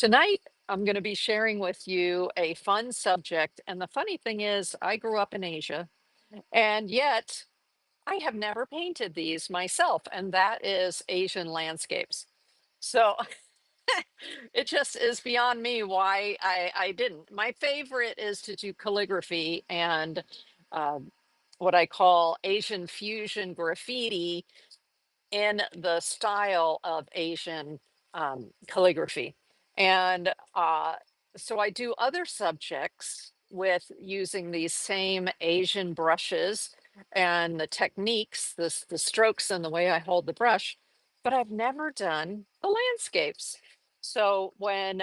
Tonight, I'm going to be sharing with you a fun subject. And the funny thing is, I grew up in Asia, and yet I have never painted these myself, and that is Asian landscapes. So it just is beyond me why I didn't. My favorite is to do calligraphy and um, what I call Asian fusion graffiti in the style of Asian calligraphy. And so I do other subjects with using these same Asian brushes and the techniques, the strokes and the way I hold the brush, but I've never done the landscapes. So when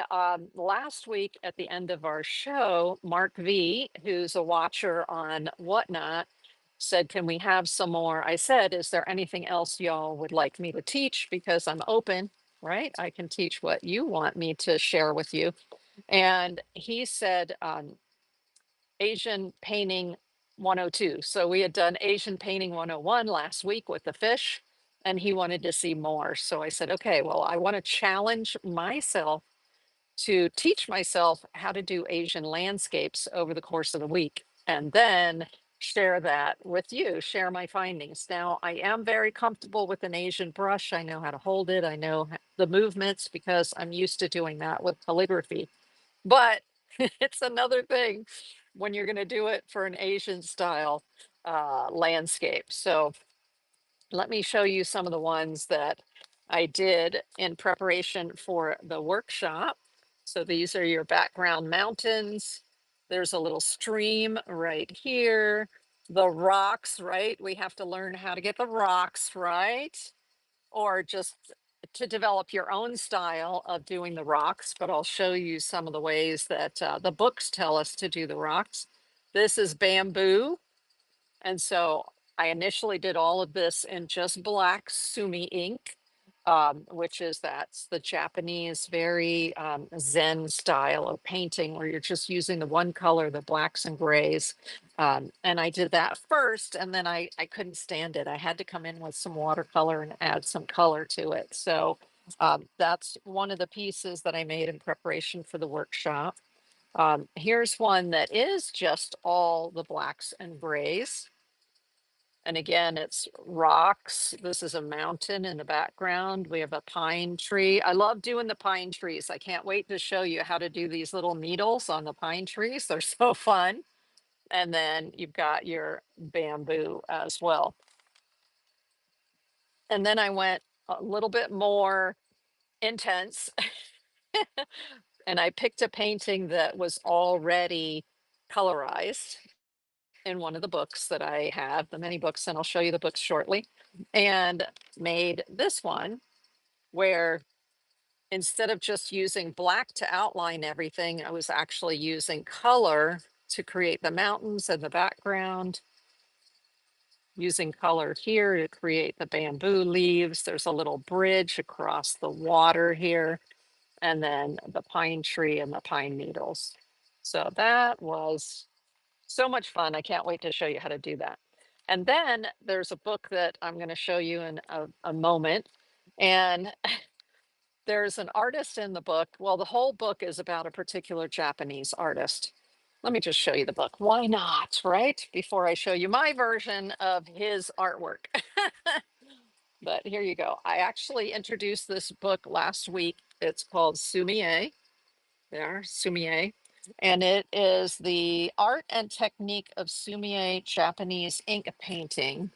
last week at the end of our show, Mark V, who's a watcher on Whatnot, said, "Can we have some more?" I said, "Is there anything else y'all would like me to teach? Because I'm open, right? I can teach what you want me to share with you." And he said, Asian Painting 102. So we had done Asian Painting 101 last week with the fish, and he wanted to see more. So I said, okay, well, I want to challenge myself to teach myself how to do Asian landscapes over the course of the week and then share that with you, share my findings. Now, I am very comfortable with an Asian brush. I know how to hold it, I know the movements because I'm used to doing that with calligraphy. But it's another thing when you're going to do it for an Asian style landscape. So, let me show you some of the ones that I did in preparation for the workshop. So these are your background mountains. There's a little stream right here. The rocks, right? We have to learn how to get the rocks right, or just to develop your own style of doing the rocks. But I'll show you some of the ways that the books tell us to do the rocks. This is bamboo, and so I initially did all of this in just black Sumi ink, which is that's the Japanese very Zen style of painting where you're just using the one color, the blacks and grays. And I did that first, and then I couldn't stand it. I had to come in with some watercolor and add some color to it. So that's one of the pieces that I made in preparation for the workshop. Here's one that is just all the blacks and grays. And again, it's rocks. This is a mountain in the background. We have a pine tree. I love doing the pine trees. I can't wait to show you how to do these little needles on the pine trees. They're so fun. And then you've got your bamboo as well. And then I went a little bit more intense and I picked a painting that was already colorized in one of the books that I have, the many books, and I'll show you the books shortly, and made this one where instead of just using black to outline everything, I was actually using color to create the mountains and the background, using color here to create the bamboo leaves. There's a little bridge across the water here, and then the pine tree and the pine needles. So that was so much fun. I can't wait to show you how to do that. And then there's a book that I'm going to show you in a moment. And there's an artist in the book. Well, the whole book is about a particular Japanese artist. Let me just show you the book. Why not, right? Before I show you my version of his artwork. But here you go. I actually introduced this book last week. It's called Sumi-e. There, Sumi-e. And it is the art and technique of Sumi-e Japanese ink painting.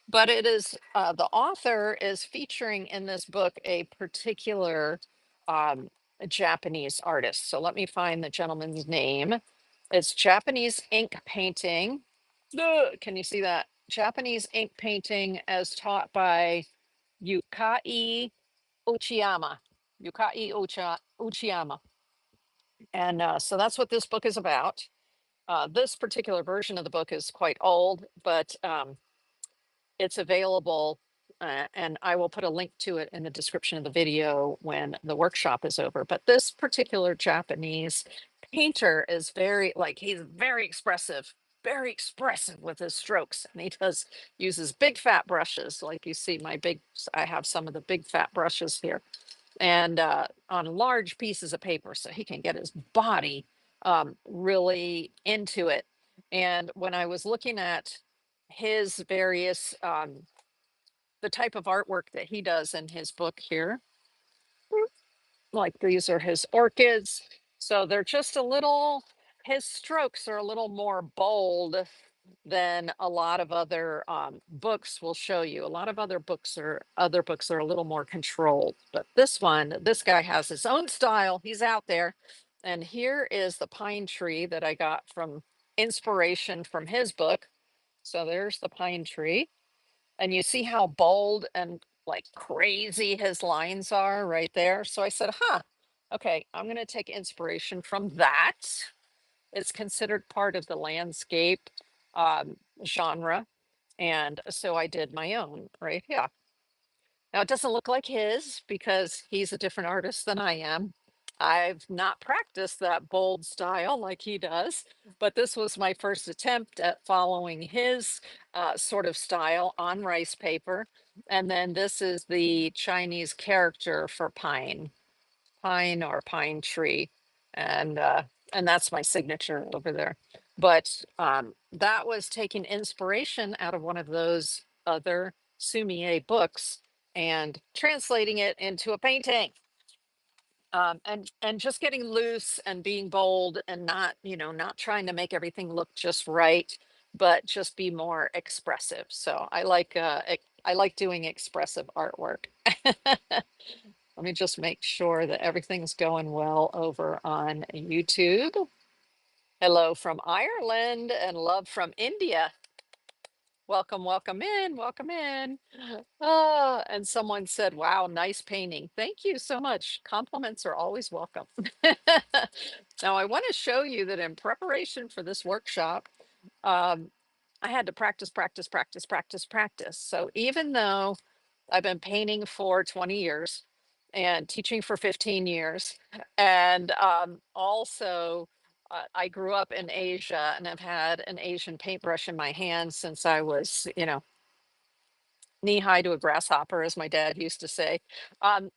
But it is, the author is featuring in this book a particular um, Japanese artist. So let me find the gentleman's name. It's Japanese ink painting. Can you see that? Japanese ink painting as taught by Yukai Uchiyama. Uchiyama. And so that's what this book is about. This particular version of the book is quite old, but it's available. And I will put a link to it in the description of the video when the workshop is over. But this particular Japanese painter is he's very expressive with his strokes. And he uses big fat brushes. Like you see, I have some of the big fat brushes here. and on large pieces of paper so he can get his body really into it. And when I was looking at his various, the type of artwork that he does in his book here, like these are his orchids. So they're just a little, his strokes are a little more bold than a lot of other books will show you. A lot of other books are a little more controlled. But this one, this guy has his own style. He's out there. And here is the pine tree that I got from inspiration from his book. So there's the pine tree. And you see how bold and like crazy his lines are right there. So I said, huh, okay, I'm going to take inspiration from that. It's considered part of the landscape genre. And so I did my own right here. Now it doesn't look like his because he's a different artist than I am. I've not practiced that bold style like he does, but this was my first attempt at following his sort of style on rice paper. And then this is the Chinese character for pine or pine tree, and and that's my signature over there. But that was taking inspiration out of one of those other Sumi-e books and translating it into a painting. And just getting loose and being bold and not, not trying to make everything look just right, but just be more expressive. So I like doing expressive artwork. Let me just make sure that everything's going well over on YouTube. Hello from Ireland and love from India. Welcome, welcome in, welcome in. And someone said, wow, nice painting. Thank you so much. Compliments are always welcome. Now, I want to show you that in preparation for this workshop, um, I had to practice, practice, practice, practice, practice. So even though I've been painting for 20 years and teaching for 15 years, and also I grew up in Asia and I've had an Asian paintbrush in my hand since I was, knee high to a grasshopper, as my dad used to say. Um,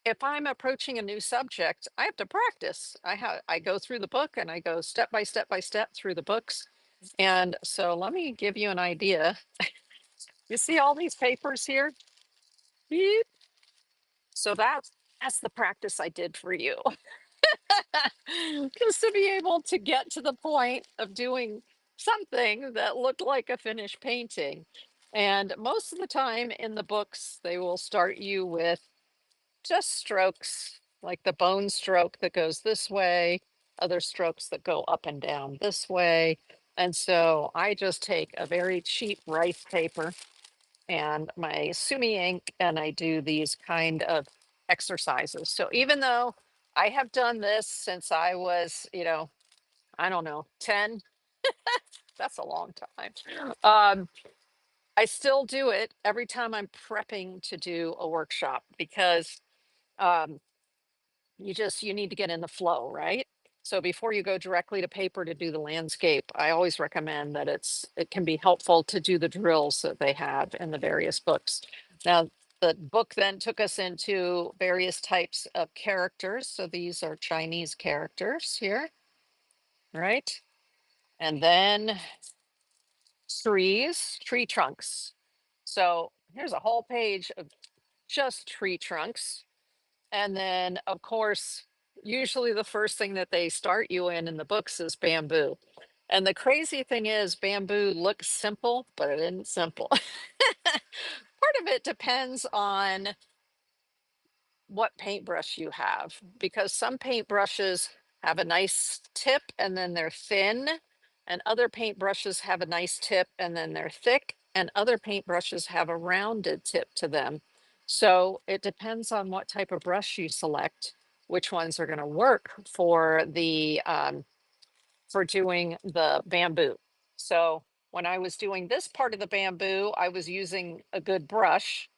if I'm approaching a new subject, I have to practice. I go through the book and I go step by step by step through the books. And so let me give you an idea. You see all these papers here? Beep. So that's the practice I did for you. Just to be able to get to the point of doing something that looked like a finished painting. And most of the time in the books, they will start you with just strokes, like the bone stroke that goes this way, other strokes that go up and down this way. And so I just take a very cheap rice paper and my Sumi ink, and I do these kind of exercises. So even though I have done this since I was, I don't know, 10, that's a long time. I still do it every time I'm prepping to do a workshop because um, you need to get in the flow, right? So before you go directly to paper to do the landscape, I always recommend that it can be helpful to do the drills that they have in the various books. Now, the book then took us into various types of characters. So these are Chinese characters here, right? And then tree trunks. So here's a whole page of just tree trunks. And then, of course, usually the first thing that they start you in the books is bamboo. And the crazy thing is, bamboo looks simple, but it isn't simple. Part of it depends on what paintbrush you have, because some paintbrushes have a nice tip and then they're thin, and other paintbrushes have a nice tip and then they're thick, and other paintbrushes have a rounded tip to them. So it depends on what type of brush you select, which ones are going to work for the for doing the bamboo. So when I was doing this part of the bamboo, I was using a good brush,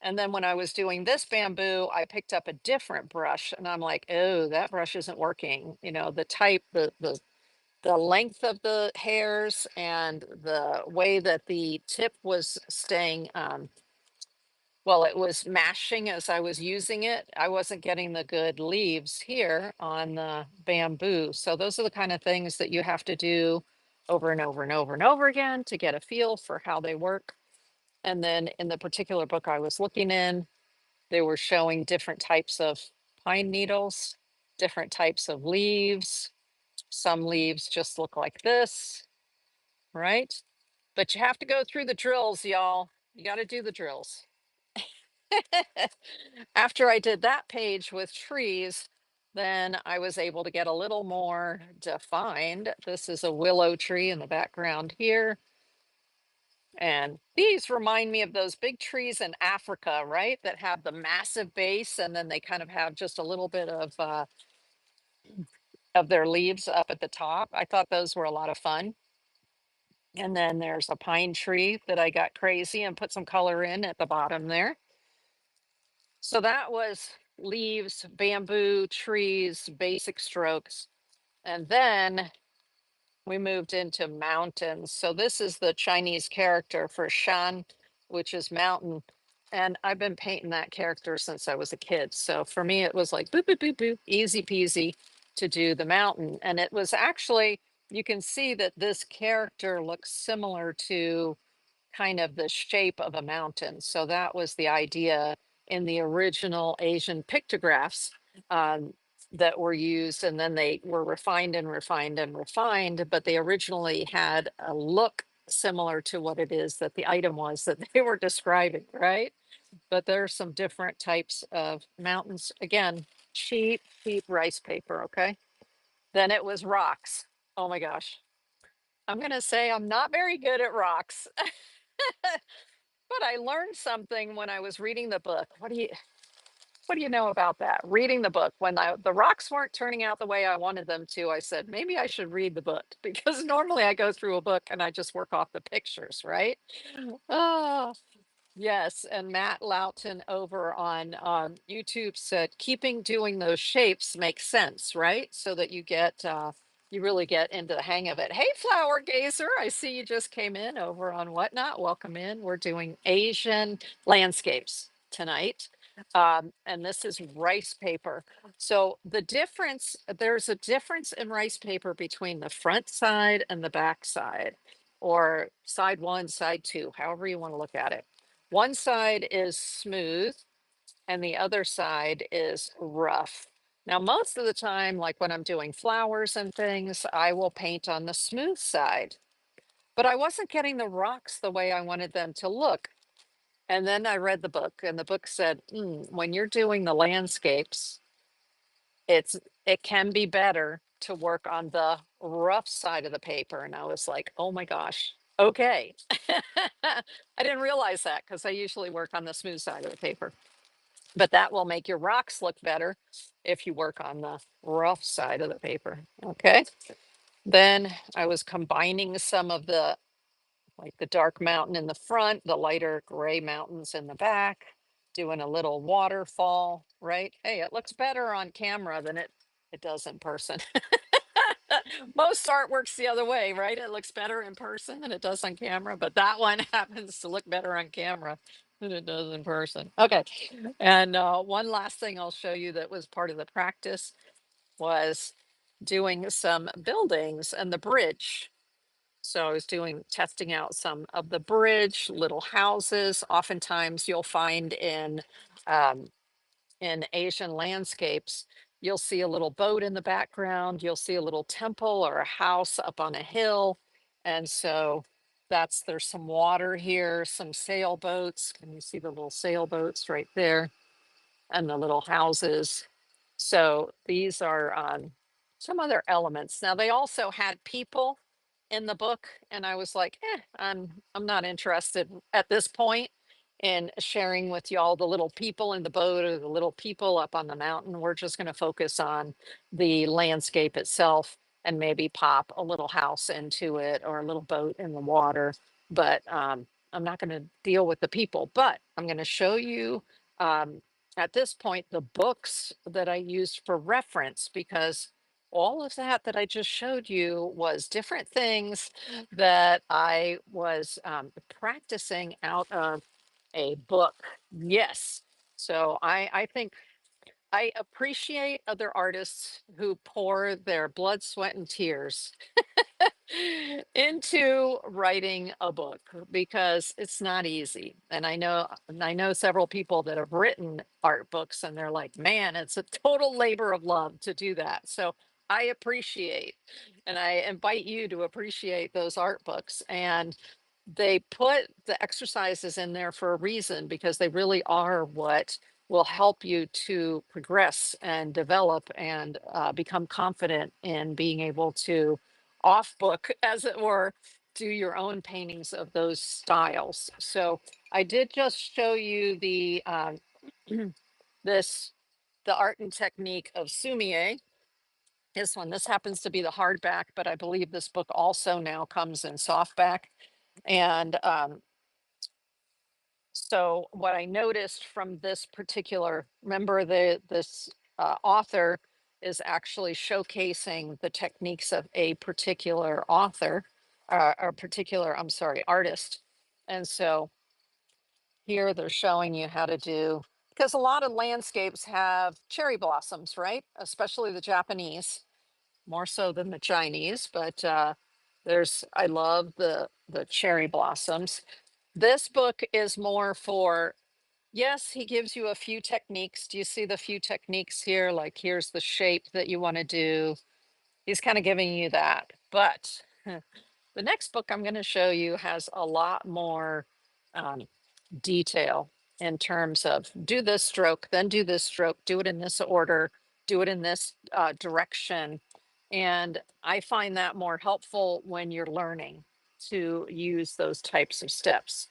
and then when I was doing this bamboo, I picked up a different brush and I'm like, oh, that brush isn't working. The type, the length of the hairs and the way that the tip was staying Well, it was mashing as I was using it. I wasn't getting the good leaves here on the bamboo. So those are the kind of things that you have to do over and over and over and over again to get a feel for how they work. And then in the particular book I was looking in, they were showing different types of pine needles, different types of leaves. Some leaves just look like this, right? But you have to go through the drills, y'all. You got to do the drills. After I did that page with trees, then I was able to get a little more defined. This is a willow tree in the background here. And these remind me of those big trees in Africa, right? That have the massive base and then they kind of have just a little bit of their leaves up at the top. I thought those were a lot of fun. And then there's a pine tree that I got crazy and put some color in at the bottom there. So that was leaves, bamboo, trees, basic strokes. And then we moved into mountains. So this is the Chinese character for Shan, which is mountain. And I've been painting that character since I was a kid. So for me, it was like boop, boop, boop, boop, easy peasy to do the mountain. And it was actually, you can see that this character looks similar to kind of the shape of a mountain. So that was the idea in the original Asian pictographs um, that were used, and then they were refined and refined and refined. But they originally had a look similar to what it is that the item was that they were describing, right? But there are some different types of mountains. Again, cheap, cheap rice paper. Okay. Then it was rocks. Oh my gosh. I'm going to say I'm not very good at rocks. But I learned something when I was reading the book. What do you know about that? Reading the book when the rocks weren't turning out the way I wanted them to, I said maybe I should read the book because normally I go through a book and I just work off the pictures, right? Oh, yes, and Matt Loughton over on YouTube said keeping doing those shapes makes sense, right? So that you really get into the hang of it. Hey, Flower Gazer, I see you just came in over on Whatnot. Welcome in. We're doing Asian landscapes tonight. And this is rice paper. So there's a difference in rice paper between the front side and the back side, or side one, side two, however you want to look at it. One side is smooth and the other side is rough. Now, most of the time, like when I'm doing flowers and things, I will paint on the smooth side, but I wasn't getting the rocks the way I wanted them to look. And then I read the book, and the book said, when you're doing the landscapes, it can be better to work on the rough side of the paper. And I was like, oh my gosh, okay. I didn't realize that because I usually work on the smooth side of the paper. But that will make your rocks look better if you work on the rough side of the paper. Okay. Then I was combining some of the, like the dark mountain in the front, the lighter gray mountains in the back, doing a little waterfall, right? Hey, it looks better on camera than it does in person. Most artwork's the other way, right? It looks better in person than it does on camera, but that one happens to look better on camera than it does in person. Okay. And one last thing I'll show you that was part of the practice was doing some buildings and the bridge. So I was testing out some of the bridge, little houses. Oftentimes you'll find um, in Asian landscapes, you'll see a little boat in the background, you'll see a little temple or a house up on a hill. And so there's some water here, some sailboats. Can you see the little sailboats right there? And the little houses. So these are some other elements. Now they also had people in the book, and I was like, I'm not interested at this point in sharing with y'all the little people in the boat or the little people up on the mountain. We're just going to focus on the landscape itself and maybe pop a little house into it or a little boat in the water. But I'm not going to deal with the people, but I'm going to show you um, at this point the books that I used for reference, because all of that I just showed you was different things that I was practicing out of a book Yes. So I think I appreciate other artists who pour their blood, sweat, and tears into writing a book because it's not easy. And I know several people that have written art books and they're like, man, it's a total labor of love to do that. So I appreciate and I invite you to appreciate those art books. And they put the exercises in there for a reason because they really are what will help you to progress and develop and become confident in being able to off book, as it were, do your own paintings of those styles. So I did just show you the this the art and technique of Sumi-e. This one, this happens to be the hardback, but I believe this book also now comes in softback. And so what I noticed from this particular, remember this author is actually showcasing the techniques of a particular author, or particular, I'm sorry, artist. And so here they're showing you how to do, because a lot of landscapes have cherry blossoms, right? Especially the Japanese, more so than the Chinese, but I love the cherry blossoms. This book is more for, yes, he gives you a few techniques. Do you see the few techniques here? Like here's the shape that you want to do. He's kind of giving you that. But the next book I'm going to show you has a lot more um, detail in terms of do this stroke, then do this stroke, do it in this order, do it in this direction. And I find that more helpful when you're learning to use those types of steps.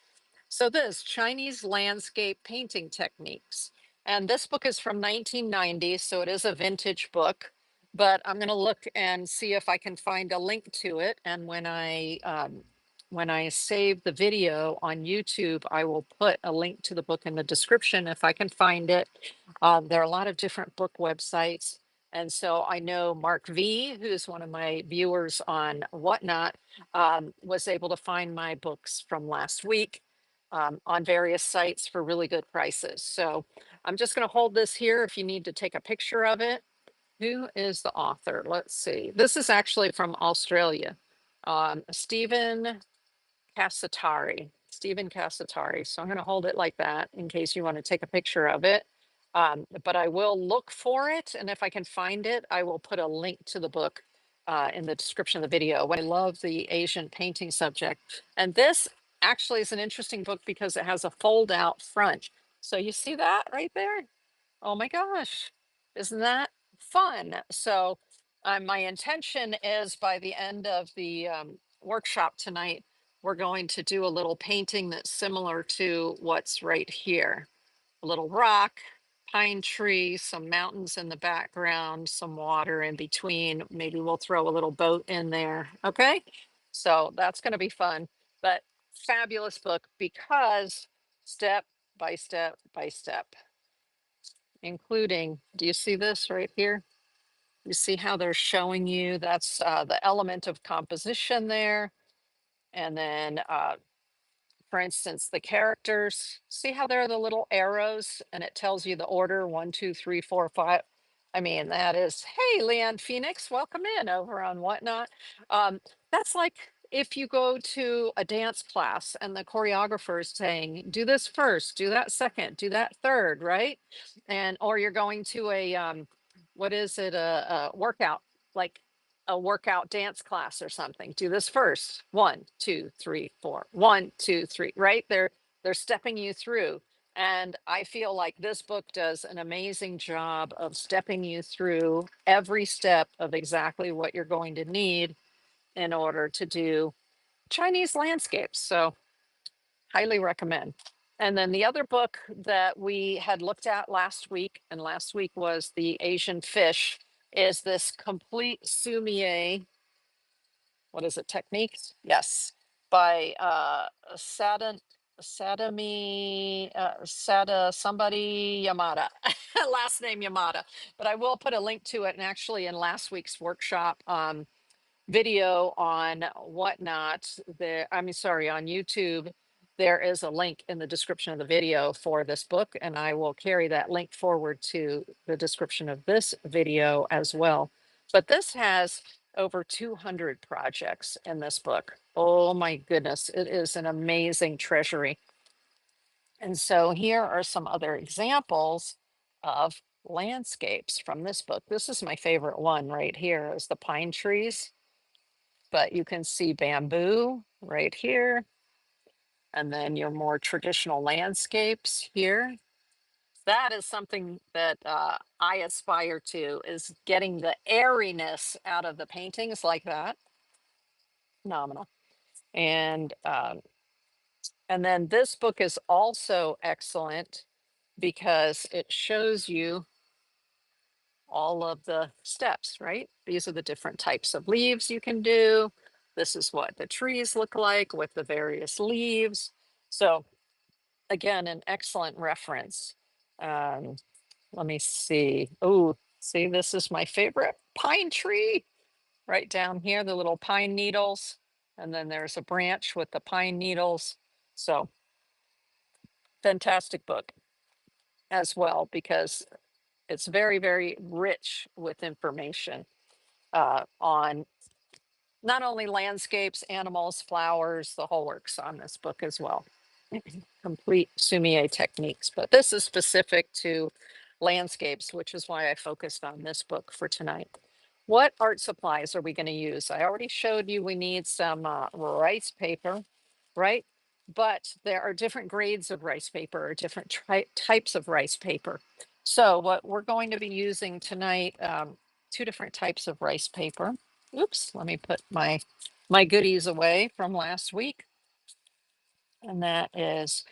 So this Chinese landscape painting techniques. And this book is from 1990, so it is a vintage book, but I'm going to look and see if I can find a link to it. And when I save the video on YouTube, I will put a link to the book in the description if I can find it. There are a lot of different book websites. And so I know Mark V, who's one of my viewers on Whatnot, was able to find my books from last week on various sites for really good prices. So I'm just going to hold this here if you need to take a picture of it. Who is the author? Let's see. This is actually from Australia. Stephen Cassatari. Stephen Cassatari. So I'm going to hold it like that in case you want to take a picture of it. But I will look for it. And if I can find it, I will put a link to the book in the description of the video. I love the Asian painting subject. And this actually is an interesting book because it has a fold out front. So you see that right there? Oh my gosh, isn't that fun? So my intention is by the end of the workshop tonight, we're going to do a little painting that's similar to what's right here. A little rock, pine tree, some mountains in the background, some water in between. Maybe we'll throw a little boat in there. Okay. So that's going to be fun, but fabulous book because step by step by step, including, do you see this right here? You see how they're showing you that's the element of composition there. And then for instance, the characters, see how there are the little arrows and it tells you the order 1, 2, 3, 4, 5. I mean, that is, hey, Leanne Phoenix, welcome in over on Whatnot. That's like if you go to a dance class and the choreographer is saying, do this first, do that second, do that third, right? And, or you're going to a, what is it, a workout, like a workout dance class or something. Do this first. 1, 2, 3, 4. 1, 2, 3. Right? They're stepping you through. And I feel like this book does an amazing job of stepping you through every step of exactly what you're going to need in order to do Chinese landscapes. So highly recommend. And then the other book that we had looked at last week, and last week was the Asian fish, is this complete Sumi-e, what is it, techniques? Yes, by Sada somebody Yamada, last name Yamada. But I will put a link to it. And actually in last week's workshop video on Whatnot, on YouTube, there is a link in the description of the video for this book, and I will carry that link forward to the description of this video as well. But this has over 200 projects in this book. Oh my goodness, it is an amazing treasury. And so here are some other examples of landscapes from this book. This is my favorite one right here is the pine trees, but you can see bamboo right here. And then your more traditional landscapes here. That is something that I aspire to is getting the airiness out of the paintings like that. Phenomenal. And then this book is also excellent because it shows you all of the steps, right? These are the different types of leaves you can do. This is what the trees look like with the various leaves. So again, an excellent reference. Um, let me see. Oh, see, this is my favorite pine tree right down here, the little pine needles. And then there's a branch with the pine needles. So fantastic book as well, because it's very, very rich with information on not only landscapes, animals, flowers, the whole works on this book as well. Complete Sumi-e techniques, but this is specific to landscapes, which is why I focused on this book for tonight. What art supplies are we going to use? I already showed you we need some rice paper, right? But there are different grades of rice paper or different types of rice paper. So what we're going to be using tonight, two different types of rice paper. Oops, let me put my goodies away from last week. And that is,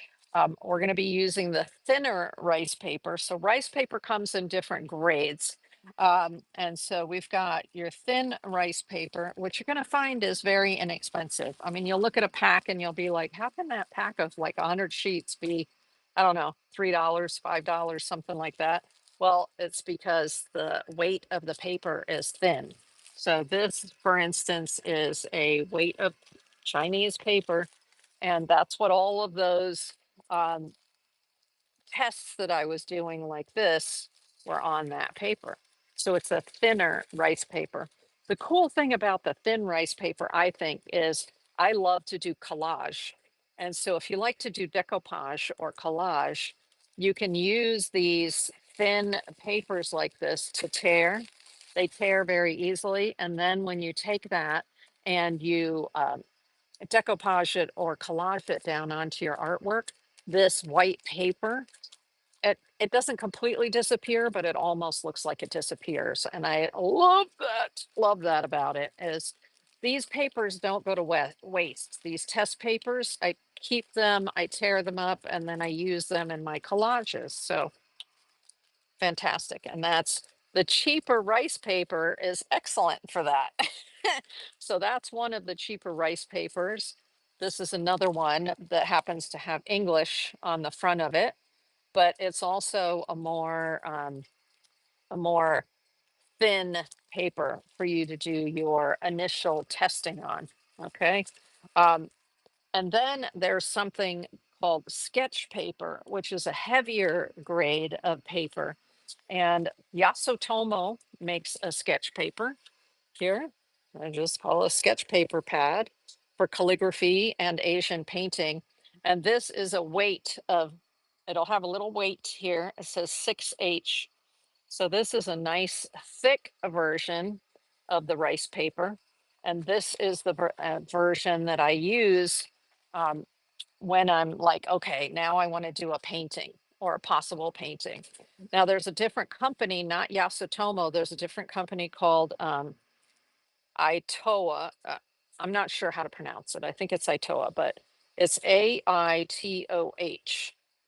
we're going to be using the thinner rice paper. So rice paper comes in different grades. And so we've got your thin rice paper, which you're going to find is very inexpensive. I mean, you'll look at a pack and you'll be like, how can that pack of like 100 sheets be, I don't know, $3, $5, something like that? Well, it's because the weight of the paper is thin. So this, for instance, is a weight of Chinese paper, and that's what all of those um, tests that I was doing like this were on that paper. So it's a thinner rice paper. The cool thing about the thin rice paper, I think, is I love to do collage. And so if you like to do decoupage or collage, you can use these thin papers like this to tear. They tear very easily. And then when you take that and you decoupage it or collage it down onto your artwork, this white paper, it doesn't completely disappear, but it almost looks like it disappears. And I love that about it is these papers don't go to waste. These test papers, I keep them, I tear them up, and then I use them in my collages. So fantastic. And that's the cheaper rice paper is excellent for that. So that's one of the cheaper rice papers. This is another one that happens to have English on the front of it, but it's also a more thin paper for you to do your initial testing on. Okay. Um, and then there's something called sketch paper, which is a heavier grade of paper. And Yasotomo makes a sketch paper here. I just call a sketch paper pad for calligraphy and Asian painting. And this is a weight of, it'll have a little weight here. It says 6H. So this is a nice thick version of the rice paper. And this is the version that I use um, when I'm like, okay, now I want to do a painting or a possible painting. Now there's a different company, not Yasutomo. There's a different company called Itoa. I'm not sure how to pronounce it. I think it's Itoa, but it's Aitoh.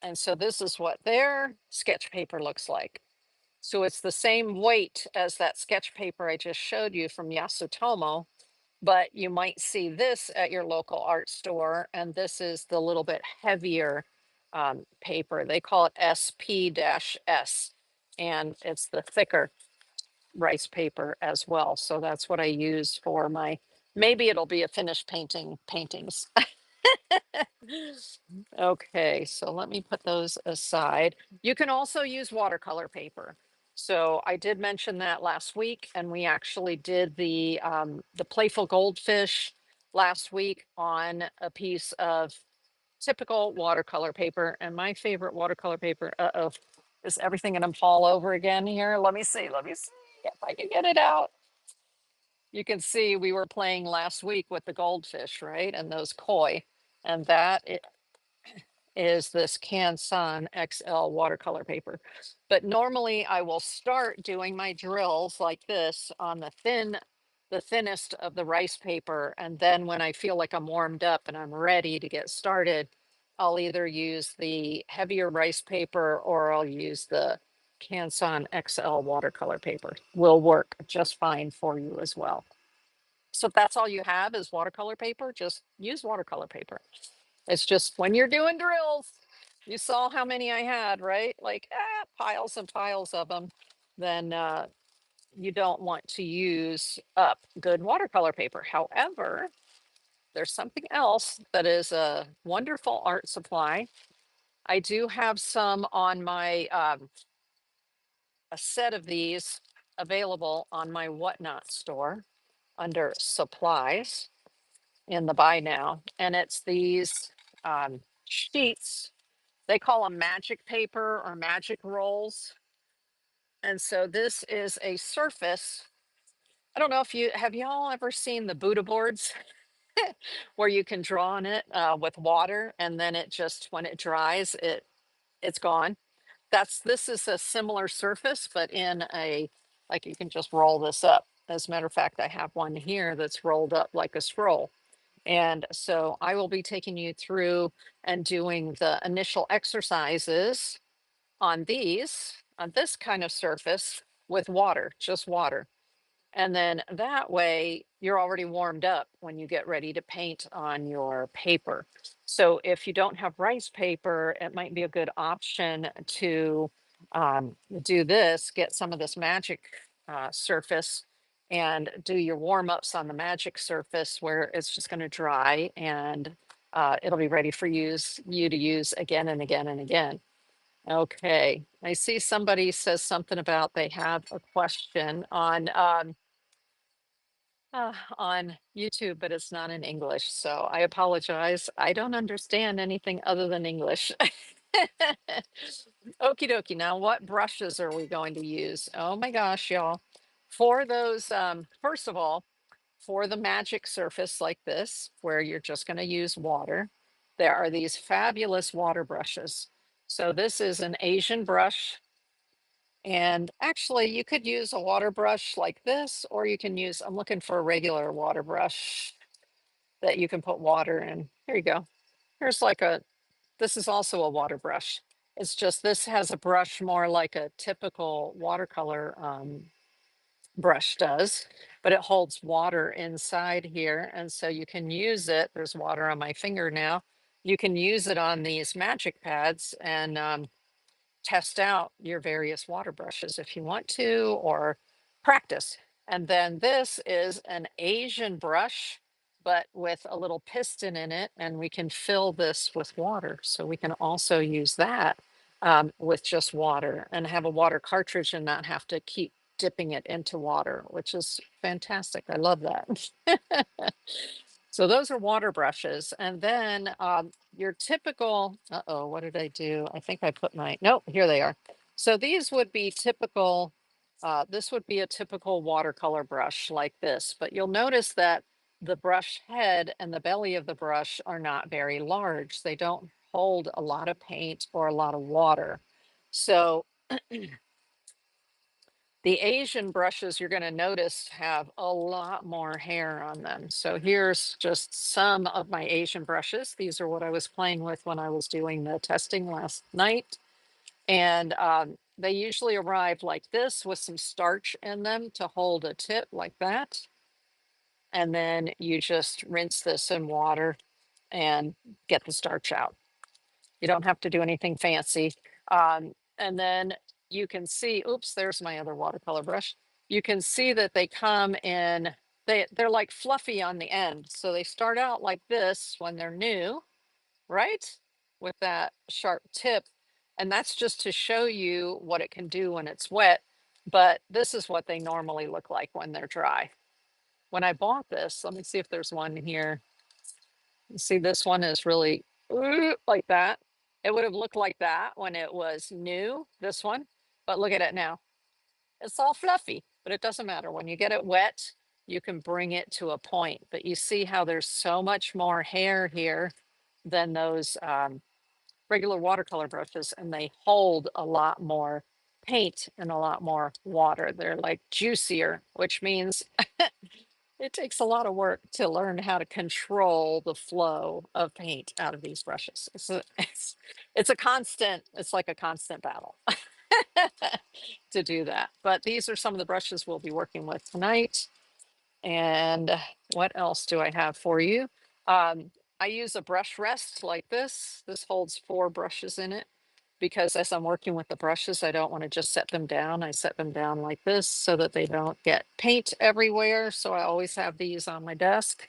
And so this is what their sketch paper looks like. So it's the same weight as that sketch paper I just showed you from Yasutomo, but you might see this at your local art store. And this is the little bit heavier paper. They call it SP-S, and it's the thicker rice paper as well. So that's what I use for my, maybe it'll be a finished paintings. Okay, so let me put those aside. You can also use watercolor paper. So I did mention that last week, and we actually did the playful goldfish last week on a piece of typical watercolor paper. And my favorite watercolor paper, uh-oh, is everything gonna fall over again here? Let me see if I can get it out. You can see we were playing last week with the goldfish, right? And those koi. And is this Canson XL watercolor paper. But normally I will start doing my drills like this on the thinnest of the rice paper. And then when I feel like I'm warmed up and I'm ready to get started, I'll either use the heavier rice paper or I'll use the Canson XL watercolor paper. Will work just fine for you as well. So if that's all you have is watercolor paper, just use watercolor paper. It's just when you're doing drills, you saw how many I had, right? Like piles and piles of them. Then you don't want to use up good watercolor paper. However, there's something else that is a wonderful art supply. I do have some on my a set of these available on my Whatnot store under supplies in the buy now, and it's these sheets. They call them magic paper or magic rolls. And so this is a surface. I don't know if you have y'all ever seen the Buddha boards where you can draw on it with water and then it just when it dries it's gone. This is a similar surface, but in a like you can just roll this up. As a matter of fact, I have one here that's rolled up like a scroll. And so I will be taking you through and doing the initial exercises on this kind of surface with water, just water. And then that way you're already warmed up when you get ready to paint on your paper. So if you don't have rice paper, it might be a good option to do this, get some of this magic surface and do your warm ups on the magic surface where it's just going to dry and it'll be ready for you to use again and again and again. Okay, I see somebody says something about they have a question on YouTube, but it's not in English. So I apologize. I don't understand anything other than English. Okie dokie. Now, what brushes are we going to use? Oh my gosh, y'all. For those, first of all, for the magic surface like this, where you're just going to use water, there are these fabulous water brushes. So this is an Asian brush. And actually, you could use a water brush like this, or you can use, I'm looking for a regular water brush that you can put water in. Here you go. Here's like this is also a water brush. It's just this has a brush more like a typical watercolor brush does, but it holds water inside here. And so you can use it. There's water on my finger now. You can use it on these magic pads and test out your various water brushes if you want to, or practice. And then this is an Asian brush, but with a little piston in it, and we can fill this with water. So we can also use that with just water and have a water cartridge and not have to keep dipping it into water, which is fantastic. I love that. So those are water brushes. And then your typical, uh-oh, what did I do? I think I put nope, here they are. So these would be typical, this would be a typical watercolor brush like this, but you'll notice that the brush head and the belly of the brush are not very large. They don't hold a lot of paint or a lot of water. So the Asian brushes you're going to notice have a lot more hair on them. So here's just some of my Asian brushes. These are what I was playing with when I was doing the testing last night. And they usually arrive like this with some starch in them to hold a tip like that. And then you just rinse this in water and get the starch out. You don't have to do anything fancy. And then you can see, oops, there's my other watercolor brush. You can see that they come in they're like fluffy on the end. So they start out like this when they're new, right? With that sharp tip. And that's just to show you what it can do when it's wet. But this is what they normally look like when they're dry. When I bought this, let me see if there's one here. You see, this one is really like that. It would have looked like that when it was new, this one. But look at it now. It's all fluffy, but it doesn't matter. When you get it wet, you can bring it to a point. But you see how there's so much more hair here than those regular watercolor brushes, and they hold a lot more paint and a lot more water. They're like juicier, which means it takes a lot of work to learn how to control the flow of paint out of these brushes. It's a constant, it's like a constant battle to do that. But these are some of the brushes we'll be working with tonight. And what else do I have for you? I use a brush rest like this. This holds 4 brushes in it because as I'm working with the brushes, I don't want to just set them down. I set them down like this so that they don't get paint everywhere. So I always have these on my desk.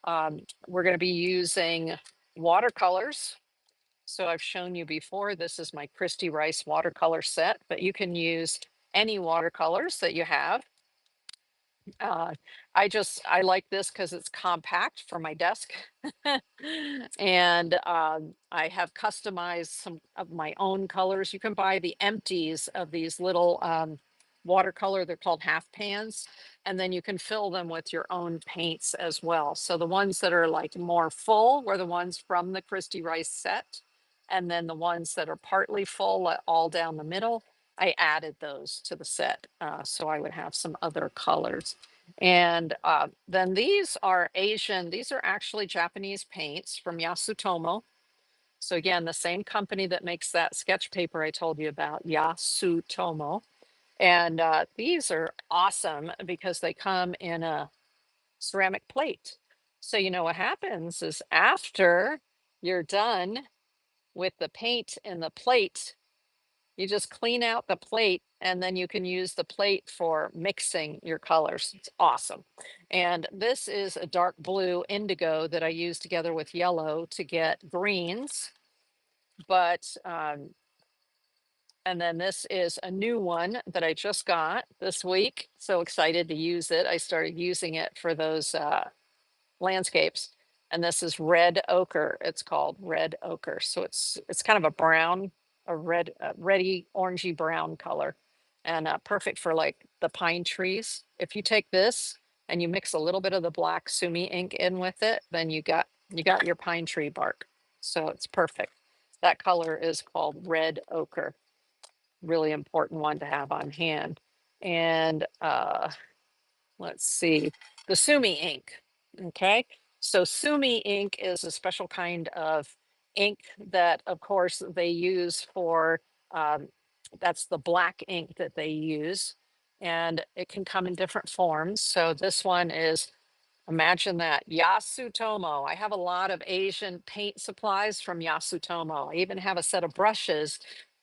We're going to be using watercolors. So I've shown you before, this is my Christy Rice watercolor set, but you can use any watercolors that you have. Uh, I like this because it's compact for my desk. And I have customized some of my own colors. You can buy the empties of these little watercolor, they're called half pans. And then you can fill them with your own paints as well. So the ones that are like more full were the ones from the Christy Rice set. And then the ones that are partly full, all down the middle, I added those to the set. So I would have some other colors. And then these are Asian, these are actually Japanese paints from Yasutomo. So again, the same company that makes that sketch paper I told you about, Yasutomo. And these are awesome because they come in a ceramic plate. So you know what happens is after you're done with the paint in the plate, you just clean out the plate and then you can use the plate for mixing your colors. It's awesome. And this is a dark blue indigo that I use together with yellow to get greens. But, and then this is a new one that I just got this week. So excited to use it. I started using it for those landscapes. And this is red ochre. It's called red ochre. So it's kind of a brown, a red, reddy, orangey brown color, and perfect for like the pine trees. If you take this and you mix a little bit of the black Sumi ink in with it, then you got your pine tree bark. So it's perfect. That color is called red ochre. Really important one to have on hand. And let's see, the Sumi ink. Okay. So Sumi ink is a special kind of ink that, of course, they use for, that's the black ink that they use. And it can come in different forms. So this one is, imagine that, Yasutomo. I have a lot of Asian paint supplies from Yasutomo. I even have a set of brushes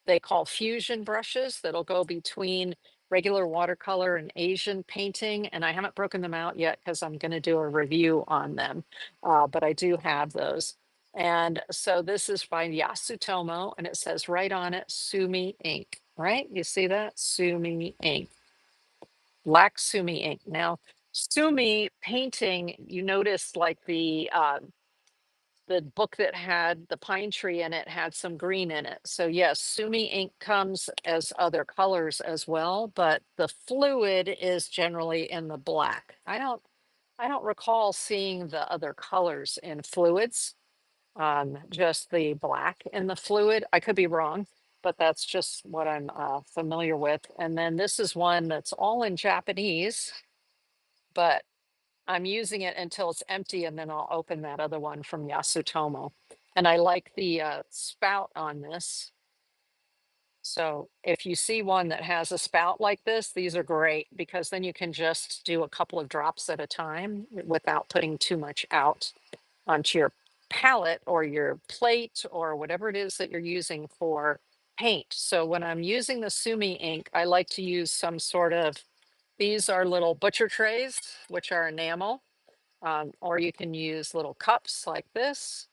they call fusion brushes that'll go between regular watercolor and Asian painting. And I haven't broken them out yet because I'm going to do a review on them. But I do have those. And so this is by Yasutomo, and it says right on it, Sumi ink, right? You see that? Sumi ink, black Sumi ink. Now, Sumi painting, you notice like the book that had the pine tree in it had some green in it. So yes, Sumi ink comes as other colors as well, but the fluid is generally in the black. I don't recall seeing the other colors in fluids. Just the black in the fluid. I could be wrong, but that's just what I'm familiar with. And then this is one that's all in Japanese, but I'm using it until it's empty and then I'll open that other one from Yasutomo. And I like the spout on this. So if you see one that has a spout like this, these are great because then you can just do a couple of drops at a time without putting too much out onto your palette or your plate or whatever it is that you're using for paint. So when I'm using the Sumi ink, I like to use some sort of These are little butcher trays, which are enamel, or you can use little cups like this,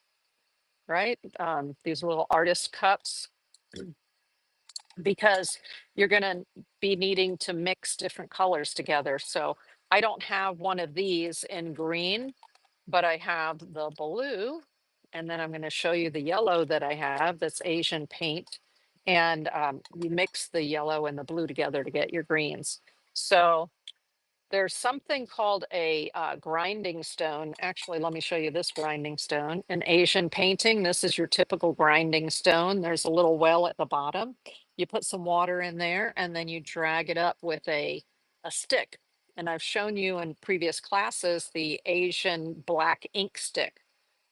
right? These little artist cups, because you're going to be needing to mix different colors together. So I don't have one of these in green, but I have the blue. And then I'm going to show you the yellow that I have that's Asian paint. And you mix the yellow and the blue together to get your greens. So there's something called a grinding stone. Actually, let me show you this grinding stone. An Asian painting, this is your typical grinding stone. There's a little well at the bottom. You put some water in there and then you drag it up with a stick. And I've shown you in previous classes the Asian black ink stick.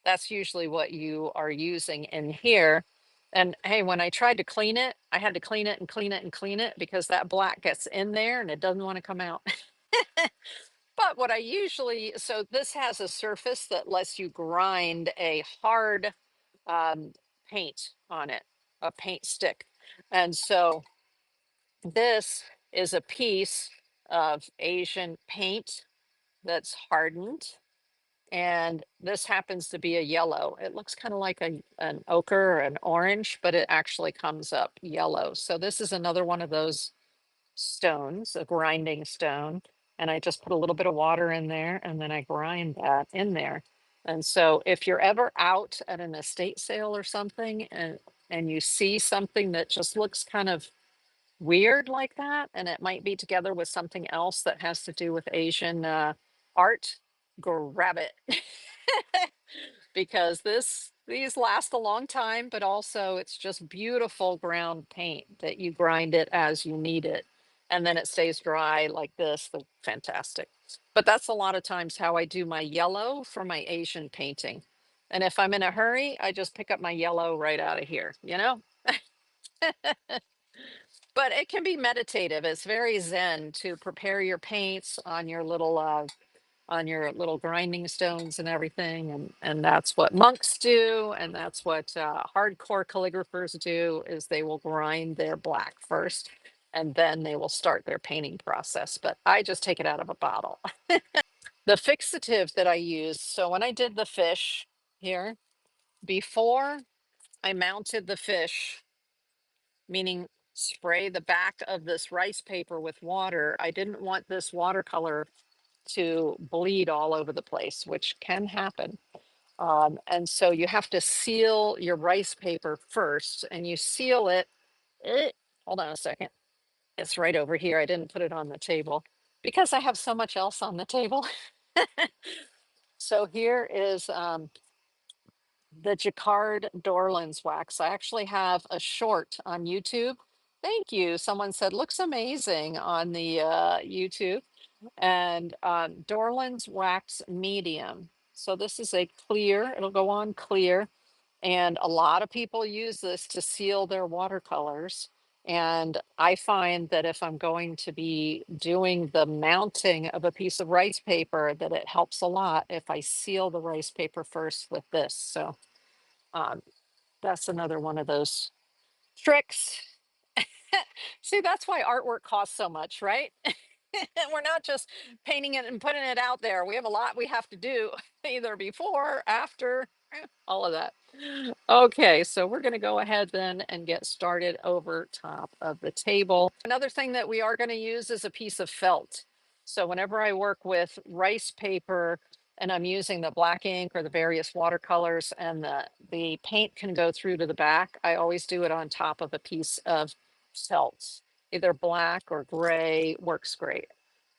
That's usually what you are using in here. And hey, when I tried to clean it, I had to clean it and clean it and clean it because that black gets in there and it doesn't want to come out. But what I usually, so this has a surface that lets you grind a hard um, paint on it, a paint stick. And so this is a piece of Asian paint that's hardened. And this happens to be a yellow. It looks kind of like an ochre or an orange, but it actually comes up yellow. So this is another one of those stones, a grinding stone, and I just put a little bit of water in there and then I grind that in there. And so if you're ever out at an estate sale or something and you see something that just looks kind of weird like that, and it might be together with something else that has to do with Asian art, grab it. Because these last a long time, but also it's just beautiful ground paint that you grind it as you need it. And then it stays dry like this. Fantastic. But that's a lot of times how I do my yellow for my Asian painting. And if I'm in a hurry, I just pick up my yellow right out of here, you know? But it can be meditative. It's very zen to prepare your paints on your little grinding stones and everything, and that's what monks do, and that's what hardcore calligraphers do, is they will grind their black first and then they will start their painting process, but I just take it out of a bottle. The fixative that I use, so when I did the fish here, before I mounted the fish, meaning spray the back of this rice paper with water, I didn't want this watercolor to bleed all over the place, which can happen. And so you have to seal your rice paper first, and you seal it. eh, Hold on a second. It's right over here. I didn't put it on the table because I have so much else on the table. So here is the Jacquard door lens wax. I actually have a short on YouTube. Thank you. Someone said looks amazing on the YouTube. And Dorland's wax medium. So this is a clear, it'll go on clear. And a lot of people use this to seal their watercolors. And I find that if I'm going to be doing the mounting of a piece of rice paper, that it helps a lot if I seal the rice paper first with this. So um, that's another one of those tricks. See, that's why artwork costs so much, right? We're not just painting it and putting it out there. We have a lot we have to do either before, after, all of that. Okay, so we're going to go ahead then and get started over top of the table. Another thing that we are going to use is a piece of felt. So whenever I work with rice paper and I'm using the black ink or the various watercolors and the paint can go through to the back, I always do it on top of a piece of felt. Either black or gray works great.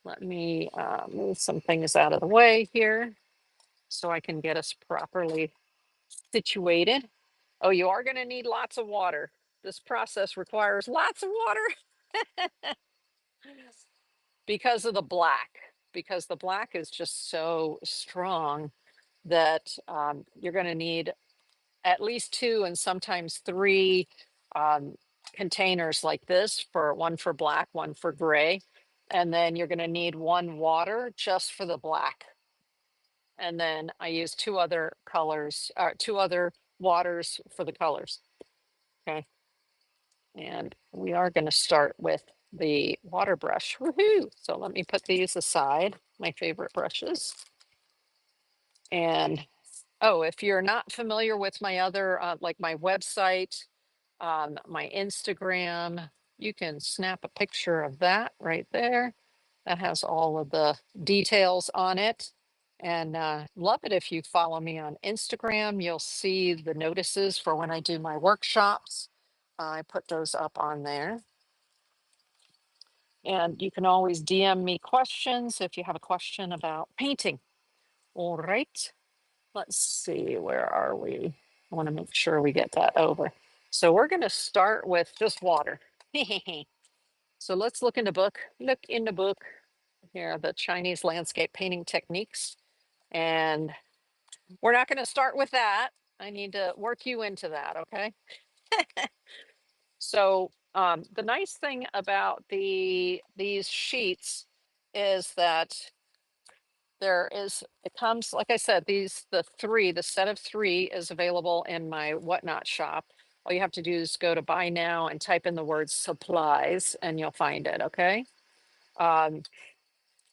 Let me move some things out of the way here so I can get us properly situated. Oh, you are going to need lots of water. This process requires lots of water because of the black, because the black is just so strong that you're going to need at least two and sometimes three um, containers like this, for one for black, one for gray. And then you're going to need one water just for the black. And then I use two other colors, two other waters for the colors. Okay. And we are going to start with the water brush. Woohoo! So let me put these aside, my favorite brushes. And oh, if you're not familiar with my other, like my website, my Instagram, you can snap a picture of that right there. That has all of the details on it. And love it if you follow me on Instagram. You'll see the notices for when I do my workshops. I put those up on there. And you can always DM me questions if you have a question about painting. All right. Let's see, where are we? I want to make sure we get that over. So we're going to start with just water. So let's look in the book. Look in the book. Here are the Chinese landscape painting techniques. And we're not going to start with that. I need to work you into that, okay? So the nice thing about these sheets is that it comes, like I said, the set of three is available in my Whatnot shop. All you have to do is go to buy now and type in the word supplies and you'll find it, okay? Um,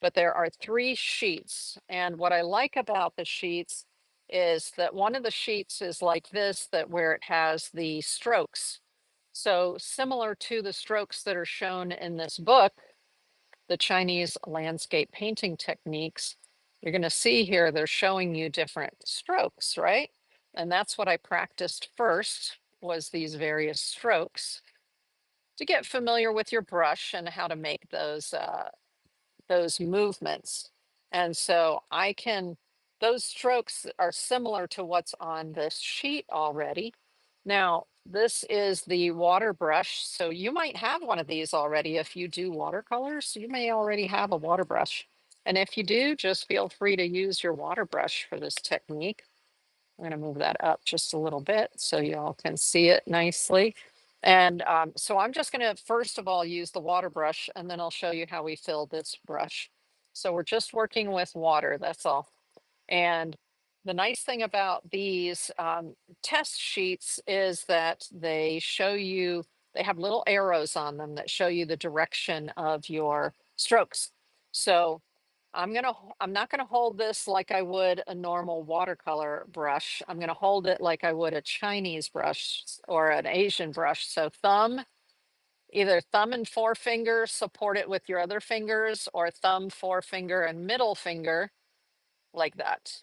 but there are three sheets. And what I like about the sheets is that one of the sheets is like this, that where it has the strokes. So similar to the strokes that are shown in this book, the Chinese landscape painting techniques, you're going to see here, they're showing you different strokes, right? And that's what I practiced first, was these various strokes to get familiar with your brush and how to make those movements. And so those strokes are similar to what's on this sheet already. Now, this is the water brush. So you might have one of these already. If you do watercolors, you may already have a water brush. And if you do, just feel free to use your water brush for this technique. I'm going to move that up just a little bit so y'all can see it nicely. And so I'm just going to first of all use the water brush, and then I'll show you how we fill this brush. So we're just working with water, that's all. And the nice thing about these test sheets is that they have little arrows on them that show you the direction of your strokes. So I'm not gonna hold this like I would a normal watercolor brush. I'm gonna hold it like I would a Chinese brush or an Asian brush. So either thumb and forefinger, support it with your other fingers, or thumb, forefinger, and middle finger like that.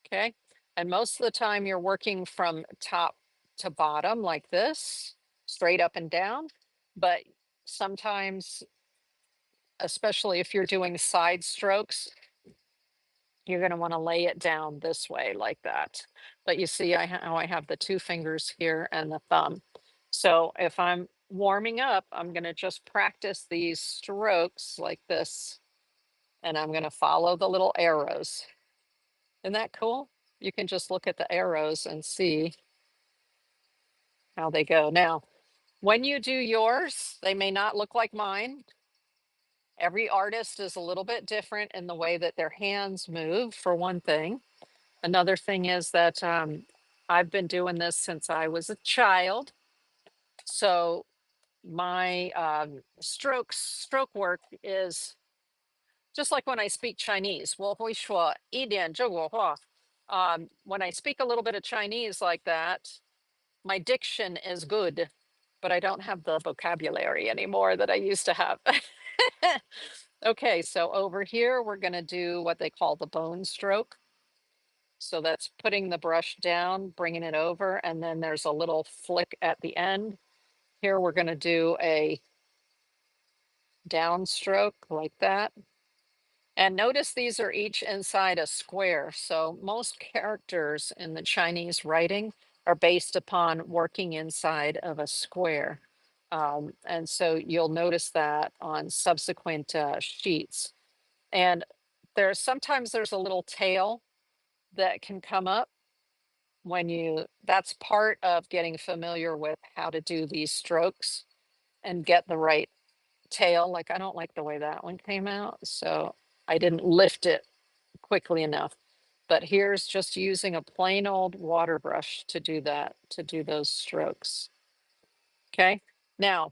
Okay. And most of the time you're working from top to bottom like this, straight up and down. But sometimes, especially if you're doing side strokes, you're going to want to lay it down this way like that. But you see how I have the two fingers here and the thumb. So if I'm warming up, I'm going to just practice these strokes like this. And I'm going to follow the little arrows. Isn't that cool? You can just look at the arrows and see how they go. Now, when you do yours, they may not look like mine. Every artist is a little bit different in the way that their hands move, for one thing. Another thing is that I've been doing this since I was a child. So my stroke work is just like when I speak Chinese. 我会说一点中国话. When I speak a little bit of Chinese like that, my diction is good, but I don't have the vocabulary anymore that I used to have. Okay, so over here, we're going to do what they call the bone stroke. So that's putting the brush down, bringing it over, and then there's a little flick at the end. Here we're going to do a downstroke like that. And notice these are each inside a square. So most characters in the Chinese writing are based upon working inside of a square. And so you'll notice that on subsequent sheets. And sometimes there's a little tail that can come up that's part of getting familiar with how to do these strokes and get the right tail. Like I don't like the way that one came out, so I didn't lift it quickly enough. But here's just using a plain old water brush to do that, to do those strokes. Okay, now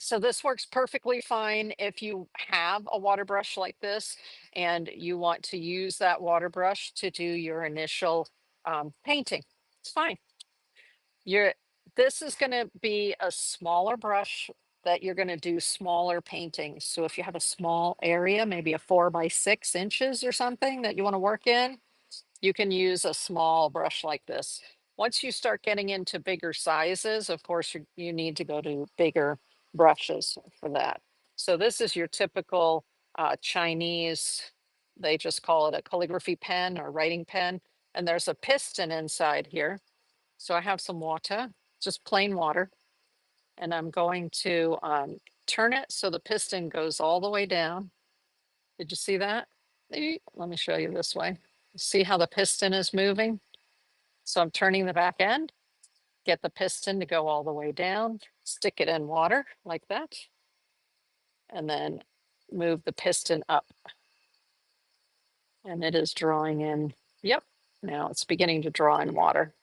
So this works perfectly fine if you have a water brush like this and you want to use that water brush to do your initial painting. It's fine. You're This is going to be a smaller brush that you're going to do smaller paintings. So if you have a small area, maybe a 4 by 6 inches or something that you want to work in, you can use a small brush like this. Once you start getting into bigger sizes, of course, you need to go to bigger brushes for that. So this is your typical Chinese, they just call it a calligraphy pen or writing pen. And there's a piston inside here. So I have some water, just plain water, and I'm going to turn it so the piston goes all the way down. Did you see that? Let me show you this way. See how the piston is moving? So I'm turning the back end, get the piston to go all the way down, stick it in water like that, and then move the piston up. And it is drawing in. Yep, now it's beginning to draw in water.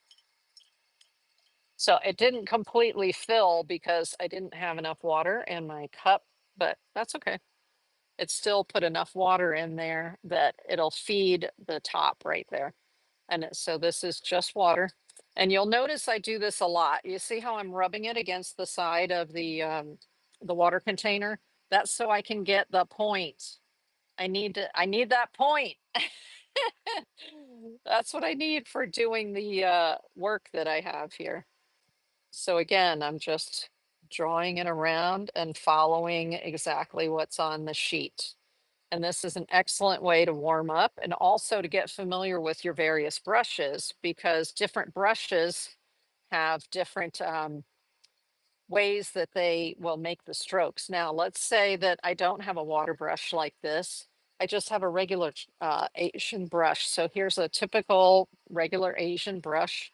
So it didn't completely fill because I didn't have enough water in my cup, but that's okay. It still put enough water in there that it'll feed the top right there. And so this is just water. And you'll notice I do this a lot. You see how I'm rubbing it against the side of the water container? That's so I can get the point. I need that point. That's what I need for doing the work that I have here. So again, I'm just drawing it around and following exactly what's on the sheet. And this is an excellent way to warm up and also to get familiar with your various brushes because different brushes have different ways that they will make the strokes. Now, let's say that I don't have a water brush like this. I just have a regular Asian brush. So here's a typical regular Asian brush.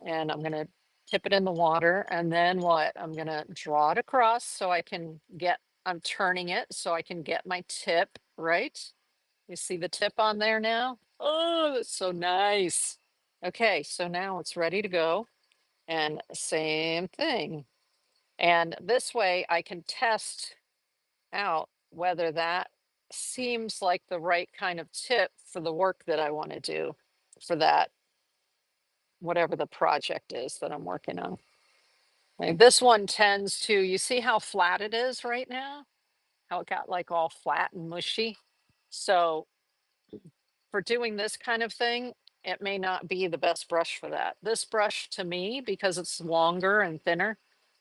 And I'm going to tip it in the water. And then what? I'm going to draw it across so I can get, I'm turning it so I can get my tip, right? You see the tip on there now? Oh, that's so nice. Okay, so now it's ready to go. And same thing. And this way I can test out whether that seems like the right kind of tip for the work that I want to do for that, whatever the project is that I'm working on. Like this one tends to, you see how flat it is right now? How it got like all flat and mushy. So for doing this kind of thing, it may not be the best brush for that. This brush to me, because it's longer and thinner,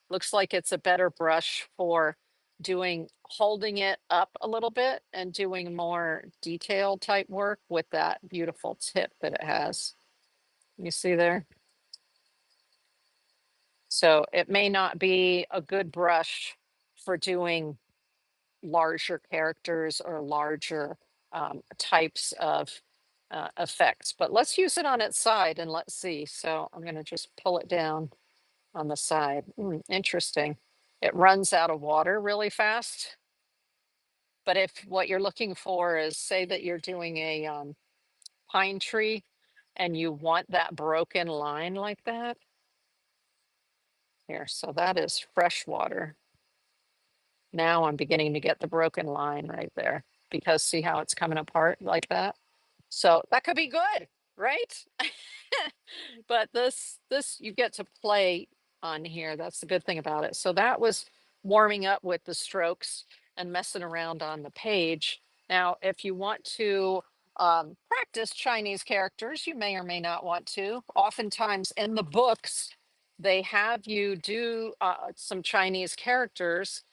looks like it's a better brush for doing, holding it up a little bit and doing more detail type work with that beautiful tip that it has. You see there? So it may not be a good brush for doing larger characters or larger types of effects. But let's use it on its side and let's see. So I'm going to just pull it down on the side. Interesting. It runs out of water really fast. But if what you're looking for is, say that you're doing a pine tree and you want that broken line like that. Here, so that is fresh water. Now I'm beginning to get the broken line right there because see how it's coming apart like that? So that could be good, right? But this you get to play on here. That's the good thing about it. So that was warming up with the strokes and messing around on the page. Now, if you want to practice Chinese characters, you may or may not want to. Oftentimes in the books, they have you do some Chinese characters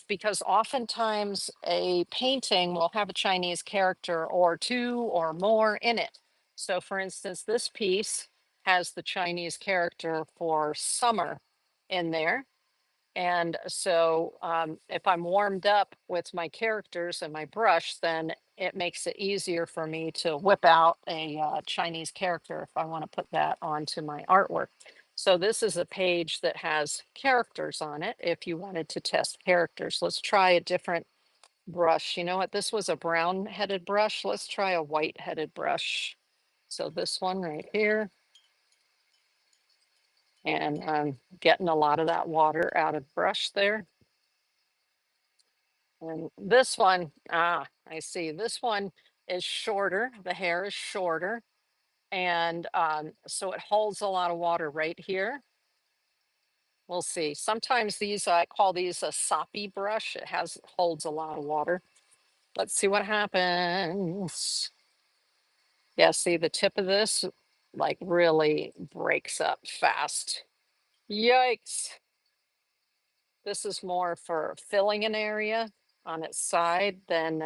because oftentimes a painting will have a Chinese character or two or more in it. So for instance, this piece has the Chinese character for summer in there. And so if I'm warmed up with my characters and my brush, then it makes it easier for me to whip out a Chinese character if I want to put that onto my artwork. So this is a page that has characters on it. If you wanted to test characters, let's try a different brush. You know what? This was a brown headed brush. Let's try a white headed brush. So this one right here. And I'm getting a lot of that water out of brush there. And this one, I see. This one is shorter. The hair is shorter. And so it holds a lot of water right here. We'll see. Sometimes these, I call these a soppy brush. It holds a lot of water. Let's see what happens. Yeah, see the tip of this like really breaks up fast. Yikes. This is more for filling an area on its side than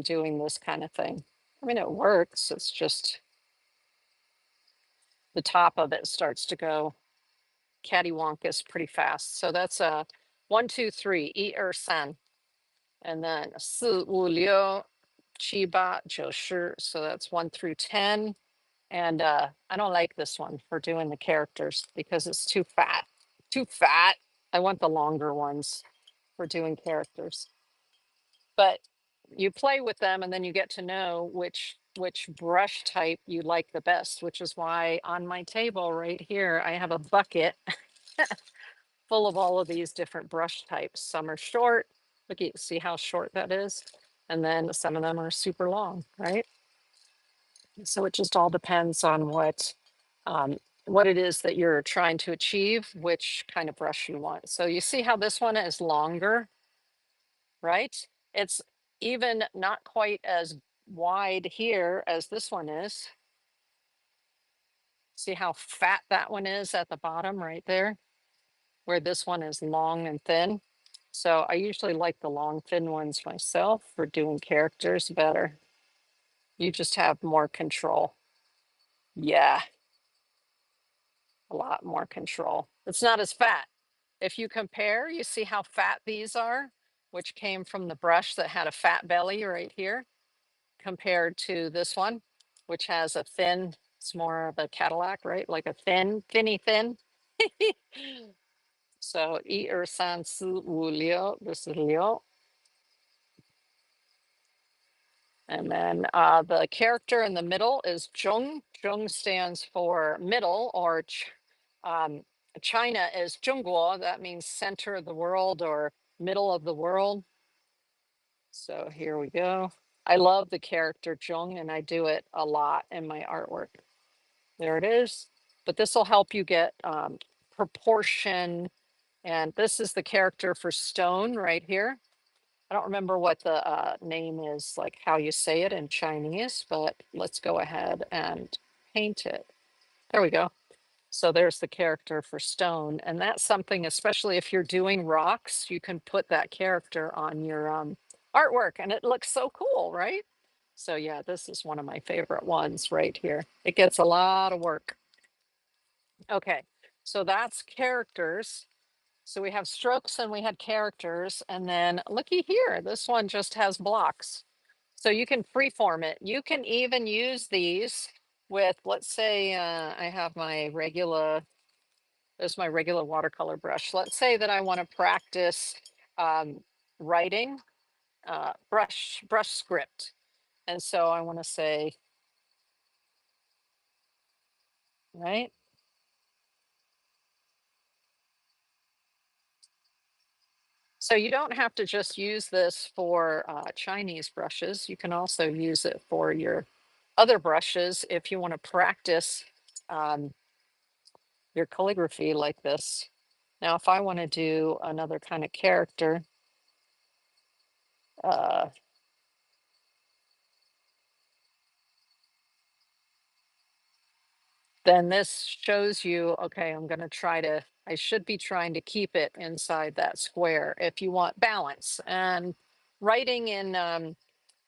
doing this kind of thing. I mean, it works. It's just the top of it starts to go cattywampus pretty fast. So that's a 1, 2, 3, 1、2、3, and then 4、5、6、7、8。So that's 1 through 10. And I don't like this one for doing the characters because it's too fat. Too fat. I want the longer ones for doing characters. But you play with them and then you get to know which brush type you like the best, which is why on my table right here I have a bucket full of all of these different brush types. Some are short. Look, you see how short that is? And then some of them are super long, right? So it just all depends on what it is that you're trying to achieve, which kind of brush you want. So you see how this one is longer, right? It's even not quite as wide here as this one is. See how fat that one is at the bottom right there, where this one is long and thin. So I usually like the long, thin ones myself for doing characters better. You just have more control. Yeah, a lot more control. It's not as fat. If you compare, you see how fat these are, which came from the brush that had a fat belly right here, compared to this one, which has a thin, it's more of a Cadillac, right? Like a thin. So, 1、2、3、4、5、6, this is Leo. And then the character in the middle is Zhong. Zhong stands for middle, or um, China is Zhongguo. That means center of the world or middle of the world. So here we go. I love the character Zhong, and I do it a lot in my artwork. There it is. But this will help you get proportion. And this is the character for stone right here. I don't remember what the name is, like how you say it in Chinese, but let's go ahead and paint it. There we go. So there's the character for stone. And that's something, especially if you're doing rocks, you can put that character on your artwork and it looks so cool, right? So yeah, this is one of my favorite ones right here. It gets a lot of work. Okay, so that's characters. So we have strokes and we had characters, and then looky here, this one just has blocks. So you can freeform it. You can even use these with, let's say, I have my regular, there's my regular watercolor brush. Let's say that I want to practice um, writing brush script. And so I want to say, right? So you don't have to just use this for Chinese brushes. You can also use it for your other brushes if you want to practice um, your calligraphy like this. Now, if I want to do another kind of character, uh, then this shows you, okay, I should be trying to keep it inside that square if you want balance. And writing in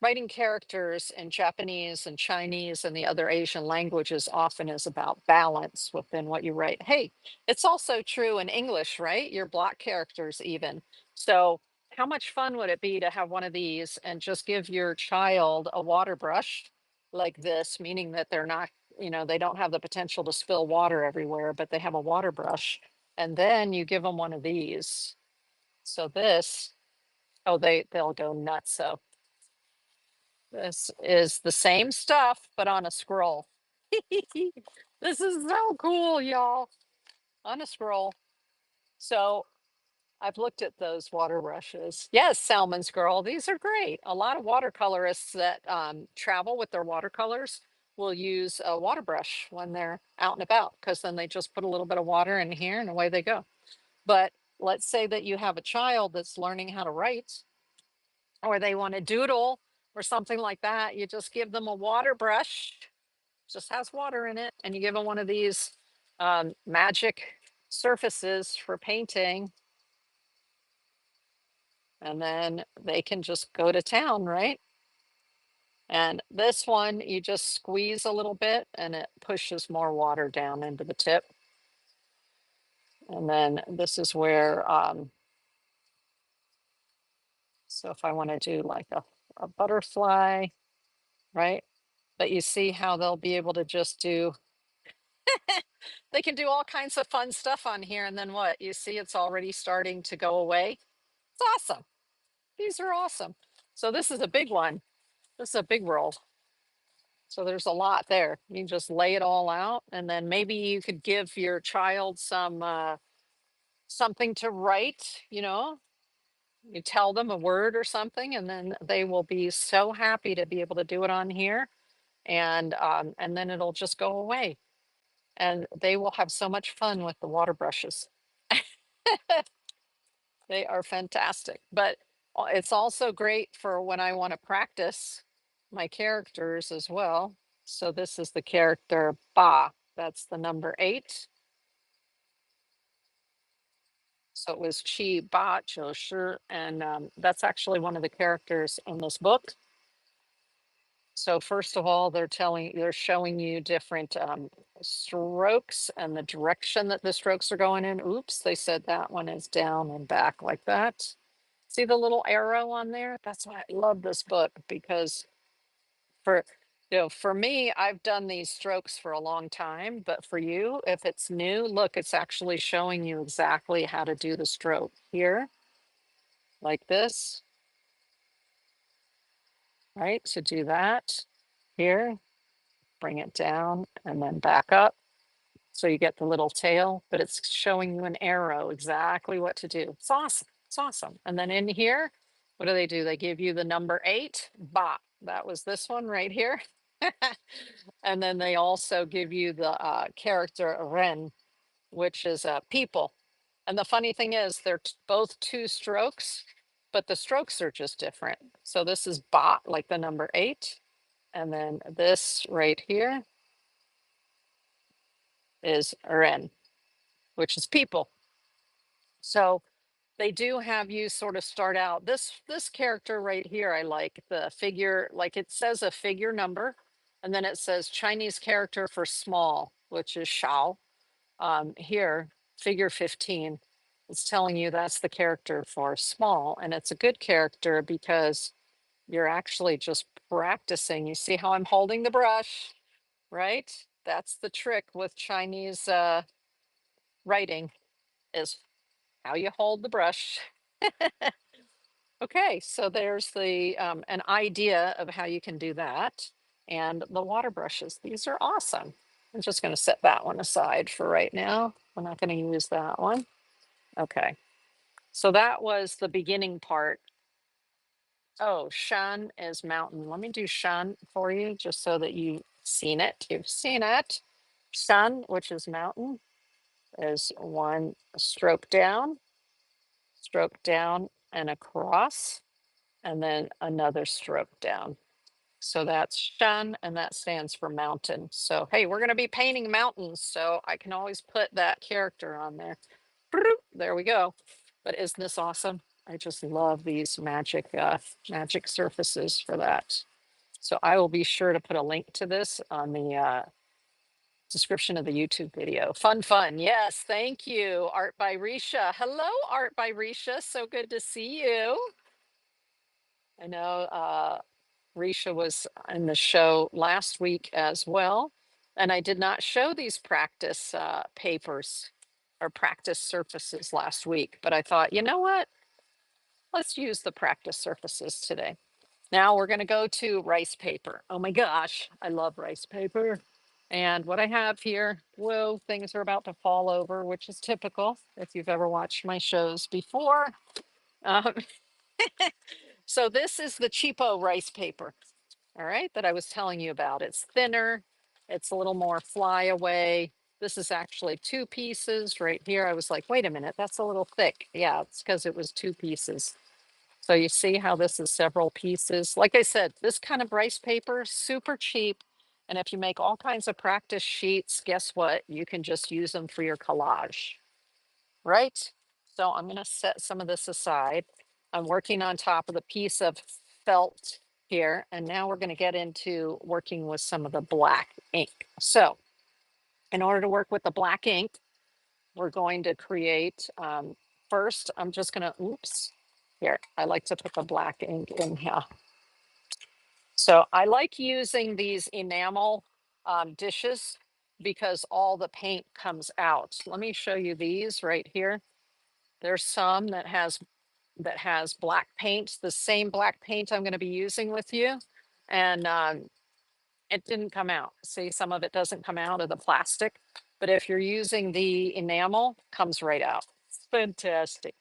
writing characters in Japanese and Chinese and the other Asian languages often is about balance within what you write. Hey, it's also true in English, right? Your block characters, even. So, how much fun would it be to have one of these and just give your child a water brush like this, meaning that they're not, they don't have the potential to spill water everywhere, but they have a water brush. And then you give them one of these. So, this, oh, they'll go nuts. So, this is the same stuff, but on a scroll. This is so cool, y'all. On a scroll. So I've looked at those water brushes. Yes, Salmon's Girl. These are great. A lot of watercolorists that travel with their watercolors will use a water brush when they're out and about, because then they just put a little bit of water in here and away they go. But let's say that you have a child that's learning how to write, or they want to doodle or something like that. You just give them a water brush, just has water in it, and you give them one of these magic surfaces for painting, and then they can just go to town, right? And this one, you just squeeze a little bit and it pushes more water down into the tip. And then this is where, so if I want to do like a butterfly, right? But you see how they'll be able to just do, they can do all kinds of fun stuff on here. And then what? You see it's already starting to go away. It's awesome. These are awesome. So this is a big one. This is a big roll. So there's a lot there. You can just lay it all out, and then maybe you could give your child some something to write, you know. You tell them a word or something, and then they will be so happy to be able to do it on here, and then it'll just go away, and they will have so much fun with the water brushes. They are fantastic, but it's also great for when I want to practice my characters as well. So this is the character Ba. That's the number 8. So it was Chi Ba Jiu Shi, and that's actually one of the characters in this book. So first of all, they're showing you different strokes and the direction that the strokes are going in. Oops, they said that one is down and back like that. See the little arrow on there? That's why I love this book, because for for me, I've done these strokes for a long time, but for you, if it's new, look, it's actually showing you exactly how to do the stroke here, like this, right? To do that here, bring it down and then back up. So you get the little tail, but it's showing you an arrow, exactly what to do. It's awesome. It's awesome. And then in here, what do? They give you the number 8, ba. That was this one right here. And then they also give you the character Ren, which is people. And the funny thing is, they're both 2 strokes, but the strokes are just different. So this is ba, like the number 8. And then this right here is Ren, which is people. So they do have you sort of start out this character right here. I like the figure, like it says a figure number, and then it says Chinese character for small, which is Shao. Here, figure 15. It's telling you that's the character for small, and it's a good character because you're actually just practicing. You see how I'm holding the brush, right? That's the trick with Chinese writing, is how you hold the brush. Okay, so there's the an idea of how you can do that. And the water brushes, these are awesome. I'm just going to set that one aside for right now. We're not going to use that one. Okay, so that was the beginning part. Oh, Shan is mountain. Let me do Shan for you just so that you've seen it. You've seen it. Shan, which is mountain, is one stroke down and across, and then another stroke down. So that's Shan, and that stands for mountain. So, hey, we're going to be painting mountains. So I can always put that character on there. There we go. But isn't this awesome? I just love these magic surfaces for that. So I will be sure to put a link to this on the description of the YouTube video. Fun, fun. Yes, thank you. Art by Risha. Hello, Art by Risha. So good to see you. I know Risha was in the show last week as well. And I did not show these practice papers or practice surfaces last week, but I thought, you know what? Let's use the practice surfaces today. Now we're going to go to rice paper. Oh my gosh, I love rice paper. And what I have here, whoa, things are about to fall over, which is typical if you've ever watched my shows before. Um, so this is the cheapo rice paper, all right, that I was telling you about. It's thinner, it's a little more flyaway. This is actually two pieces right here. I was like, wait a minute, that's a little thick. Yeah, it's because it was two pieces. So you see how this is several pieces. Like I said, this kind of rice paper, super cheap. And if you make all kinds of practice sheets, guess what? You can just use them for your collage, right? So I'm going to set some of this aside. I'm working on top of the piece of felt here. And now we're going to get into working with some of the black ink. So in order to work with the black ink, we're going to create, first, I'm just going to, oops, here, I like to put the black ink in here. So I like using these enamel dishes because all the paint comes out. Let me show you these right here. There's some that has black paint, the same black paint I'm going to be using with you. And it didn't come out. See, some of it doesn't come out of the plastic, but if you're using the enamel, comes right out. It's fantastic.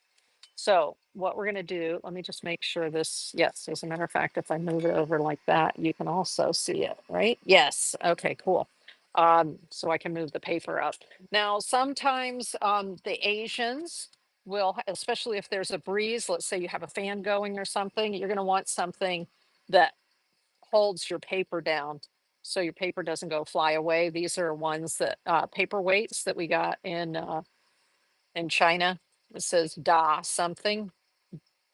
So what we're going to do, let me just make sure this, yes, as a matter of fact, if I move it over like that, you can also see it, right? Yes. Okay, cool. So I can move the paper up. Now, sometimes the Asians will, especially if there's a breeze, let's say you have a fan going or something, you're going to want something that holds your paper down so your paper doesn't go fly away. These are ones that paper weights that we got in China. It says Da something.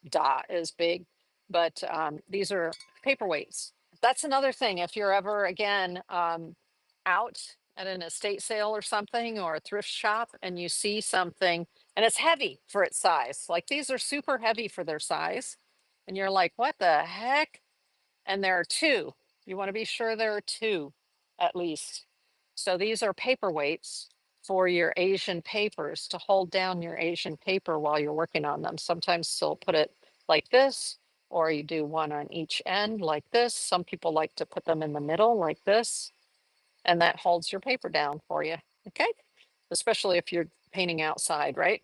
Da is big, but these are paperweights. That's another thing. If you're ever again out at an estate sale or something or a thrift shop and you see something and it's heavy for its size, like these are super heavy for their size, and you're like, what the heck? And there are two. You want to be sure there are two at least. So these are paperweights for your Asian papers to hold down your Asian paper while you're working on them. Sometimes they'll put it like this, or you do one on each end like this. Some people like to put them in the middle like this, and that holds your paper down for you. Okay. Especially if you're painting outside, right?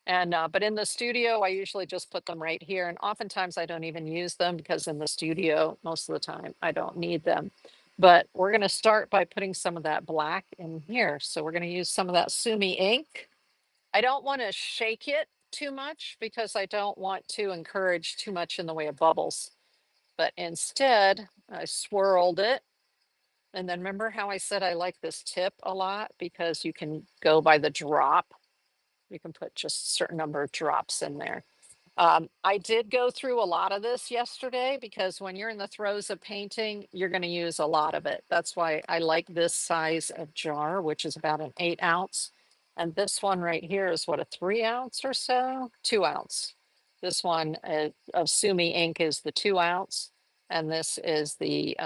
And but in the studio, I usually just put them right here. And oftentimes I don't even use them because in the studio, most of the time, I don't need them. But we're going to start by putting some of that black in here. So we're going to use some of that Sumi ink. I don't want to shake it too much because I don't want to encourage too much in the way of bubbles. But instead, I swirled it. And then remember how I said I like this tip a lot because you can go by the drop. You can put just a certain number of drops in there. I did go through a lot of this yesterday because when you're in the throes of painting, you're going to use a lot of it. That's why I like this size of jar, which is about an 8 ounce. And this one right here is what, a 3 ounce or so? 2 ounce. This one of Sumi ink is the 2 ounce. And this is the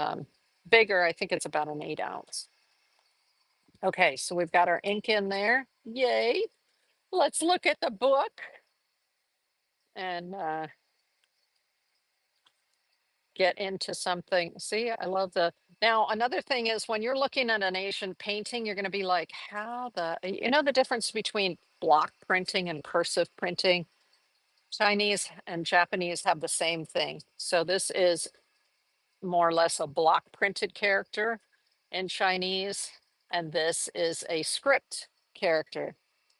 bigger, I think it's about an 8 ounce. Okay, so we've got our ink in there. Yay. Let's look at the book and get into something. See, I love the. Now, another thing is when you're looking at an Asian painting, you're going to be like, how the difference between block printing and cursive printing? Chinese and Japanese have the same thing. So this is more or less a block printed character in Chinese, and this is a script character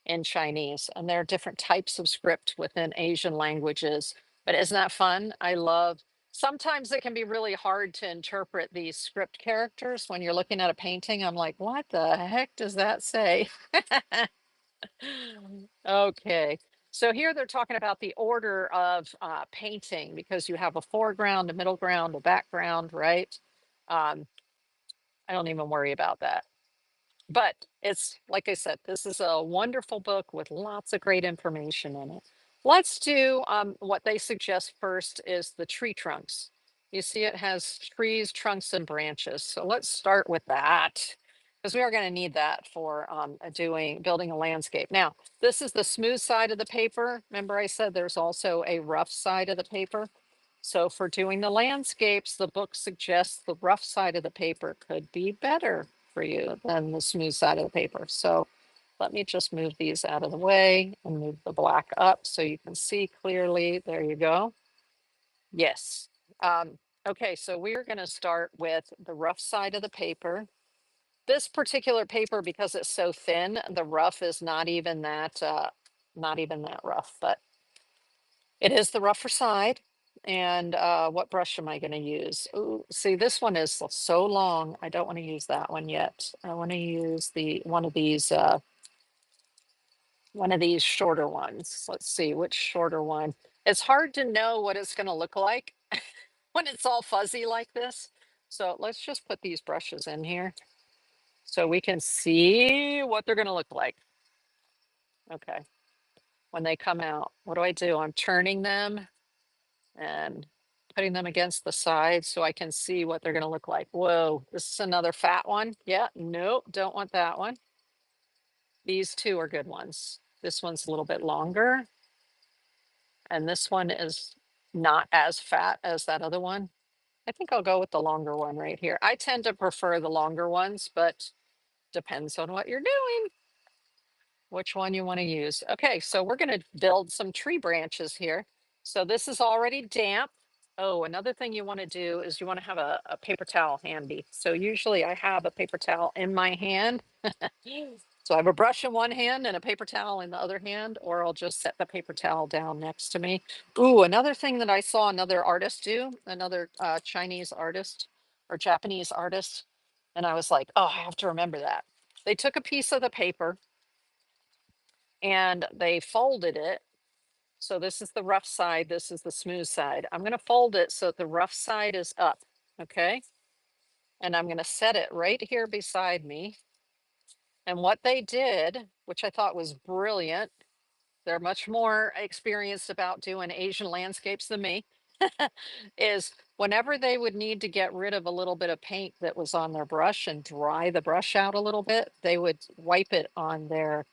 in Chinese. And there are different types of script within Asian languages. But isn't that fun? I love. Sometimes it can be really hard to interpret these script characters when you're looking at a painting. I'm like, what the heck does that say? Okay. So here they're talking about the order of painting because you have a foreground, a middle ground, a background, right? Um, I don't even worry about that. But it's like I said, this is a wonderful book with lots of great information in it. Let's do what they suggest first is the tree trunks. You see, it has trees, trunks, and branches. So let's start with that because we are going to need that for building a landscape. Now, this is the smooth side of the paper. Remember, I said there's also a rough side of the paper. So for doing the landscapes, the book suggests the rough side of the paper could be better for you than the smooth side of the paper. So let me just move these out of the way and move the black up so you can see clearly. There you go. Yes. Okay, so we're going to start with the rough side of the paper. This particular paper, because it's so thin, the rough is not even that rough, but it is the rougher side. And what brush am I going to use? Ooh, see, this one is so long. I don't want to use that one yet. I want to use one of these shorter ones. Let's see which shorter one. It's hard to know what it's going to look like when it's all fuzzy like this. So let's just put these brushes in here so we can see what they're going to look like. Okay. When they come out, what do? I'm turning them and putting them against the side so I can see what they're going to look like. Whoa, this is another fat one. Yeah, nope, don't want that one. These two are good ones. This one's a little bit longer, and this one is not as fat as that other one. I think I'll go with the longer one right here. I tend to prefer the longer ones, but depends on what you're doing, which one you want to use. Okay, so we're going to build some tree branches here. So this is already damp. Oh, another thing you want to do is you want to have a paper towel handy. So usually I have a paper towel in my hand. So I have a brush in one hand and a paper towel in the other hand, or I'll just set the paper towel down next to me. Ooh, another thing that I saw another artist do, another Chinese artist or Japanese artist, and I was like, oh, I have to remember that. They took a piece of the paper and they folded it. So this is the rough side, this is the smooth side. I'm going to fold it so the rough side is up, okay? And I'm going to set it right here beside me. And what they did, which I thought was brilliant, they're much more experienced about doing Asian landscapes than me, is whenever they would need to get rid of a little bit of paint that was on their brush and dry the brush out a little bit, they would wipe it on their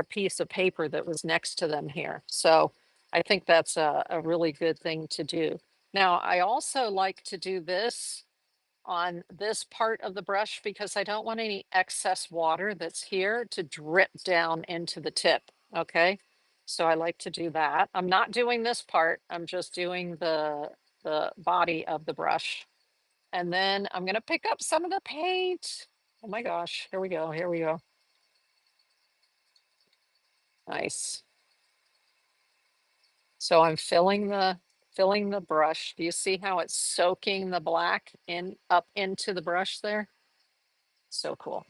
piece of paper that was next to them here. So I think that's a really good thing to do. Now, I also like to do this on this part of the brush because I don't want any excess water that's here to drip down into the tip. Okay. So I like to do that. I'm not doing this part. I'm just doing the body of the brush. And then I'm going to pick up some of the paint. Oh my gosh. Here we go. Here we go. Nice. So I'm filling the brush. Do you see how it's soaking the black in up into the brush there? So cool.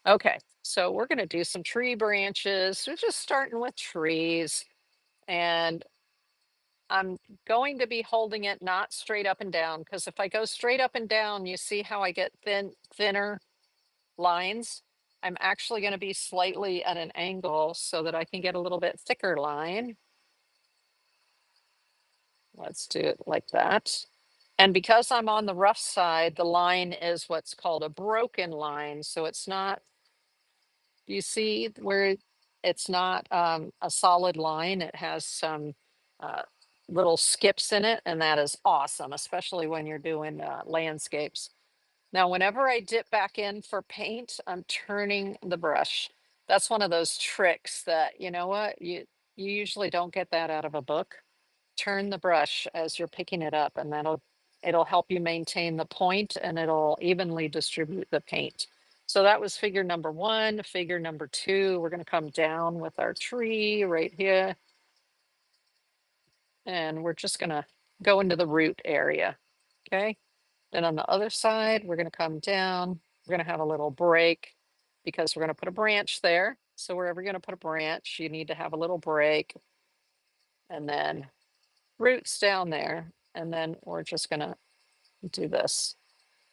Okay, so we're going to do some tree branches. We're just starting with trees, and I'm going to be holding it not straight up and down, because if I go straight up and down, you see how I get thinner lines. I'm actually going to be slightly at an angle so that I can get a little bit thicker line. Let's do it like that. And because I'm on the rough side, the line is what's called a broken line. So it's not, do you see where it's not a solid line? It has some uh, little skips in it, and that is awesome, especially when you're doing landscapes. Now, whenever I dip back in for paint, I'm turning the brush. That's one of those tricks that, you know what, you usually don't get that out of a book. Turn the brush as you're picking it up, and it'll help you maintain the point, and it'll evenly distribute the paint. So that was figure number one. Figure number two, we're going to come down with our tree right here, and we're just going to go into the root area. Okay. Then on the other side, we're going to come down. We're going to have a little break because we're going to put a branch there. So wherever you're going to put a branch, you need to have a little break, and then roots down there. And then we're just going to do this.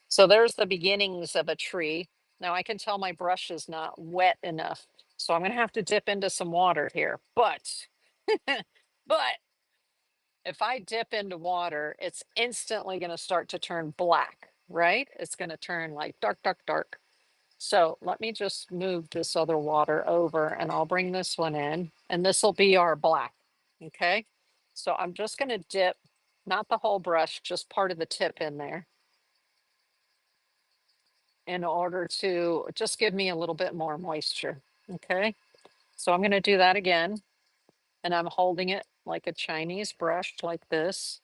So there's the beginnings of a tree. Now I can tell my brush is not wet enough. So I'm going to have to dip into some water here. But, but if I dip into water, it's instantly going to start to turn black, right? It's going to turn like dark, dark, dark. So let me just move this other water over, and I'll bring this one in, and this will be our black. Okay. So I'm just going to dip not the whole brush, just part of the tip in there in order to just give me a little bit more moisture. Okay, so I'm going to do that again, and I'm holding it like a Chinese brush like this,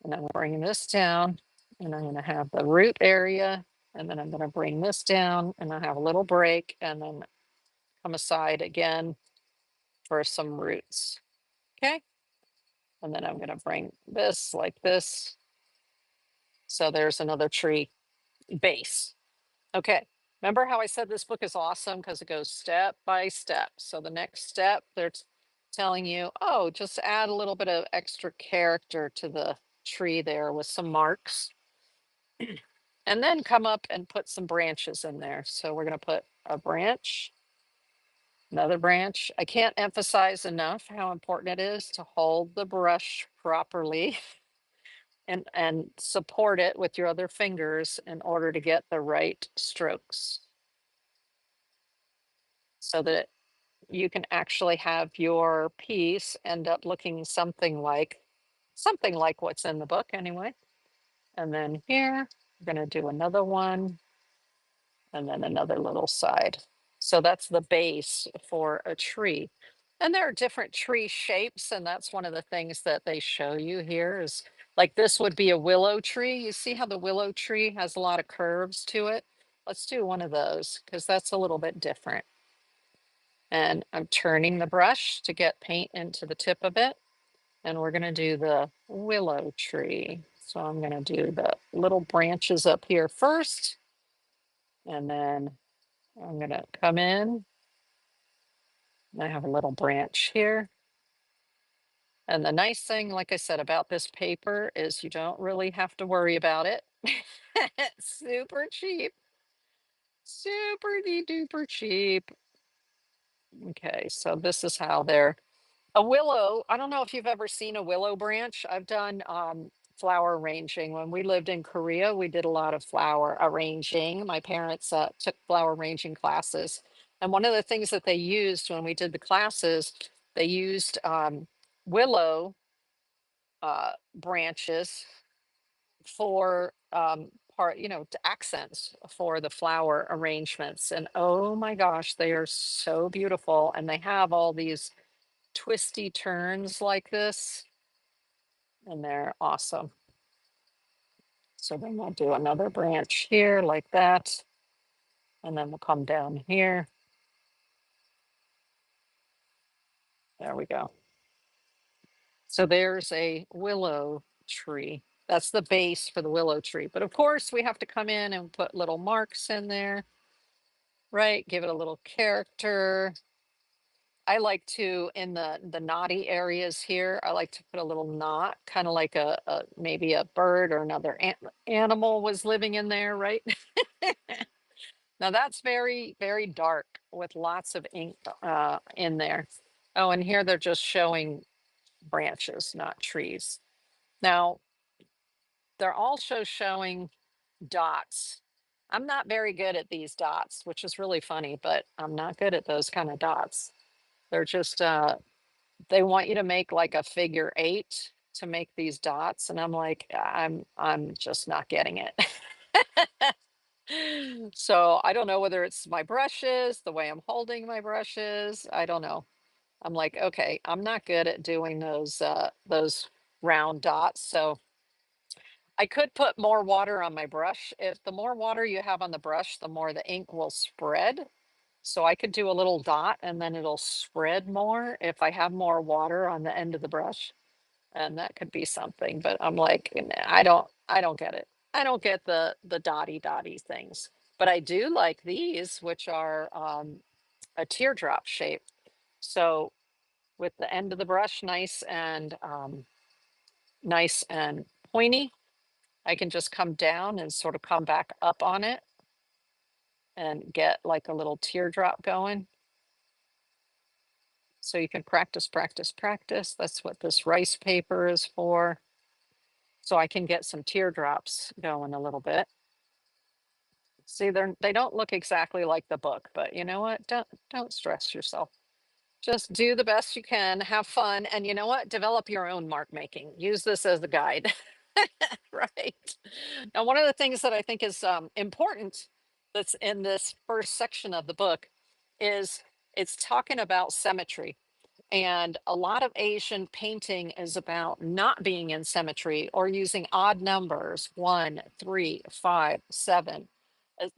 and I'm bringing this down, and I'm going to have the root area, and then I'm going to bring this down, and I have a little break, and then come aside again for some roots. Okay, and then I'm going to bring this like this. So there's another tree base. Okay. Remember how I said this book is awesome because it goes step by step. So the next step, telling you, oh, just add a little bit of extra character to the tree there with some marks. And then come up and put some branches in there. So we're going to put a branch, another branch. I can't emphasize enough how important it is to hold the brush properly and support it with your other fingers in order to get the right strokes so that you can actually have your piece end up looking something like what's in the book anyway. And then here, we're going to do another one and then another little side. So that's the base for a tree. And there are different tree shapes, and that's one of the things that they show you here is like this would be a willow tree. You see how the willow tree has a lot of curves to it? Let's do one of those because that's a little bit different. And I'm turning the brush to get paint into the tip of it. And we're going to do the willow tree. So I'm going to do the little branches up here first. And then I'm going to come in. I have a little branch here. And the nice thing, like I said, about this paper is you don't really have to worry about it. It's super cheap, super duper cheap. Okay, so this is how they're a willow. I don't know if you've ever seen a willow branch. I've done flower arranging. When we lived in Korea, we did a lot of flower arranging. My parents took flower arranging classes. And one of the things that they used when we did the classes, they used willow branches for to accents for the flower arrangements. And oh my gosh, they are so beautiful. And they have all these twisty turns like this, and they're awesome. So then we'll do another branch here like that, and then we'll come down here. There we go. So there's a willow tree. That's the base for the willow tree. But of course, we have to come in and put little marks in there, right? Give it a little character. I like to, in the knotty areas here, I like to put a little knot, kind of like a maybe a bird or another animal was living in there, right? Now that's very, very dark with lots of ink in there. Oh, and here they're just showing branches, not trees. Now they're also showing dots. I'm not very good at these dots, which is really funny, but I'm not good at those kind of dots. They're just they want you to make like a figure eight to make these dots, and I'm like, I'm just not getting it. So I don't know whether it's my brushes, the way I'm holding my brushes, I don't know. I'm like, okay, I'm not good at doing those round dots. So I could put more water on my brush. If the more water you have on the brush, the more the ink will spread. So I could do a little dot and then it'll spread more if I have more water on the end of the brush. And that could be something, but I'm like, I don't get it. I don't get the dotty things. But I do like these, which are a teardrop shape. So with the end of the brush nice and pointy, I can just come down and sort of come back up on it and get like a little teardrop going. So you can practice, practice, practice. That's what this rice paper is for. So I can get some teardrops going a little bit. See, they don't look exactly like the book, but you know what? Don't stress yourself. Just do the best you can, have fun, and you know what? Develop your own mark making. Use this as a guide. Right. Now, one of the things that I think is important that's in this first section of the book is it's talking about symmetry. And a lot of Asian painting is about not being in symmetry or using odd numbers, 1, 3, 5, 7.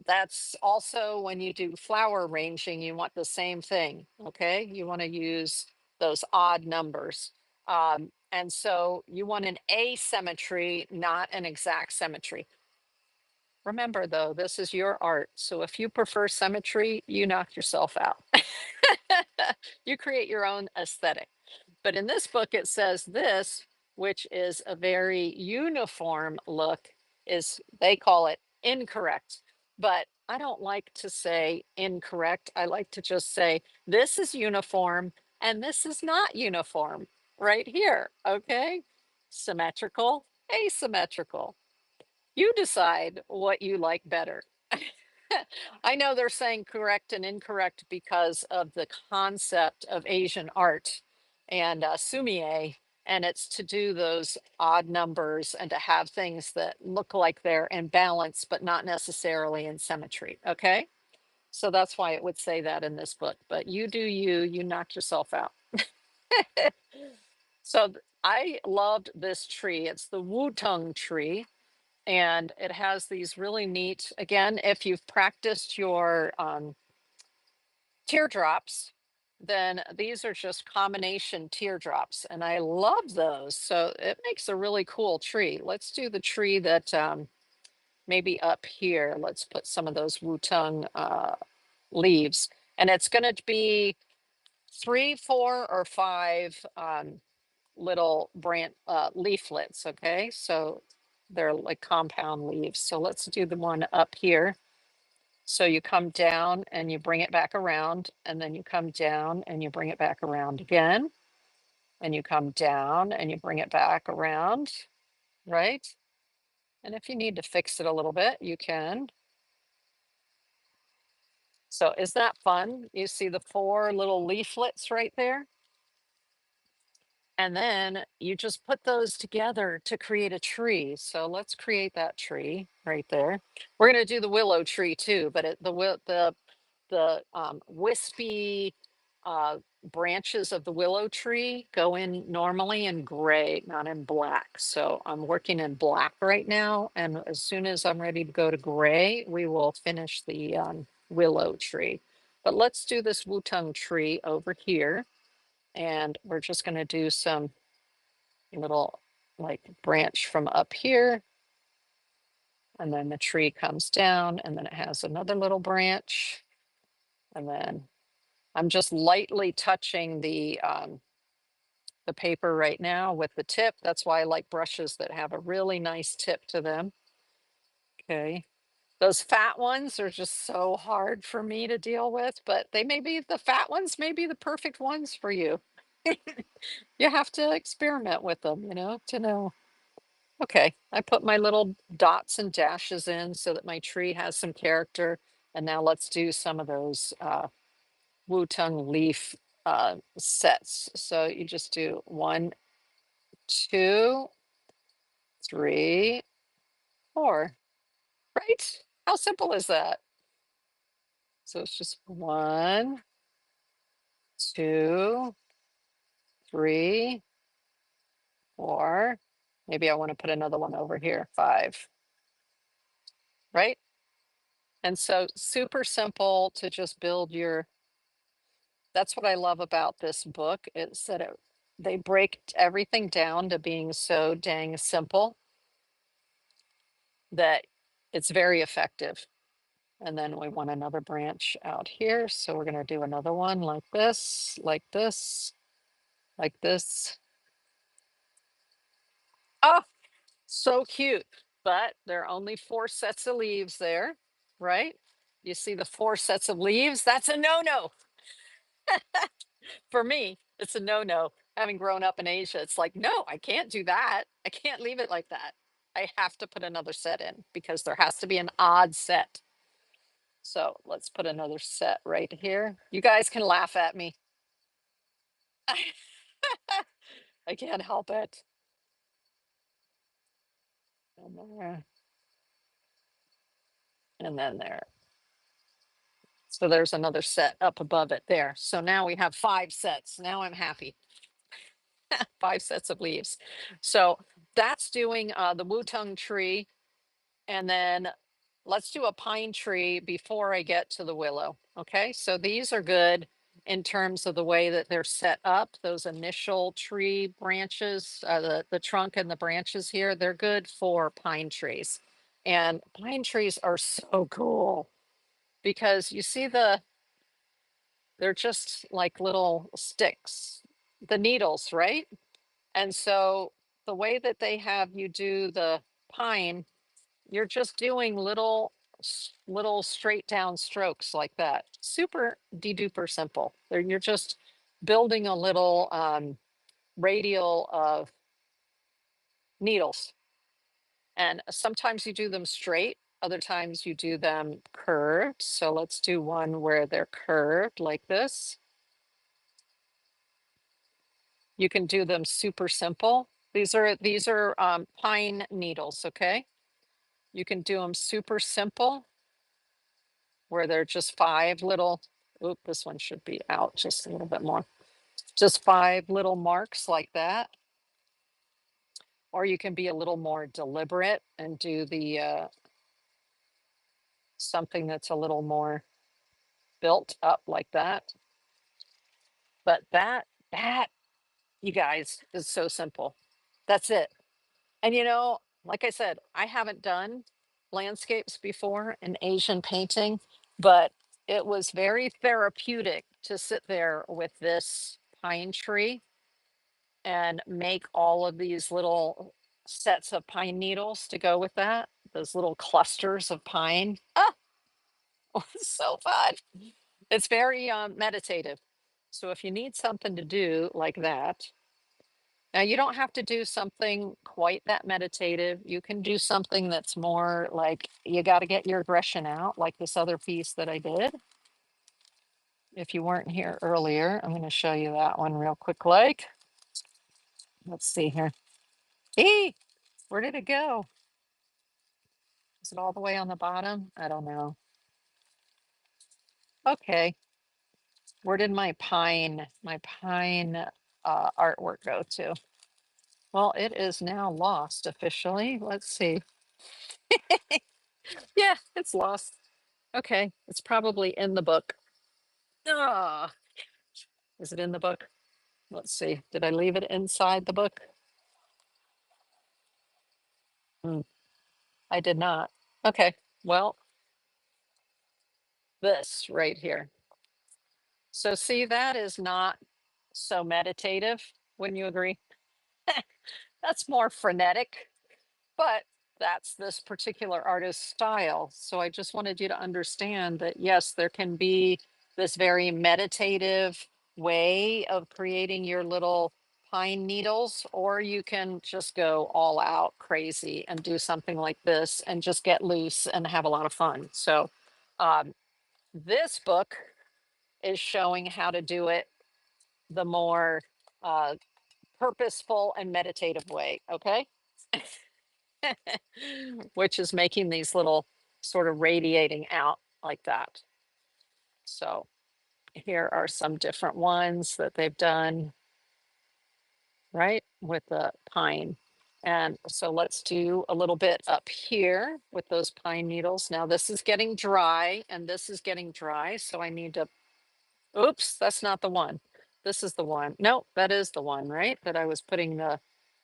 That's also when you do flower arranging, you want the same thing. Okay. You want to use those odd numbers. And so you want an asymmetry, not an exact symmetry. Remember, though, this is your art. So if you prefer symmetry, you knock yourself out. You create your own aesthetic. But in this book, it says this, which is a very uniform look, is they call it incorrect. But I don't like to say incorrect. I like to just say this is uniform and this is not uniform right here. Okay. Symmetrical, asymmetrical. You decide what you like better. I know they're saying correct and incorrect because of the concept of Asian art and Sumi-e, and it's to do those odd numbers and to have things that look like they're in balance, but not necessarily in symmetry. Okay. So that's why it would say that in this book. But you do you, you knock yourself out. So I loved this tree. It's the Wu-tung tree and it has these really neat, again, if you've practiced your teardrops, then these are just combination teardrops and I love those. So it makes a really cool tree. Let's do the tree that maybe up here. Let's put some of those Wu-tung leaves, and it's going to be 3, 4, or 5 little branch leaflets. Okay, so they're like compound leaves. So let's do the one up here. So you come down and you bring it back around, and then you come down and you bring it back around again, and you come down and you bring it back around, right? And if you need to fix it a little bit, you can. So is that fun? You see the 4 little leaflets right there? And then you just put those together to create a tree. So let's create that tree right there. We're going to do the willow tree too, but the wispy uh, branches of the willow tree go in normally in gray, not in black. So I'm working in black right now, and as soon as I'm ready to go to gray, we will finish the willow tree. But let's do this Wu-tung tree over here, and we're just going to do some little like branch from up here, and then the tree comes down, and then it has another little branch, and then I'm just lightly touching the paper right now with the tip. That's why I like brushes that have a really nice tip to them. Okay. Those fat ones are just so hard for me to deal with, but they may be the fat ones may be the perfect ones for you. You have to experiment with them, to know. Okay, I put my little dots and dashes in so that my tree has some character. And now let's do some of those Wu-tung leaf sets. So you just do 1, 2, 3, 4, right? How simple is that? So it's just 1, 2, 3, 4. Maybe I want to put another one over here, 5, right? And so super simple to just build your, that's what I love about this book is that they break everything down to being so dang simple that it's very effective. And then we want another branch out here. So we're going to do another one like this, like this, like this. Oh, so cute. But there are only 4 sets of leaves there, right? You see the 4 sets of leaves? That's a no-no. For me, it's a no-no. Having grown up in Asia, it's like, no, I can't do that. I can't leave it like that. I have to put another set in because there has to be an odd set. So let's put another set right here. You guys can laugh at me. I can't help it. And there, and then there. So there's another set up above it there. So now we have 5 sets. Now I'm happy. 5 sets of leaves. So that's doing the Wu-Tung tree. And then let's do a pine tree before I get to the willow. Okay, so these are good in terms of the way that they're set up. Those initial tree branches, the trunk and the branches here, they're good for pine trees. And pine trees are so cool because you see they're just like little sticks, the needles, right? And so the way that they have you do the pine, you're just doing little straight down strokes like that. Super de duper simple. You're just building a little radial of needles. And sometimes you do them straight, other times you do them curved. So let's do one where they're curved like this. You can do them super simple. These are pine needles, okay? You can do them super simple where they're just 5 little, oop, this one should be out just a little bit more. Just 5 little marks like that. Or you can be a little more deliberate and do the something that's a little more built up like that. But that, you guys, is so simple. That's it. And like I said, I haven't done landscapes before in Asian painting, but it was very therapeutic to sit there with this pine tree and make all of these little sets of pine needles to go with that, those little clusters of pine. Ah, it was so fun. It's very meditative. So if you need something to do like that, now, you don't have to do something quite that meditative. You can do something that's more like you got to get your aggression out, like this other piece that I did. If you weren't here earlier, I'm going to show you that one real quick. Like, let's see here. Ee, where did it go? Is it all the way on the bottom? I don't know. Okay. Where did my pine artwork go to? Well, it is now lost officially. Let's see. Yeah, it's lost. Okay, it's probably in the book. Ah, is it in the book? Let's see. Did I leave it inside the book? Hmm, I did not. Okay, well, this right here. So see, that is not so meditative. Wouldn't you agree? That's more frenetic, but that's this particular artist's style. So I just wanted you to understand that yes, there can be this very meditative way of creating your little pine needles, or you can just go all out crazy and do something like this and just get loose and have a lot of fun. So um, this book is showing how to do it the more uh, purposeful and meditative way. Okay. Which is making these little sort of radiating out like that. So here are some different ones that they've done, right, with the pine. And so let's do a little bit up here with those pine needles. Now this is getting dry and this is getting dry. So I need to, oops, that's not the one. This is the one. Nope, that is the one, right? That I was putting the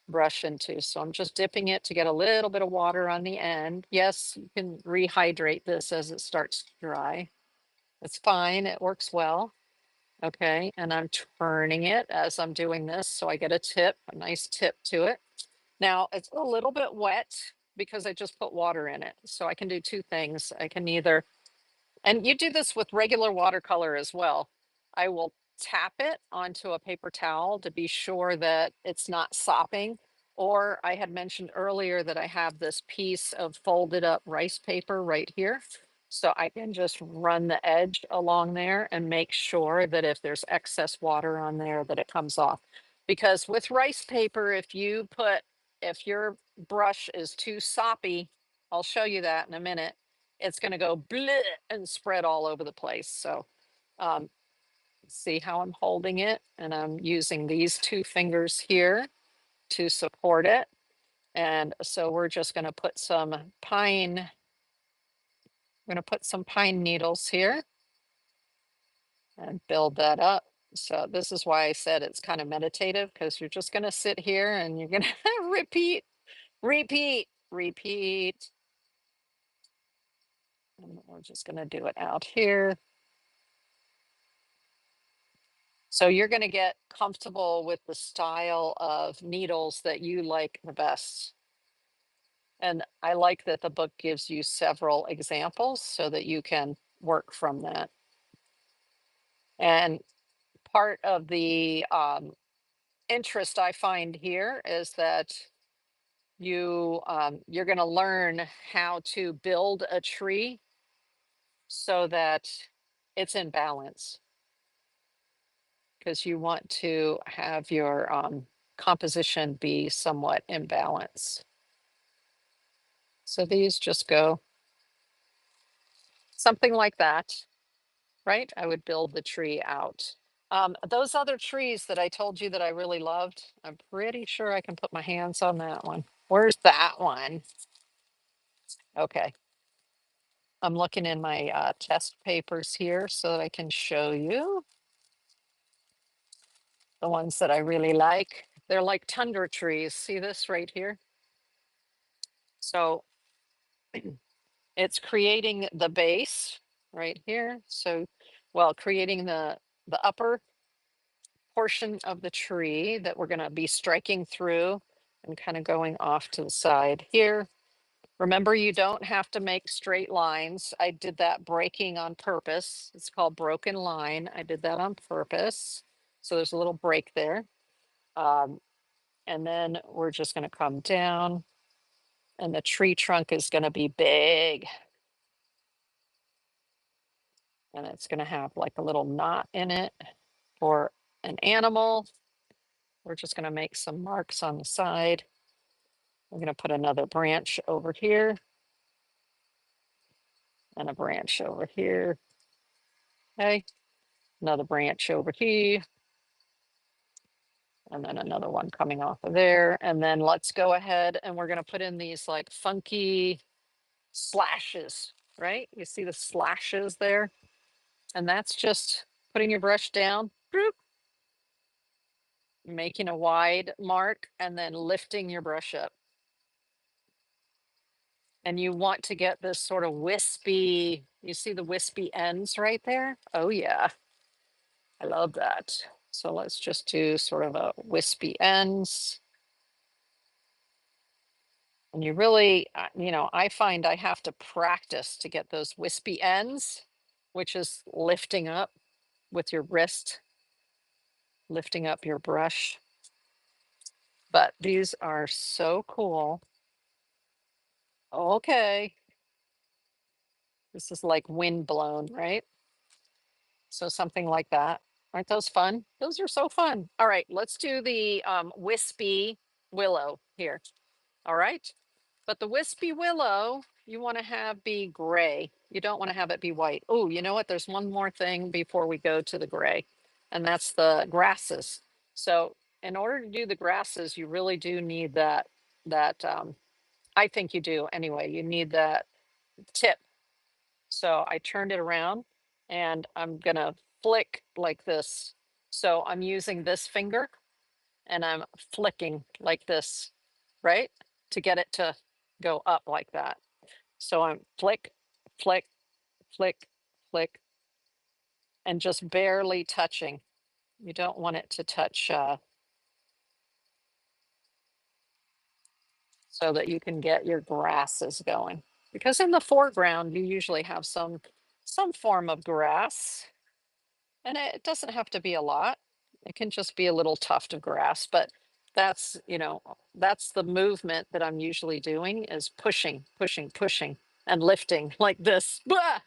brush into. So I'm just dipping it to get a little bit of water on the end. Yes, you can rehydrate this as it starts to dry. It's fine. It works well. Okay. And I'm turning it as I'm doing this. So I get a tip, a nice tip to it. Now it's a little bit wet because I just put water in it. So I can do 2 things. I can either, and you do this with regular watercolor as well. I will tap it onto a paper towel to be sure that it's not sopping. Or I had mentioned earlier that I have this piece of folded up rice paper right here. So I can just run the edge along there and make sure that if there's excess water on there, that it comes off. Because with rice paper, if your brush is too soppy, I'll show you that in a minute, it's going to go bleh and spread all over the place. So um, see how I'm holding it, and I'm using these two fingers here to support it. And so we're just going to put some pine, we're going to put some pine needles here and build that up. So this is why I said it's kind of meditative, because you're just going to sit here and you're going to repeat, repeat, repeat. And we're just going to do it out here. So you're going to get comfortable with the style of needles that you like the best. And I like that the book gives you several examples so that you can work from that. And part of the interest I find here is that you're going to learn how to build a tree so that it's in balance, because you want to have your composition be somewhat in balance. So these just go something like that, right? I would build the tree out. Those other trees that I told you that I really loved, I'm pretty sure I can put my hands on that one. Where's that one? Okay. I'm looking in my test papers here so that I can show you the ones that I really like. They're like tundra trees. See this right here? So it's creating the base right here. So, well, creating the upper portion of the tree that we're going to be striking through and kind of going off to the side here. Remember, you don't have to make straight lines. I did that breaking on purpose. It's called broken line. I did that on purpose. So there's a little break there. Um, and then we're just going to come down, and the tree trunk is going to be big. And it's going to have like a little knot in it for an animal. We're just going to make some marks on the side. We're going to put another branch over here and a branch over here. Okay, another branch over here, and then another one coming off of there. And then let's go ahead and we're going to put in these like funky slashes, right? You see the slashes there? And that's just putting your brush down, boop, making a wide mark, and then lifting your brush up. And you want to get this sort of wispy, you see the wispy ends right there? Oh yeah, I love that. So let's just do sort of a wispy ends. And you really, I find I have to practice to get those wispy ends, which is lifting up with your wrist, lifting up your brush. But these are so cool. Okay. This is like wind blown, right? So something like that. Aren't those fun? Those are so fun. All right, let's do the wispy willow here. All right. But the wispy willow, you want to have be gray. You don't want to have it be white. Oh, you know what? There's one more thing before we go to the gray, and that's the grasses. So in order to do the grasses, you really do need that I think you do anyway. You need that tip. So I turned it around and I'm gonna flick like this. So I'm using this finger and I'm flicking like this, right? To get it to go up like that. So I'm flick, flick, flick, flick, and just barely touching. You don't want it to touch so that you can get your grasses going. Because in the foreground, you usually have some form of grass. And it doesn't have to be a lot. It can just be a little tuft of grass, but that's the movement that I'm usually doing is pushing, pushing, pushing. and lifting like this, blah,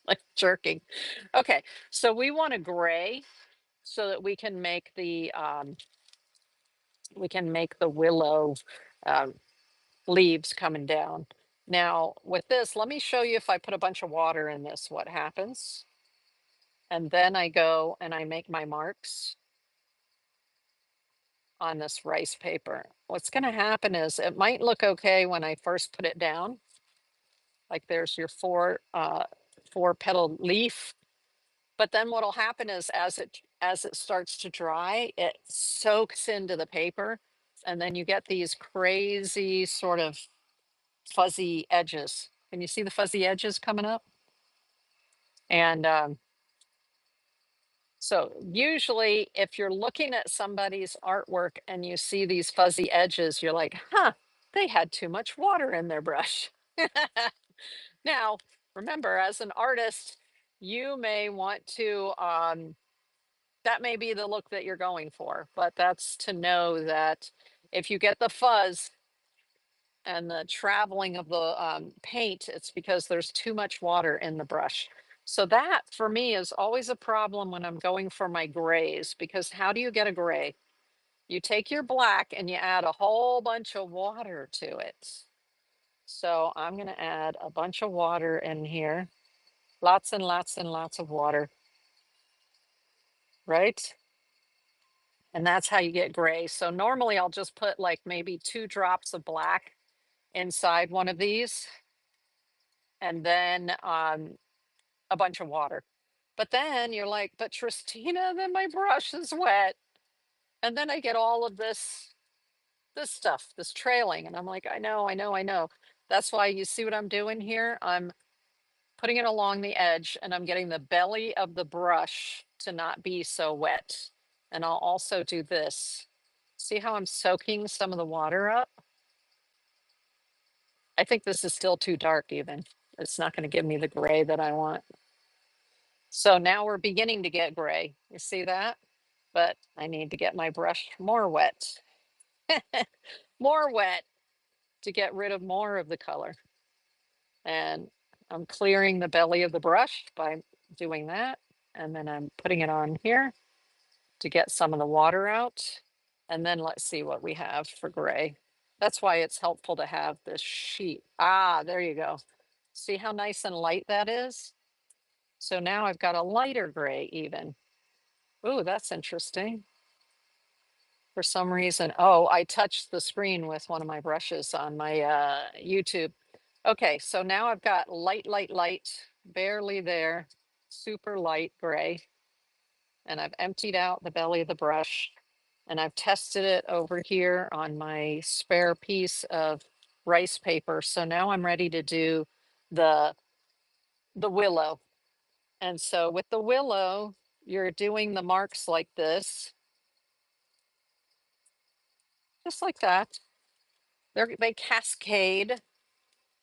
like jerking. Okay, so we want a gray so that we can make the willow um, leaves coming down. Now with this, let me show you if I put a bunch of water in this, what happens. And then I go and I make my marks on this rice paper. What's going to happen is it might look okay when I first put it down. Like there's your four petal leaf. But then what'll happen is as it starts to dry, it soaks into the paper, and then you get these crazy sort of fuzzy edges. Can you see the fuzzy edges coming up? And so usually if you're looking at somebody's artwork and you see these fuzzy edges, you're like, huh, they had too much water in their brush. Now, remember, as an artist, you may want to, that may be the look that you're going for, but that's to know that if you get the fuzz and the traveling of the paint, it's because there's too much water in the brush. So that for me is always a problem when I'm going for my grays, because how do you get a gray? You take your black and you add a whole bunch of water to it. So I'm going to add a bunch of water in here, lots and lots and lots of water, right? And that's how you get gray. So normally I'll just put like maybe 2 drops of black inside one of these, and then a bunch of water. But then you're like, but Tristina, then my brush is wet. And then I get all of this stuff, this trailing. And I'm like, I know, I know, I know. That's why you see what I'm doing here. I'm putting it along the edge and I'm getting the belly of the brush to not be so wet. And I'll also do this. See how I'm soaking some of the water up? I think this is still too dark even. It's not going to give me the gray that I want. So now we're beginning to get gray. You see that? But I need to get my brush more wet, more wet to get rid of more of the color. And I'm clearing the belly of the brush by doing that. And then I'm putting it on here to get some of the water out. And then let's see what we have for gray. That's why it's helpful to have this sheet. Ah, there you go. See how nice and light that is? So now I've got a lighter gray even. Ooh, that's interesting. For some reason, oh, I touched the screen with one of my brushes on my YouTube. Okay, so now I've got light, light, light, barely there, super light gray. And I've emptied out the belly of the brush and I've tested it over here on my spare piece of rice paper. So now I'm ready to do the willow. And so with the willow, you're doing the marks like this, just like that. They cascade.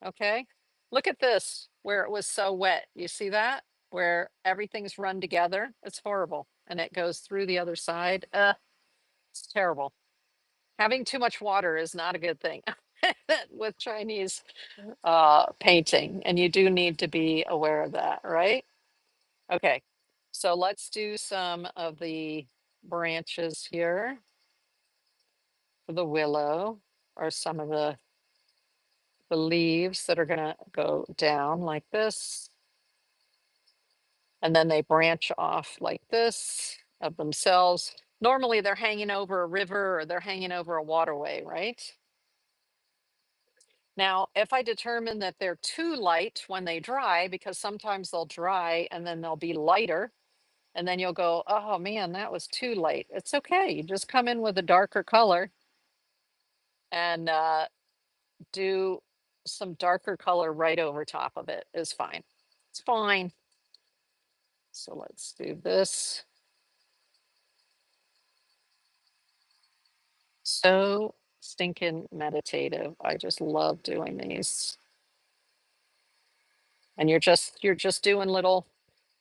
Okay. Look at this where it was so wet. You see that? Where everything's run together. It's horrible. And it goes through the other side. It's terrible. Having too much water is not a good thing with Chinese painting. And you do need to be aware of that, right? Okay. So let's do some of the branches here for the willow, or some of the leaves that are going to go down like this. And then they branch off like this of themselves. Normally they're hanging over a river or they're hanging over a waterway, right? Now, if I determine that they're too light when they dry, because sometimes they'll dry and then they'll be lighter, and then you'll go, oh man, that was too light. It's okay. You just come in with a darker color and do some darker color right over top of it is fine. It's fine. So let's do this. So stinking meditative. I just love doing these. And you're just doing little,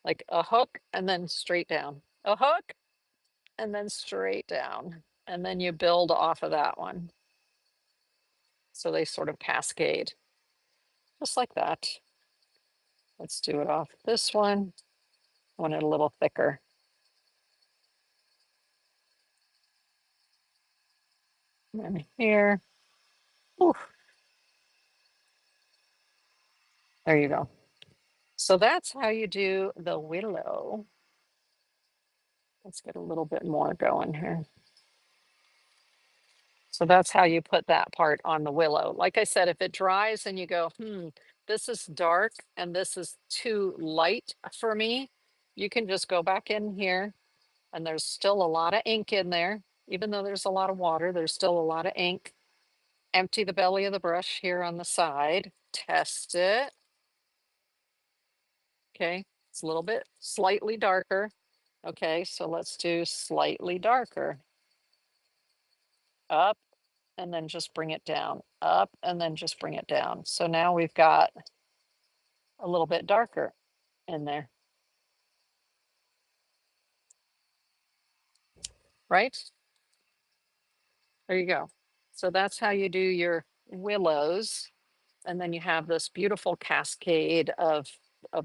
like a hook and then straight down. A hook and then straight down. And then you build off of that one. So they sort of cascade. just like that. Let's do it off this one. I want it a little thicker. And here. Ooh, there you go. So that's how you do the willow. Let's get a little bit more going here. So that's how you put that part on the willow. Like I said, if it dries and you go, this is dark and this is too light for me, you can just go back in here and there's still a lot of ink in there. Even though there's a lot of water, there's still a lot of ink. Empty the belly of the brush here on the side, test it. Okay, it's a little bit slightly darker. Okay, so let's do slightly darker. Up and then just bring it down. Up and then just bring it down. So now we've got a little bit darker in there, right? There you go. So that's how you do your willows. And then you have this beautiful cascade of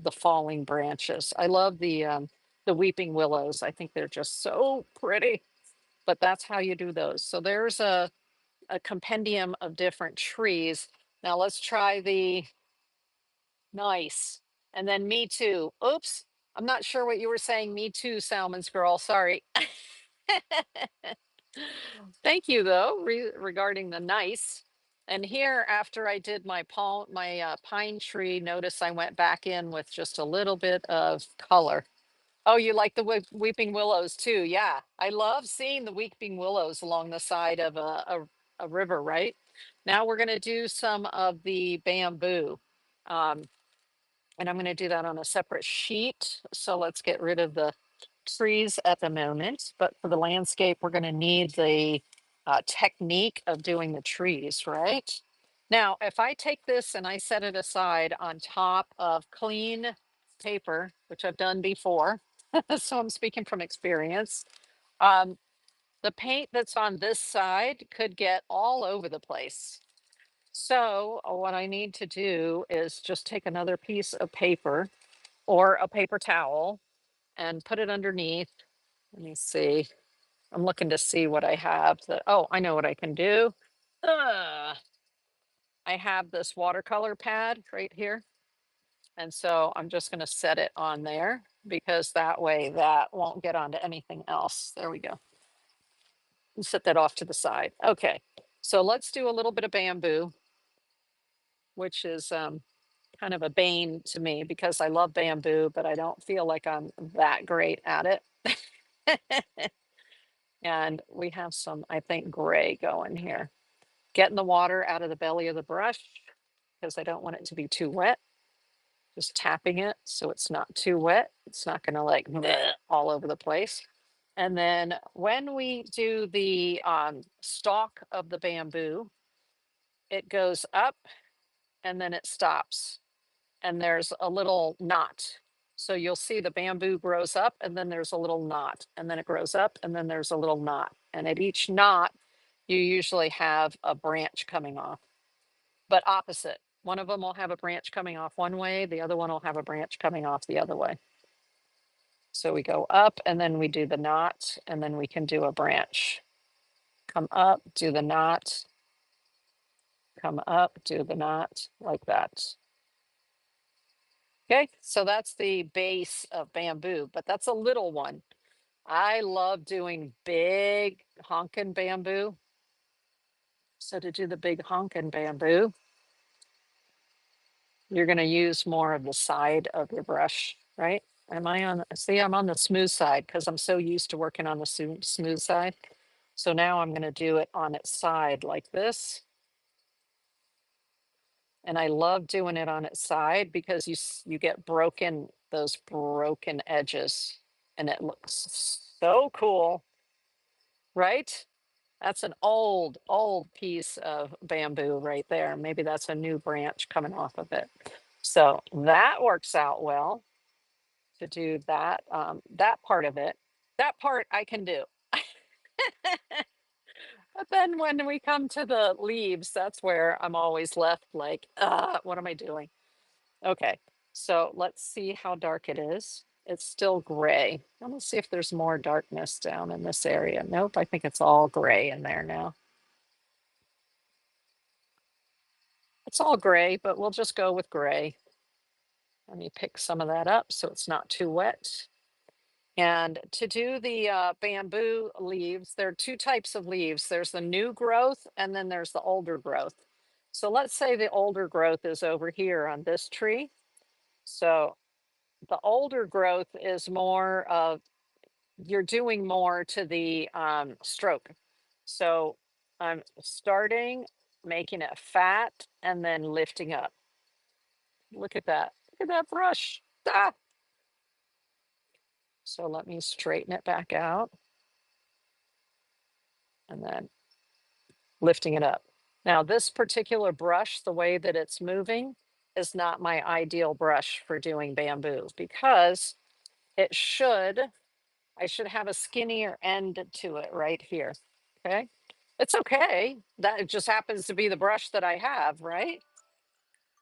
the falling branches. I love the weeping willows. I think they're just so pretty. But that's how you do those. So there's a compendium of different trees. Now let's try the nice. And then me too. Oops. I'm not sure what you were saying. Me too, Salmon's girl. Sorry. Thank you though, regarding the nice. And here, after I did my pine tree, notice I went back in with just a little bit of color. Oh, you like the weeping willows too? Yeah, I love seeing the weeping willows along the side of a river. Right now, we're going to do some of the bamboo. Um, and I'm going to do that on a separate sheet. So let's get rid of the trees at the moment. But for the landscape, we're going to need the technique of doing the trees, right? Now, if I take this and I set it aside on top of clean paper, which I've done before, so I'm speaking from experience, um, the paint that's on this side could get all over the place. So what I need to do is just take another piece of paper or a paper towel and put it underneath. Let me see. I'm looking to see what I have that, oh, I know what I can do. I have this watercolor pad right here. And so I'm just going to set it on there because that way that won't get onto anything else. There we go. And set that off to the side. Okay. So let's do a little bit of bamboo, which is kind of a bane to me because I love bamboo, but I don't feel like I'm that great at it. And we have some, I think, gray going here. Getting the water out of the belly of the brush because I don't want it to be too wet. Just tapping it so it's not too wet. It's not going to like bleh all over the place. And then when we do the stalk of the bamboo, it goes up and then it stops. And there's a little knot. So you'll see the bamboo grows up and then there's a little knot and then it grows up and then there's a little knot. And at each knot, you usually have a branch coming off, but opposite. One of them will have a branch coming off one way, the other one will have a branch coming off the other way. So we go up and then we do the knot and then we can do a branch. Come up, do the knot, come up, do the knot like that. Okay, so that's the base of bamboo, but that's a little one. I love doing big honkin' bamboo. So to do the big honkin' bamboo, you're going to use more of the side of your brush, right? Am I on, see, I'm on the smooth side because I'm so used to working on the smooth side. So now I'm going to do it on its side like this. And I love doing it on its side because you get those broken edges and it looks so cool, right? That's an old piece of bamboo right there. Maybe that's a new branch coming off of it. So that works out well to do that, that part of it. That part I can do. But then when we come to the leaves, that's where I'm always left like, what am I doing? Okay, so let's see how dark it is. It's still gray. Let me see if there's more darkness down in this area. Nope, I think it's all gray in there now. It's all gray, but we'll just go with gray. Let me pick some of that up so it's not too wet. And to do the bamboo leaves, there are two types of leaves. There's the new growth and then there's the older growth. So let's say the older growth is over here on this tree. So the older growth is more of, you're doing more to the stroke. So I'm starting, making it fat and then lifting up. Look at that. Look at that brush. Ah! So let me straighten it back out and then lifting it up. Now, this particular brush, the way that it's moving, is not my ideal brush for doing bamboo because it should, I should have a skinnier end to it right here. Okay. It's okay. That it just happens to be the brush that I have, right?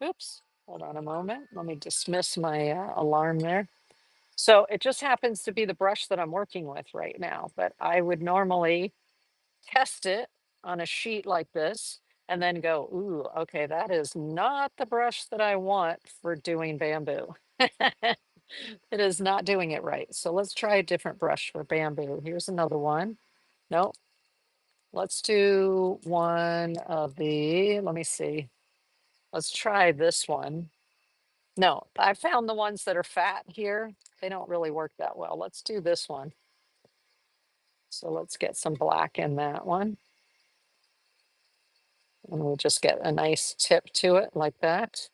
Oops. Hold on a moment. Let me dismiss my alarm there. So it just happens to be the brush that I'm working with right now, but I would normally test it on a sheet like this and then go, ooh, okay, that is not the brush that I want for doing bamboo. It is not doing it right. So let's try a different brush for bamboo. Here's another one. No, let's do one of the, let me see. Let's try this one. No, I found the ones that are fat here. They don't really work that well. Let's do this one. So let's get some black in that one. And we'll just get a nice tip to it like that.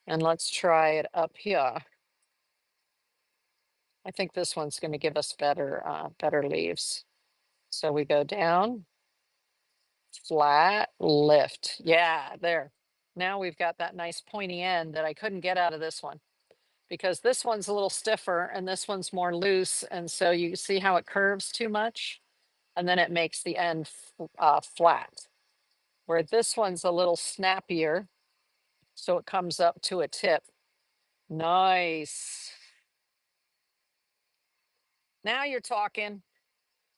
And let's try it up here. I think this one's going to give us better leaves. So we go down, flat, lift. Yeah, there. Now we've got that nice pointy end that I couldn't get out of this one because this one's a little stiffer and this one's more loose. And so you see how it curves too much and then it makes the end flat. Where this one's a little snappier, so it comes up to a tip. Nice. Now you're talking.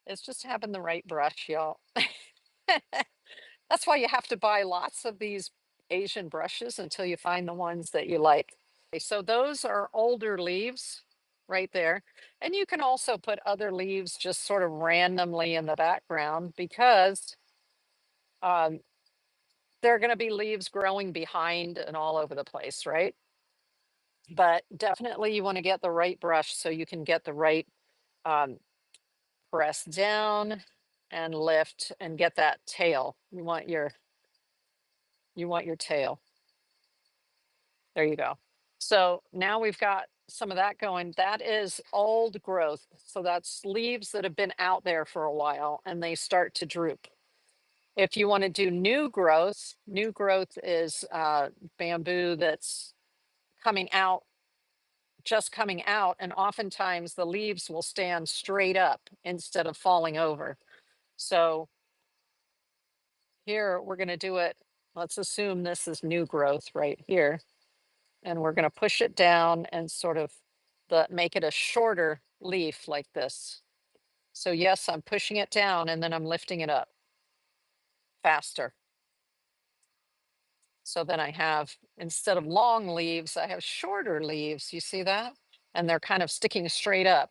It's just having the right brush, y'all. That's why you have to buy lots of these Asian brushes until you find the ones that you like. Okay, so those are older leaves right there. And you can also put other leaves just sort of randomly in the background because um, there are going to be leaves growing behind and all over the place, right? But definitely you want to get the right brush so you can get the right um, press down and lift and get that tail. You want your tail. There you go. So now we've got some of that going. That is old growth. So that's leaves that have been out there for a while and they start to droop. If you want to do new growth is bamboo that's coming out, just coming out. And oftentimes the leaves will stand straight up instead of falling over. So here we're going to do it. Let's assume this is new growth right here. And we're going to push it down and sort of make it a shorter leaf like this. So yes, I'm pushing it down and then I'm lifting it up faster. So then I have, instead of long leaves, I have shorter leaves. You see that? And they're kind of sticking straight up.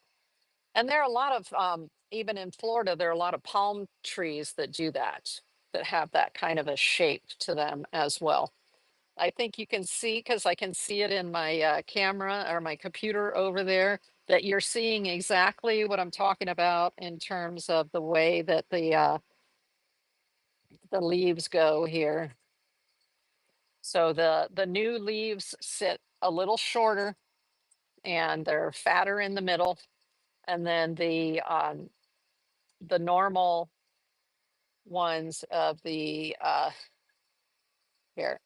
And there are a lot of, even in Florida, there are a lot of palm trees that do that, that have that kind of a shape to them as well. I think you can see, because I can see it in my camera or my computer over there, that you're seeing exactly what I'm talking about in terms of the way that the leaves go here. So the new leaves sit a little shorter and they're fatter in the middle, and then the normal ones of the here,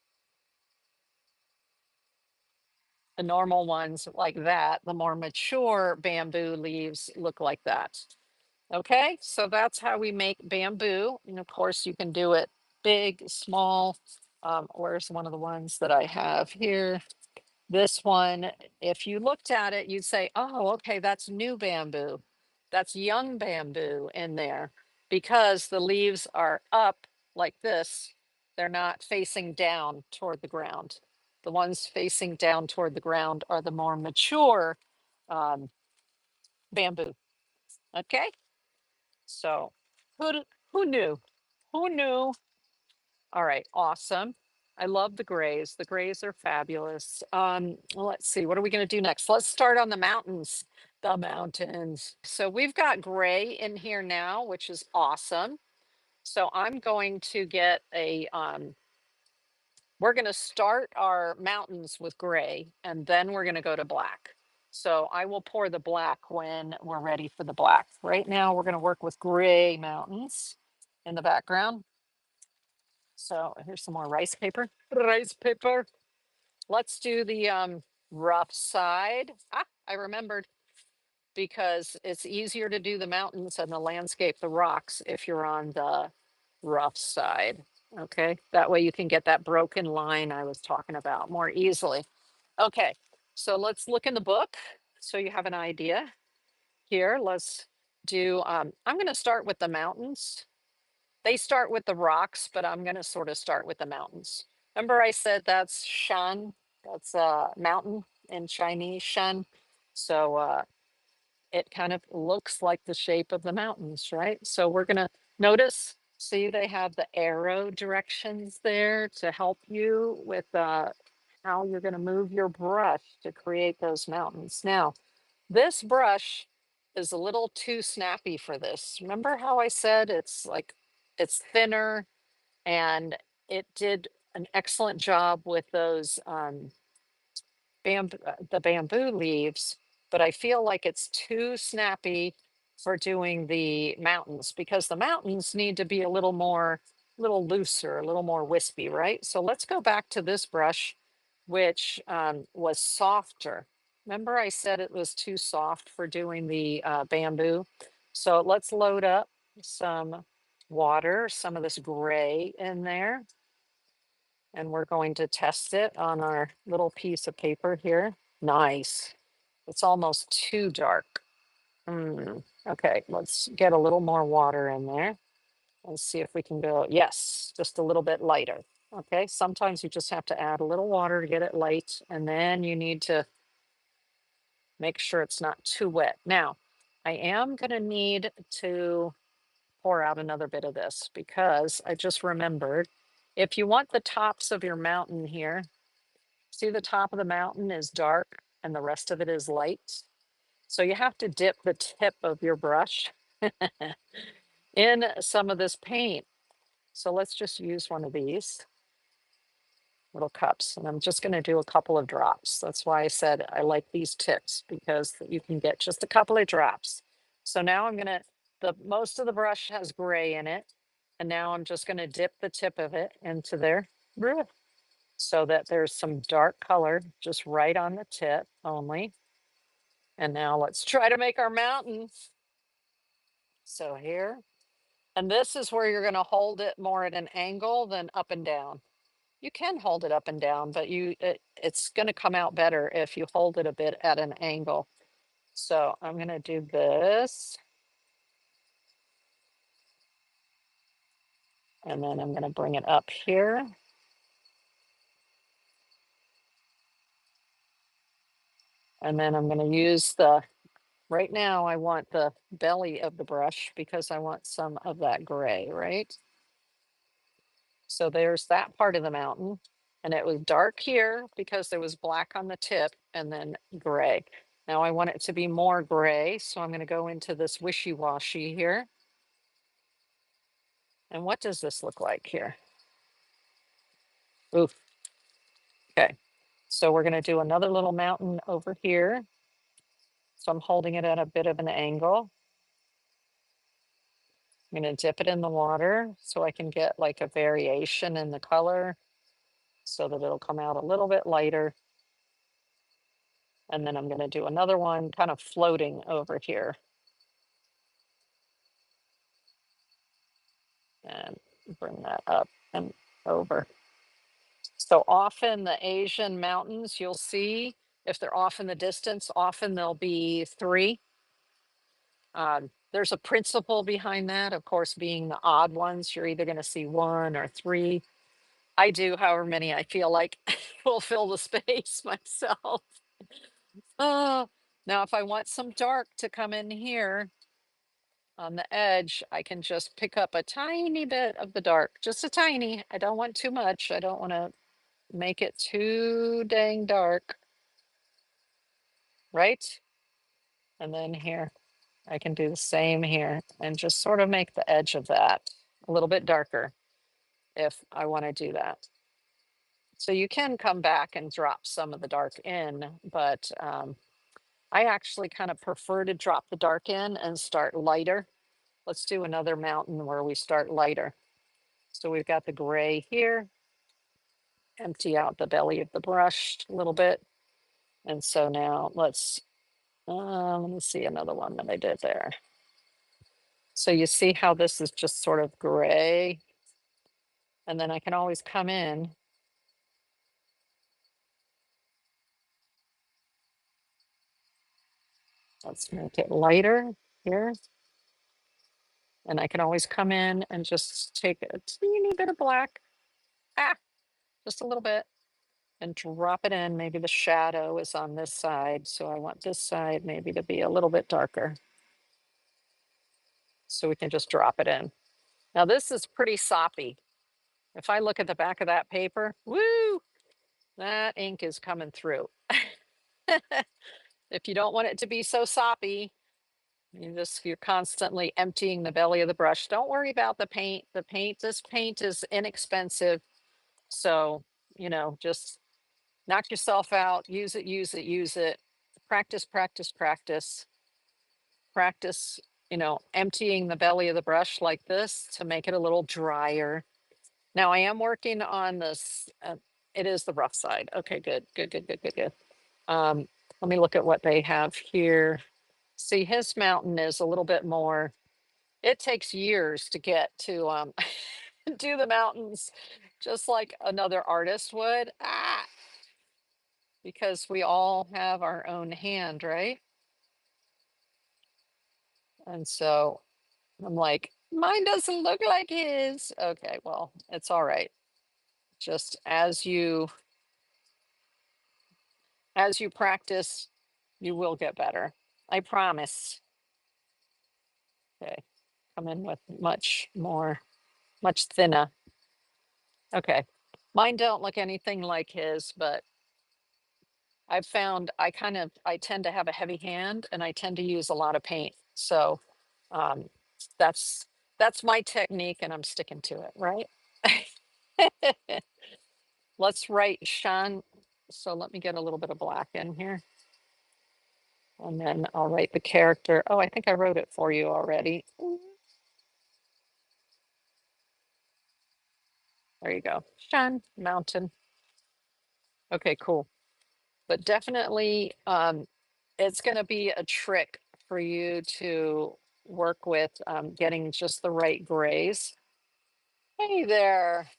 the normal ones like that, the more mature bamboo leaves look like that. Okay, so that's how we make bamboo. And of course, you can do it big, small. Where's one of the ones that I have here? This one, if you looked at it, you'd say, oh, okay, that's new bamboo. That's young bamboo in there because the leaves are up like this. They're not facing down toward the ground. The ones facing down toward the ground are the more mature um, bamboo. Okay, so who knew? Who knew? All right, awesome. I love the grays. The grays are fabulous. Well, let's see, what are we going to do next? Let's start on the mountains. The mountains. So we've got gray in here now, which is awesome. So I'm going to get we're going to start our mountains with gray and then we're going to go to black. So I will pour the black when we're ready for the black. Right now, we're going to work with gray mountains in the background. So here's some more rice paper. Rice paper. Let's do the rough side. Ah, I remembered because it's easier to do the mountains and the landscape, the rocks, if you're on the rough side. Okay, that way you can get that broken line I was talking about more easily. Okay, so let's look in the book so you have an idea. Here, let's do, I'm going to start with the mountains. They start with the rocks, but I'm going to sort of start with the mountains. Remember I said that's shan, that's a mountain in Chinese, shan. So it kind of looks like the shape of the mountains, right? So we're going to notice, see they have the arrow directions there to help you with how you're going to move your brush to create those mountains. Now, this brush is a little too snappy for this. Remember how I said it's like it's thinner and it did an excellent job with those the bamboo leaves, but I feel like it's too snappy for doing the mountains because the mountains need to be a little looser, a little more wispy, right? So let's go back to this brush, which was softer. Remember I said it was too soft for doing the bamboo. So let's load up some water, some of this gray in there, and we're going to test it on our little piece of paper here. Nice. It's almost too dark. Okay, let's get a little more water in there and see if we can go. Yes, just a little bit lighter. Okay, sometimes you just have to add a little water to get it light, and then you need to make sure it's not too wet. Now, I am going to need to pour out another bit of this because I just remembered if you want the tops of your mountain here, see the top of the mountain is dark and the rest of it is light. So you have to dip the tip of your brush in some of this paint. So let's just use one of these little cups and I'm just going to do a couple of drops. That's why I said I like these tips because you can get just a couple of drops. So now I'm going to, the most of the brush has gray in it. And now I'm just going to dip the tip of it into there so that there's some dark color just right on the tip only. And now let's try to make our mountain. So here, and this is where you're going to hold it more at an angle than up and down. You can hold it up and down, but it's going to come out better if you hold it a bit at an angle. So I'm going to do this. And then I'm going to bring it up here. And then I'm going to use right now I want the belly of the brush because I want some of that gray, right? So there's that part of the mountain. And it was dark here because there was black on the tip and then gray. Now I want it to be more gray. So I'm going to go into this wishy-washy here. And what does this look like here? Oof. Okay. So we're going to do another little mountain over here. So I'm holding it at a bit of an angle. I'm going to dip it in the water so I can get like a variation in the color so that it'll come out a little bit lighter. And then I'm going to do another one kind of floating over here. and bring that up and over. So often the Asian mountains, you'll see if they're off in the distance, often there'll be three. There's a principle behind that, of course, being the odd ones. You're either going to see one or three. I do however many I feel like will fill the space myself. Now, if I want some dark to come in here on the edge, I can just pick up a tiny bit of the dark, just a tiny. I don't want too much. I don't want to make it too dang dark, right? And then here, I can do the same here and just sort of make the edge of that a little bit darker if I want to do that. So you can come back and drop some of the dark in, but I actually kind of prefer to drop the dark in and start lighter. Let's do another mountain where we start lighter. So we've got the gray here, empty out the belly of the brush a little bit. And so now let me see another one that I did there. So you see how this is just sort of gray. And then I can always come in. Let's make it lighter here. And I can always come in and just take a teeny bit of black, just a little bit, and drop it in. Maybe the shadow is on this side. So I want this side maybe to be a little bit darker. So we can just drop it in. Now this is pretty soppy. If I look at the back of that paper, woo, that ink is coming through. If you don't want it to be so soppy, you're constantly emptying the belly of the brush. Don't worry about the paint. This paint is inexpensive. So, just knock yourself out, use it, use it, use it. Practice, practice, practice, practice, emptying the belly of the brush like this to make it a little drier. Now I am working on this. It is the rough side. Okay, good, good, good, good, good, good. Let me look at what they have here. See, his mountain is a little bit more, it takes years to get to do the mountains just like another artist would. Because we all have our own hand, right? And so I'm like, mine doesn't look like his. Okay, well, it's all right. Just as you practice, you will get better. I promise. Okay, come in with much more, much thinner. Okay, mine don't look anything like his, but I've found I tend to have a heavy hand and I tend to use a lot of paint. So um, that's that's my technique and I'm sticking to it, right? Let's write Sean. So let me get a little bit of black in here. And then I'll write the character. Oh, I think I wrote it for you already. There you go. Sean Mountain. Okay, cool. But definitely it's going to be a trick for you to work with getting just the right grays. Hey there.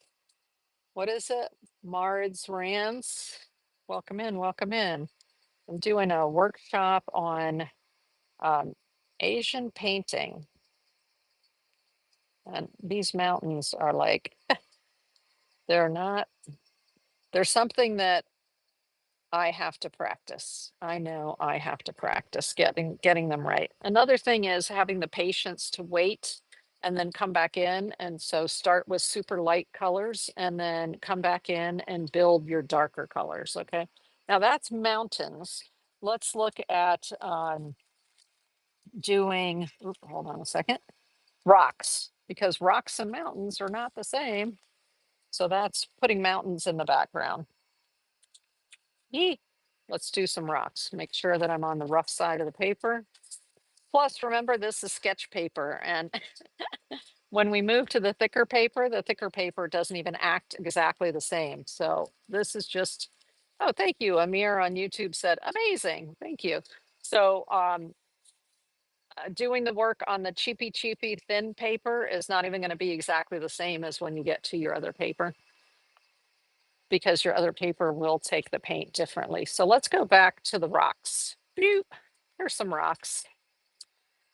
What is it? Mard's Rants. Welcome in, welcome in. I'm doing a workshop on um, Asian painting. And these mountains are like, they're not, there's something that I have to practice. I know I have to practice getting them right. Another thing is having the patience to wait and then come back in. And so start with super light colors and then come back in and build your darker colors. Okay. Now that's mountains. Let's look at doing, hold on a second, rocks, because rocks and mountains are not the same. So that's putting mountains in the background. Yee. Let's do some rocks. Make sure that I'm on the rough side of the paper. Plus, remember, this is sketch paper. And when we move to the thicker paper doesn't even act exactly the same. So this is just, oh, thank you. Amir on YouTube said, amazing. Thank you. So doing the work on the cheapy thin paper is not even going to be exactly the same as when you get to your other paper, because your other paper will take the paint differently. So let's go back to the rocks. Bloop. Here's some rocks.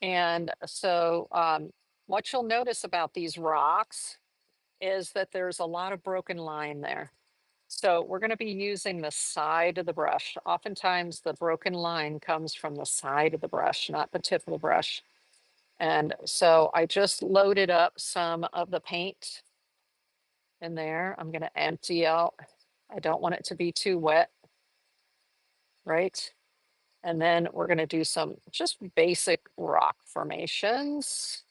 And so what you'll notice about these rocks is that there's a lot of broken line there. So we're going to be using the side of the brush. Oftentimes the broken line comes from the side of the brush, not the tip of the brush. And so I just loaded up some of the paint in there. I'm going to empty out. I don't want it to be too wet, right? And then we're going to do some just basic rock formations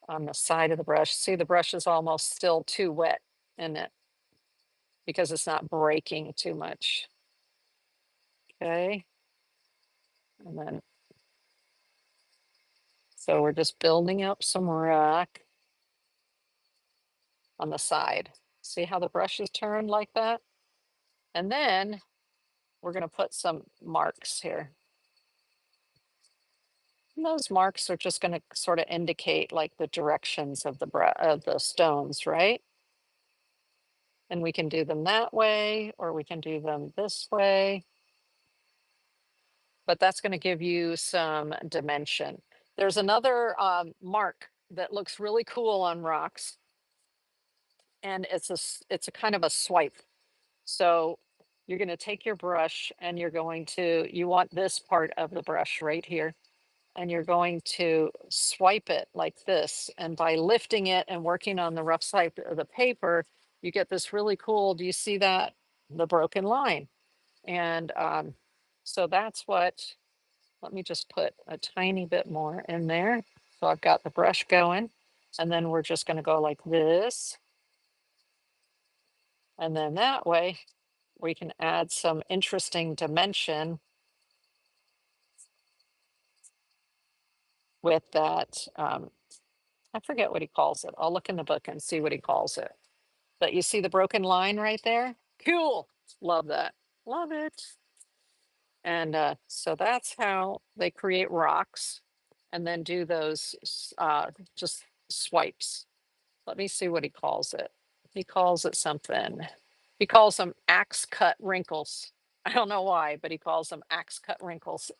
on the side of the brush. See, the brush is almost still too wet in it because it's not breaking too much. Okay. And then, so we're just building up some rock on the side. See how the brush is turned like that? And then we're going to put some marks here. And those marks are just going to sort of indicate like the directions of the stones, right? And we can do them that way, or we can do them this way. But that's going to give you some dimension. There's another mark that looks really cool on rocks, and it's a kind of a swipe. So you're going to take your brush and you want this part of the brush right here, and you're going to swipe it like this. And by lifting it and working on the rough side of the paper, you get this really cool, do you see that? The broken line. And so that's what, let me just put a tiny bit more in there. So I've got the brush going, and then we're just going to go like this. And then that way we can add some interesting dimension with that. I forget what he calls it. I'll look in the book and see what he calls it. But you see the broken line right there? Cool. Love that. Love it. And so that's how they create rocks and then do those just swipes. Let me see what he calls it. He calls it something. He calls them axe cut wrinkles. I don't know why, but he calls them axe cut wrinkles.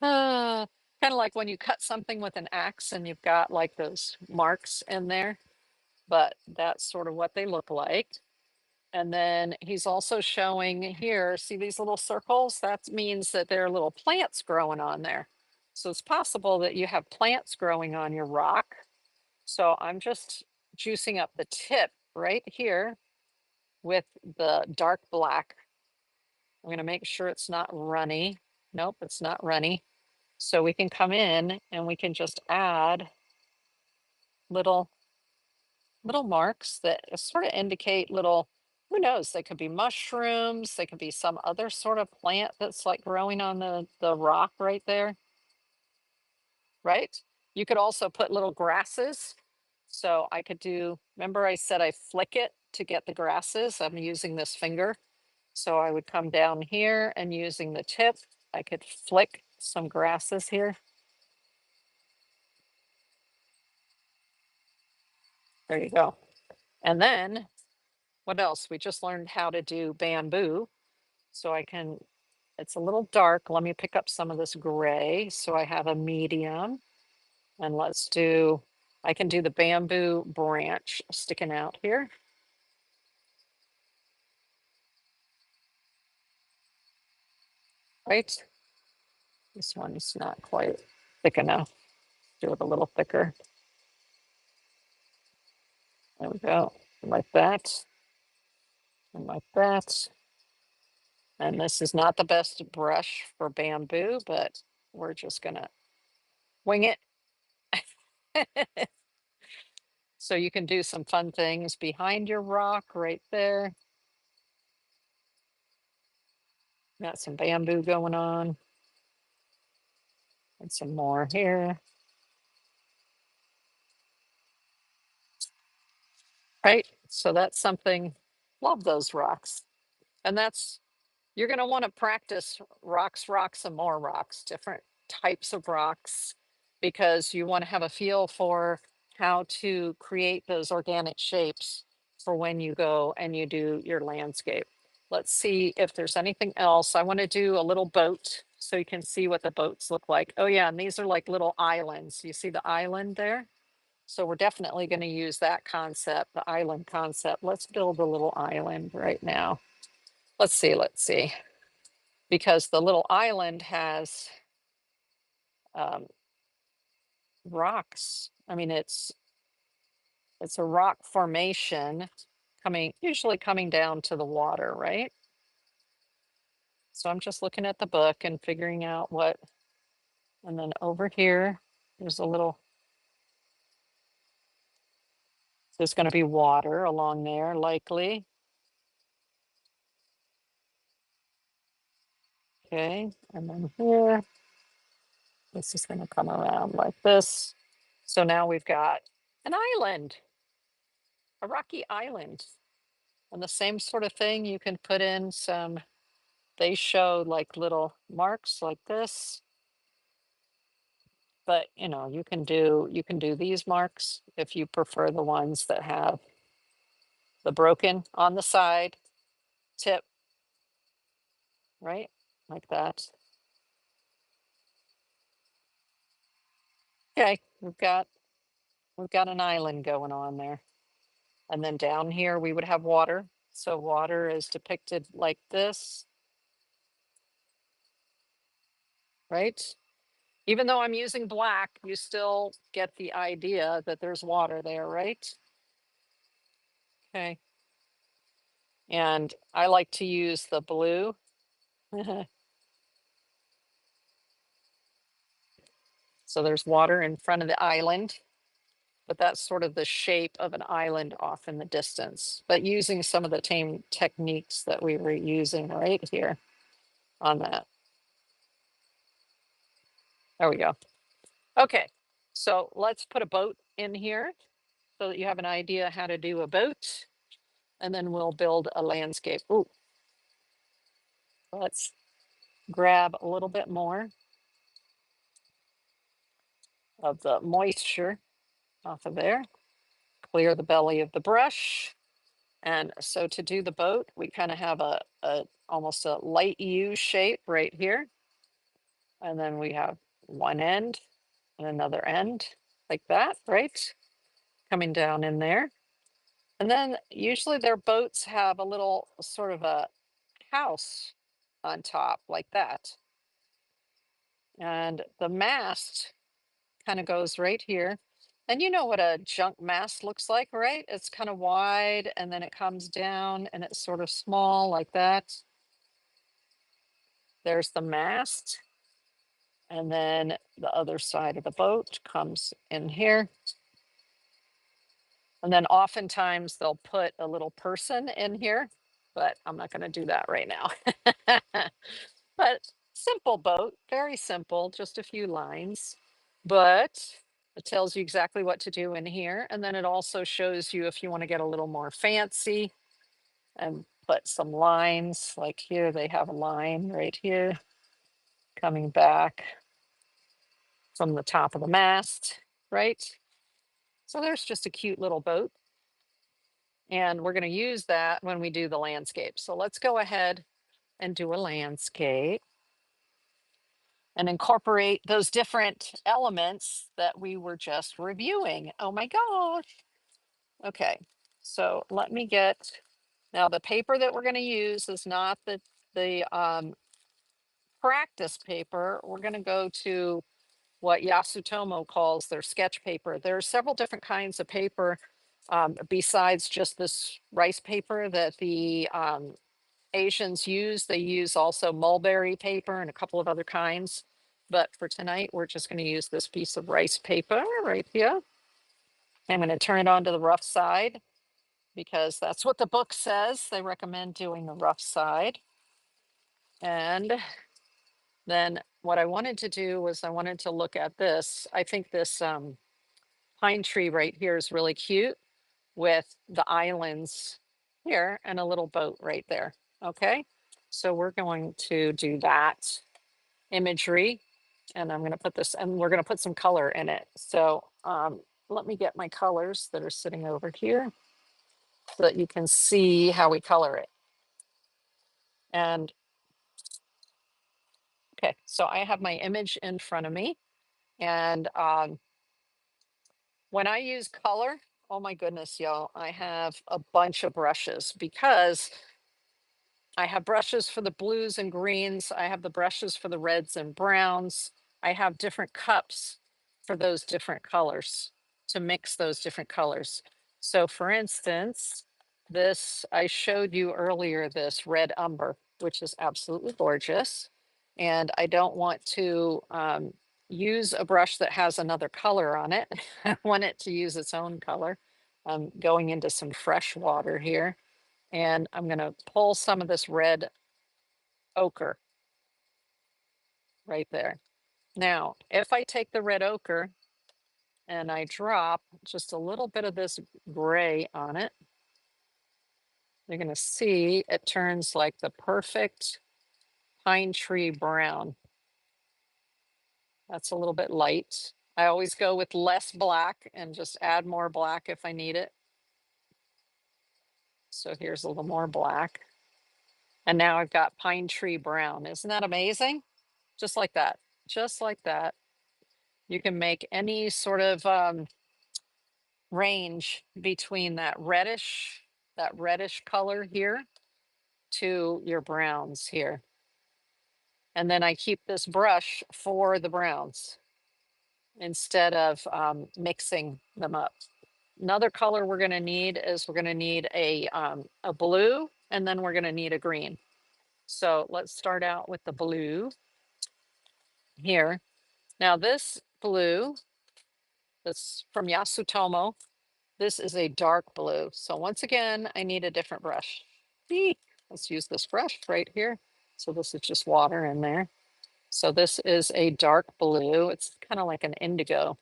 Kind of like when you cut something with an axe and you've got like those marks in there, but that's sort of what they look like. And then he's also showing here, see these little circles? That means that there are little plants growing on there. So it's possible that you have plants growing on your rock. So I'm just juicing up the tip right here with the dark black. I'm going to make sure it's not runny. Nope, it's not runny. So we can come in and we can just add little marks that sort of indicate little, who knows, they could be mushrooms, they could be some other sort of plant that's like growing on the rock right there, right? You could also put little grasses. So I could do, remember I said I flick it to get the grasses? I'm using this finger. So I would come down here and using the tip, I could flick some grasses here. There you go. And then what else? We just learned how to do bamboo. So I can, it's a little dark. Let me pick up some of this gray. So I have a medium. And let's do, I can do the bamboo branch sticking out here. Right? This one's not quite thick enough. Do it a little thicker. There we go. Like that. And like that. And this is not the best brush for bamboo, but we're just gonna wing it. So you can do some fun things behind your rock right there. Got some bamboo going on. And some more here. Right? So that's something, love those rocks. And that's, you're going to want to practice rocks, rocks, and more rocks, different types of rocks, because you want to have a feel for how to create those organic shapes for when you go and you do your landscape. Let's see if there's anything else. I want to do a little boat so you can see what the boats look like. Oh yeah, and these are like little islands. You see the island there? So we're definitely going to use that concept, the island concept. Let's build a little island right now. Let's see. Because the little island has um, rocks. I mean, it's a rock formation usually coming down to the water, right? So I'm just looking at the book and figuring out what, and then over here, there's there's going to be water along there, likely. Okay, and then here, this is going to come around like this. So now we've got an island, a rocky island. And the same sort of thing, you can put in some, they show like little marks like this, but you can do these marks if you prefer the ones that have the broken on the side tip, right? Like that. Okay, we've got an island going on there. And then down here we would have water. So water is depicted like this, right? Even though I'm using black, you still get the idea that there's water there, right? Okay. And I like to use the blue. So there's water in front of the island, but that's sort of the shape of an island off in the distance, but using some of the same techniques that we were using right here on that. There we go. Okay, so let's put a boat in here so that you have an idea how to do a boat, and then we'll build a landscape. Ooh, let's grab a little bit more of the moisture off of there, clear the belly of the brush. And so to do the boat, we kind of have a almost a light U shape right here. And then we have one end and another end like that, right? Coming down in there. And then usually their boats have a little sort of a house on top like that. And the mast kind of goes right here. And you know what a junk mast looks like, right? It's kind of wide and then it comes down and it's sort of small like that. There's the mast. And then the other side of the boat comes in here. And then oftentimes they'll put a little person in here, but I'm not going to do that right now. But simple boat, very simple, just a few lines. But it tells you exactly what to do in here. And then it also shows you if you want to get a little more fancy and put some lines. Like here, they have a line right here coming back from the top of the mast, right? So there's just a cute little boat. And we're going to use that when we do the landscape. So let's go ahead and do a landscape and incorporate those different elements that we were just reviewing. Oh my gosh. Okay, so let me get, now the paper that we're going to use is not the practice paper. We're going to go to what Yasutomo calls their sketch paper. There are several different kinds of paper besides just this rice paper that the Asians use. They use also mulberry paper and a couple of other kinds. But for tonight, we're just going to use this piece of rice paper right here. I'm going to turn it onto the rough side because that's what the book says. They recommend doing the rough side. And then what I wanted to do was I wanted to look at this. I think this pine tree right here is really cute with the islands here and a little boat right there. Okay. So we're going to do that imagery, and I'm going to put this, and we're going to put some color in it. So let me get my colors that are sitting over here so that you can see how we color it. And okay, so I have my image in front of me, and when I use color, oh my goodness, y'all, I have a bunch of brushes because I have brushes for the blues and greens. I have the brushes for the reds and browns. I have different cups for those different colors to mix those different colors. So for instance, this, I showed you earlier, this red umber, which is absolutely gorgeous. And I don't want to use a brush that has another color on it. I want it to use its own color. I'm going into some fresh water here, and I'm going to pull some of this red ochre right there. Now, if I take the red ochre and I drop just a little bit of this gray on it, you're going to see it turns like the perfect pine tree brown. That's a little bit light. I always go with less black and just add more black if I need it. So here's a little more black. And now I've got pine tree brown. Isn't that amazing? Just like that. Just like that. You can make any sort of range between that reddish color here to your browns here. And then I keep this brush for the browns instead of mixing them up. Another color we're going to need is we're going to need a blue, and then we're going to need a green. So let's start out with the blue here. Now this blue, that's from Yasutomo. This is a dark blue. So once again, I need a different brush. Let's use this brush right here. So this is just water in there. So this is a dark blue. It's kind of like an indigo.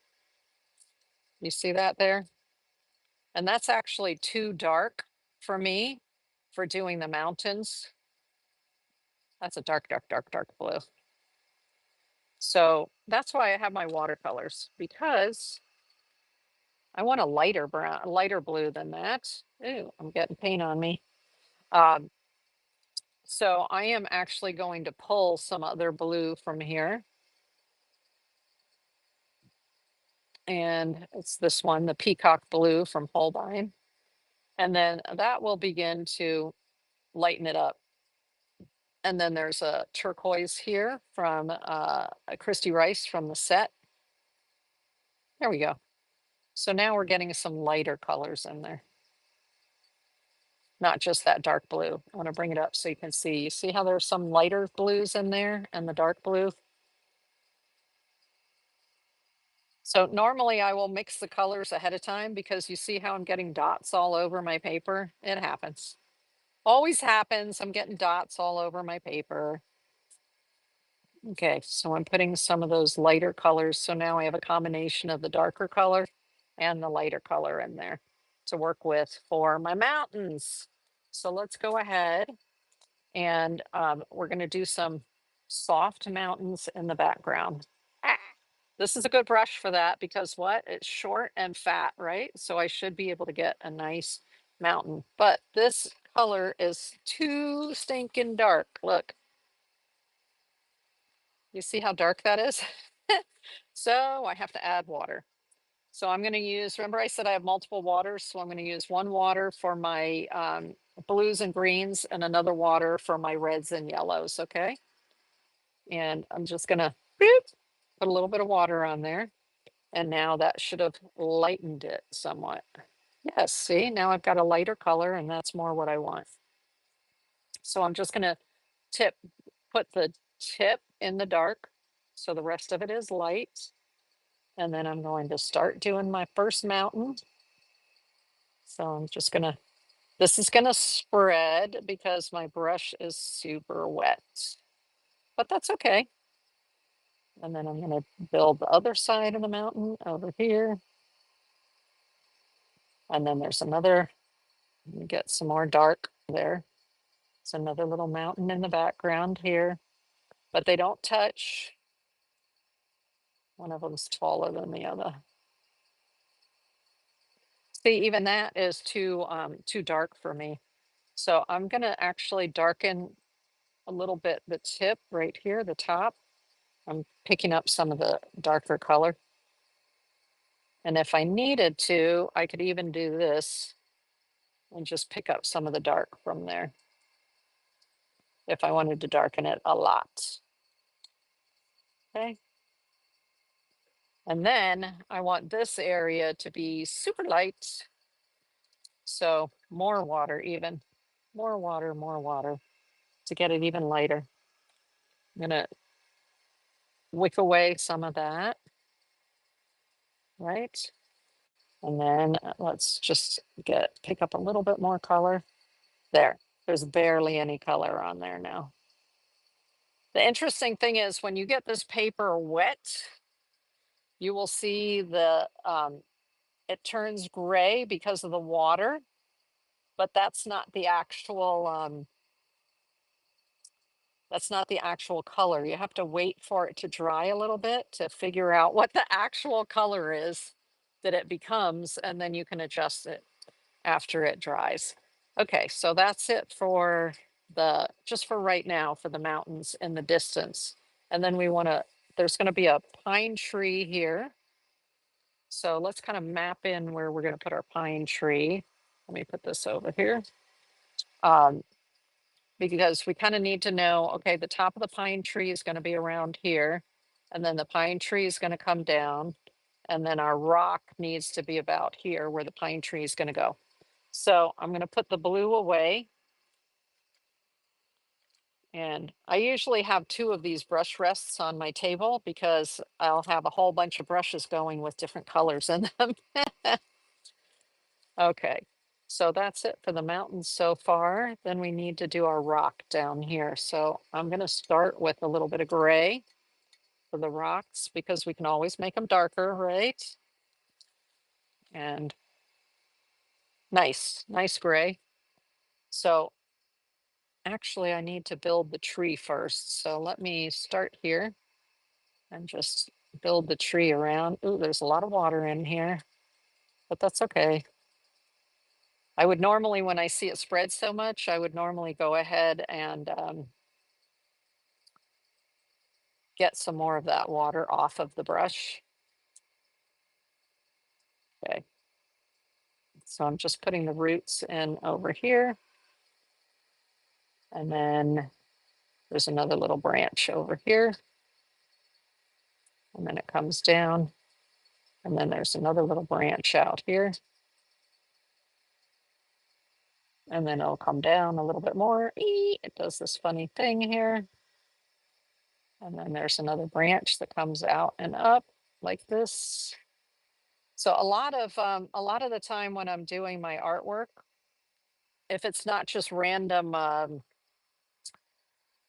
You see that there? And that's actually too dark for me for doing the mountains. That's a dark, dark, dark, dark blue. So that's why I have my watercolors, because I want a lighter brown, a lighter blue than that. Ooh, I'm getting paint on me. Um, so I am actually going to pull some other blue from here. And it's this one, the peacock blue from Holbein. And then that will begin to lighten it up. And then there's a turquoise here from Christy Rice from the set. There we go. So now we're getting some lighter colors in there. Not just that dark blue. I want to bring it up so you can see. You see how there's some lighter blues in there and the dark blue? So normally I will mix the colors ahead of time because you see how I'm getting dots all over my paper? It happens. Always happens. I'm getting dots all over my paper. Okay, so I'm putting some of those lighter colors. So now I have a combination of the darker color and the lighter color in there to work with for my mountains. So let's go ahead and we're going to do some soft mountains in the background. Ah, this is a good brush for that because what? It's short and fat, right? So I should be able to get a nice mountain. But this color is too stinking dark. Look, you see how dark that is? So I have to add water. So I'm going to use, remember I said I have multiple waters. So I'm going to use one water for my blues and greens and another water for my reds and yellows. Okay. And I'm just going to put a little bit of water on there. And now that should have lightened it somewhat. Yes, see, now I've got a lighter color and that's more what I want. So I'm just going to put the tip in the dark. So the rest of it is light. And then I'm going to start doing my first mountain. So I'm just going to, this is going to spread because my brush is super wet, but that's okay. And then I'm going to build the other side of the mountain over here. And then there's another, let me get some more dark there. It's another little mountain in the background here, but they don't touch. One of them's taller than the other. See, even that is too dark for me. So I'm gonna actually darken a little bit the tip right here, the top. I'm picking up some of the darker color. And if I needed to, I could even do this and just pick up some of the dark from there if I wanted to darken it a lot. Okay. And then I want this area to be super light. So more water, even more water to get it even lighter. I'm gonna wick away some of that, right? And then let's just pick up a little bit more color. There, there's barely any color on there now. The interesting thing is when you get this paper wet, you will see it turns gray because of the water, but that's not the actual color. You have to wait for it to dry a little bit to figure out what the actual color is that it becomes, and then you can adjust it after it dries. Okay, so that's it for just for right now for the mountains in the distance. And then there's going to be a pine tree here. So let's kind of map in where we're going to put our pine tree. Let me put this over here. Um, because we kind of need to know, okay, the top of the pine tree is going to be around here. And then the pine tree is going to come down. And then our rock needs to be about here where the pine tree is going to go. So I'm going to put the blue away. And I usually have two of these brush rests on my table because I'll have a whole bunch of brushes going with different colors in them. Okay, so that's it for the mountains so far. Then we need to do our rock down here. So I'm going to start with a little bit of gray for the rocks because we can always make them darker, right? And nice gray. So actually I need to build the tree first. So let me start here and just build the tree around. Ooh, there's a lot of water in here, but that's okay. I would normally, when I see it spread so much, I would normally go ahead and get some more of that water off of the brush. Okay. So I'm just putting the roots in over here. And then there's another little branch over here. And then it comes down. And then there's another little branch out here. And then it'll come down a little bit more. It does this funny thing here. And then there's another branch that comes out and up like this. So a lot of the time when I'm doing my artwork, if it's not just random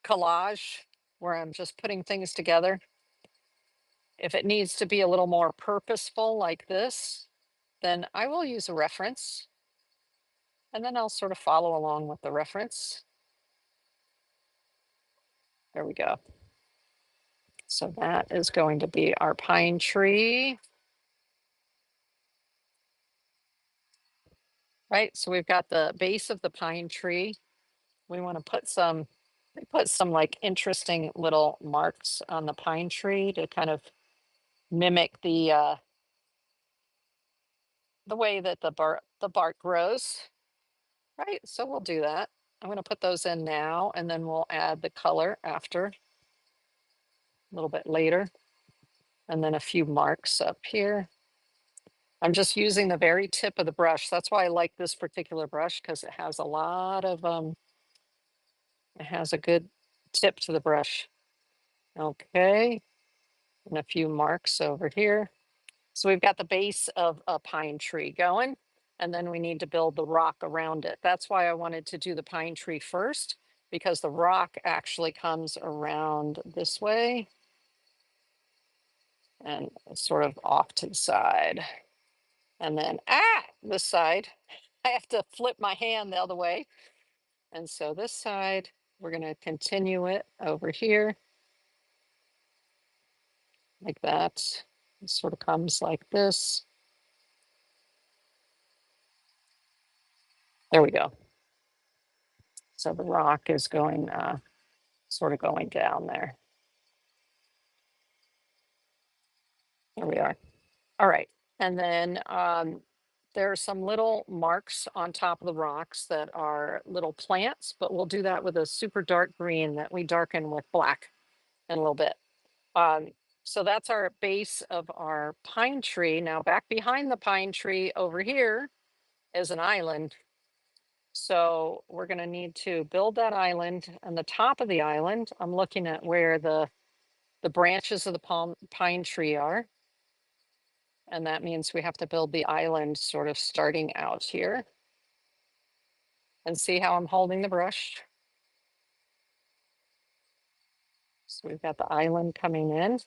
collage where I'm just putting things together, if it needs to be a little more purposeful like this, then I will use a reference and then I'll sort of follow along with the reference. There we go. So that is going to be our pine tree. Right, so we've got the base of the pine tree. We want to put some like interesting little marks on the pine tree to kind of mimic the way that the bark grows. Right, so we'll do that. I'm going to put those in now, and then we'll add the color after, a little bit later, and then a few marks up here. I'm just using the very tip of the brush. That's why I like this particular brush, because it has it has a good tip to the brush. Okay, and a few marks over here. So we've got the base of a pine tree going, and then we need to build the rock around it. That's why I wanted to do the pine tree first, because the rock actually comes around this way and sort of off to the side. And then, this side, I have to flip my hand the other way And so this side, we're going to continue it over here like that. It sort of comes like this. There we go. So the rock is going, sort of going down there. There we are. All right. And then there are some little marks on top of the rocks that are little plants, but we'll do that with a super dark green that we darken with black in a little bit. Um, so that's our base of our pine tree. Now back behind the pine tree over here is an island. So we're going to need to build that island. And the top of the island, I'm looking at where the branches of the pine tree are. And that means we have to build the island sort of starting out here. And see how I'm holding the brush? So we've got the island coming in,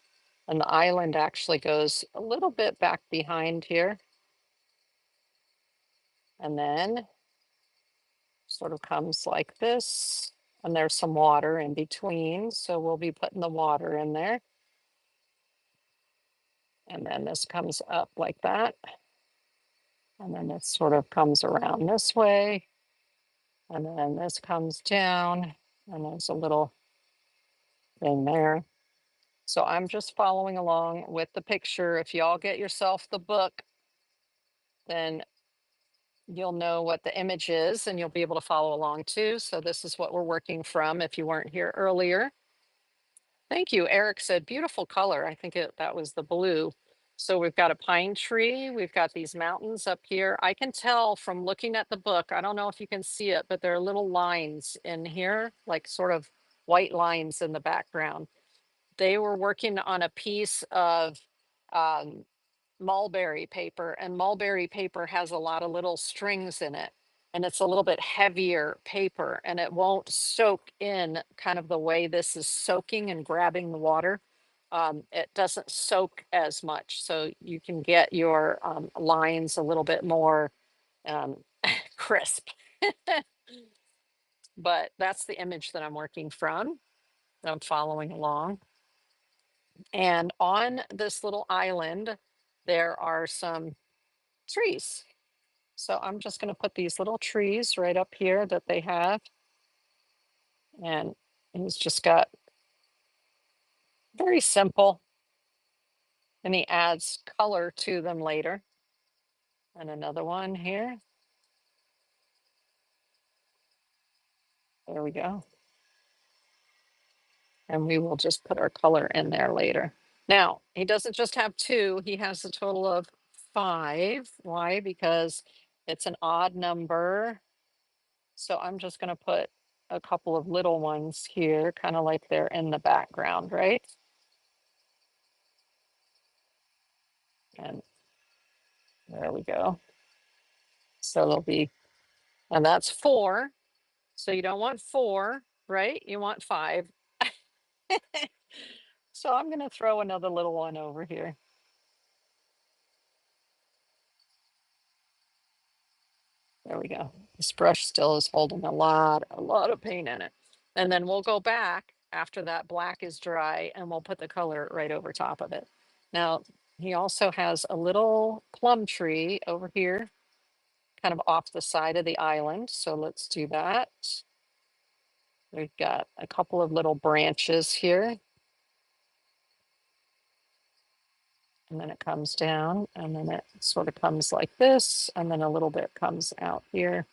and the island actually goes a little bit back behind here. And then sort of comes like this. And there's some water in between. So we'll be putting the water in there. And then this comes up like that. And then it sort of comes around this way. And then this comes down. And there's a little thing there. So I'm just following along with the picture. If y'all get yourself the book, then you'll know what the image is and you'll be able to follow along too. So this is what we're working from if you weren't here earlier. Thank you. Eric said beautiful color. I think that was the blue. So we've got a pine tree. We've got these mountains up here. I can tell from looking at the book, I don't know if you can see it, but there are little lines in here, like sort of white lines in the background. They were working on a piece of um, mulberry paper, and mulberry paper has a lot of little strings in it, and it's a little bit heavier paper, and it won't soak in kind of the way this is soaking and grabbing the water. It doesn't soak as much, so you can get your lines a little bit more um, crisp. But that's the image that I'm working from, that I'm following along. And on this little island, there are some trees. So I'm just going to put these little trees right up here that they have. And he's just got very simple. And he adds color to them later. And another one here. There we go. And we will just put our color in there later. Now, he doesn't just have two, he has a total of 5. Why? Because it's an odd number. So I'm just going to put a couple of little ones here, kind of like they're in the background, right? And there we go. So there'll be, and that's 4. So you don't want 4, right? You want 5. So I'm going to throw another little one over here. There we go. This brush still is holding a lot of paint in it. And then we'll go back after that black is dry and we'll put the color right over top of it. Now, he also has a little plum tree over here, kind of off the side of the island. So let's do that. We've got a couple of little branches here. And then it comes down and then it sort of comes like this. And then a little bit comes out here.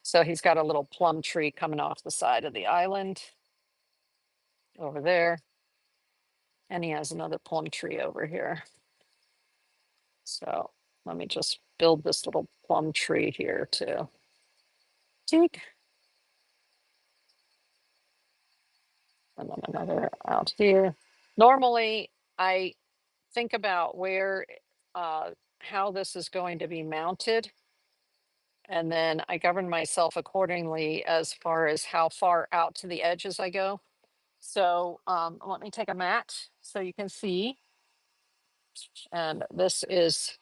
So he's got a little plum tree coming off the side of the island over there. And he has another plum tree over here. So let me just build this little plum tree here too. Teak. And then another out here. Normally, I think about where, how this is going to be mounted. And then I govern myself accordingly as far as how far out to the edges I go. So let me take a mat so you can see. And this is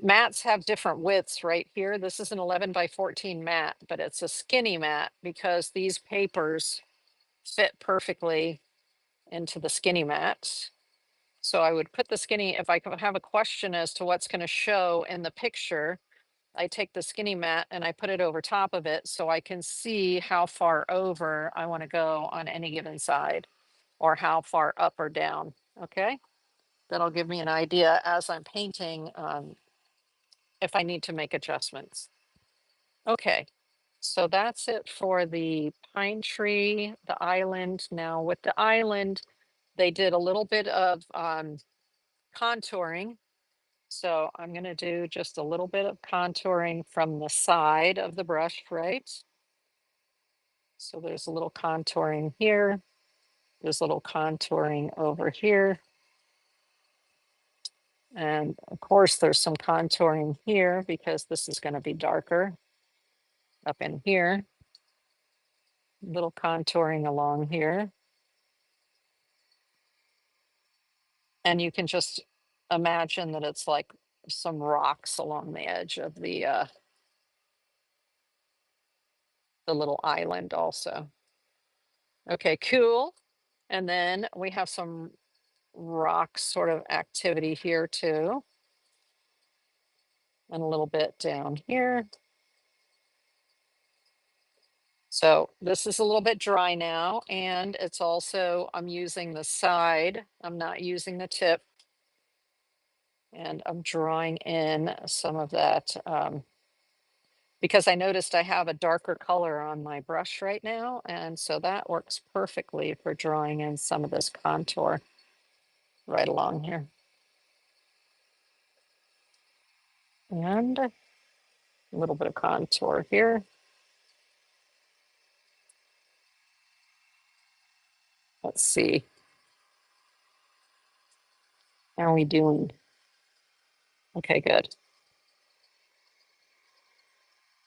mats have different widths right here. This is an 11 by 14 mat, but it's a skinny mat because these papers fit perfectly into the skinny mat. So I would put the skinny, if I have a question as to what's going to show in the picture, I take the skinny mat and I put it over top of it so I can see how far over I want to go on any given side or how far up or down. Okay. That'll give me an idea as I'm painting if I need to make adjustments. Okay. So that's it for the pine tree, the island. Now, with the island, they did a little bit of contouring. So I'm going to do just a little bit of contouring from the side of the brush, right? So there's a little contouring here. There's a little contouring over here. And of course, there's some contouring here because this is going to be darker up in here. Little contouring along here. And you can just imagine that it's like some rocks along the edge of the little island also. Okay, cool. And then we have some rock sort of activity here too. And a little bit down here. So this is a little bit dry now, and it's also, I'm using the side. I'm not using the tip. And I'm drawing in some of that because I noticed I have a darker color on my brush right now. And so that works perfectly for drawing in some of this contour right along here. And a little bit of contour here. Let's see. How are we doing? Okay, good.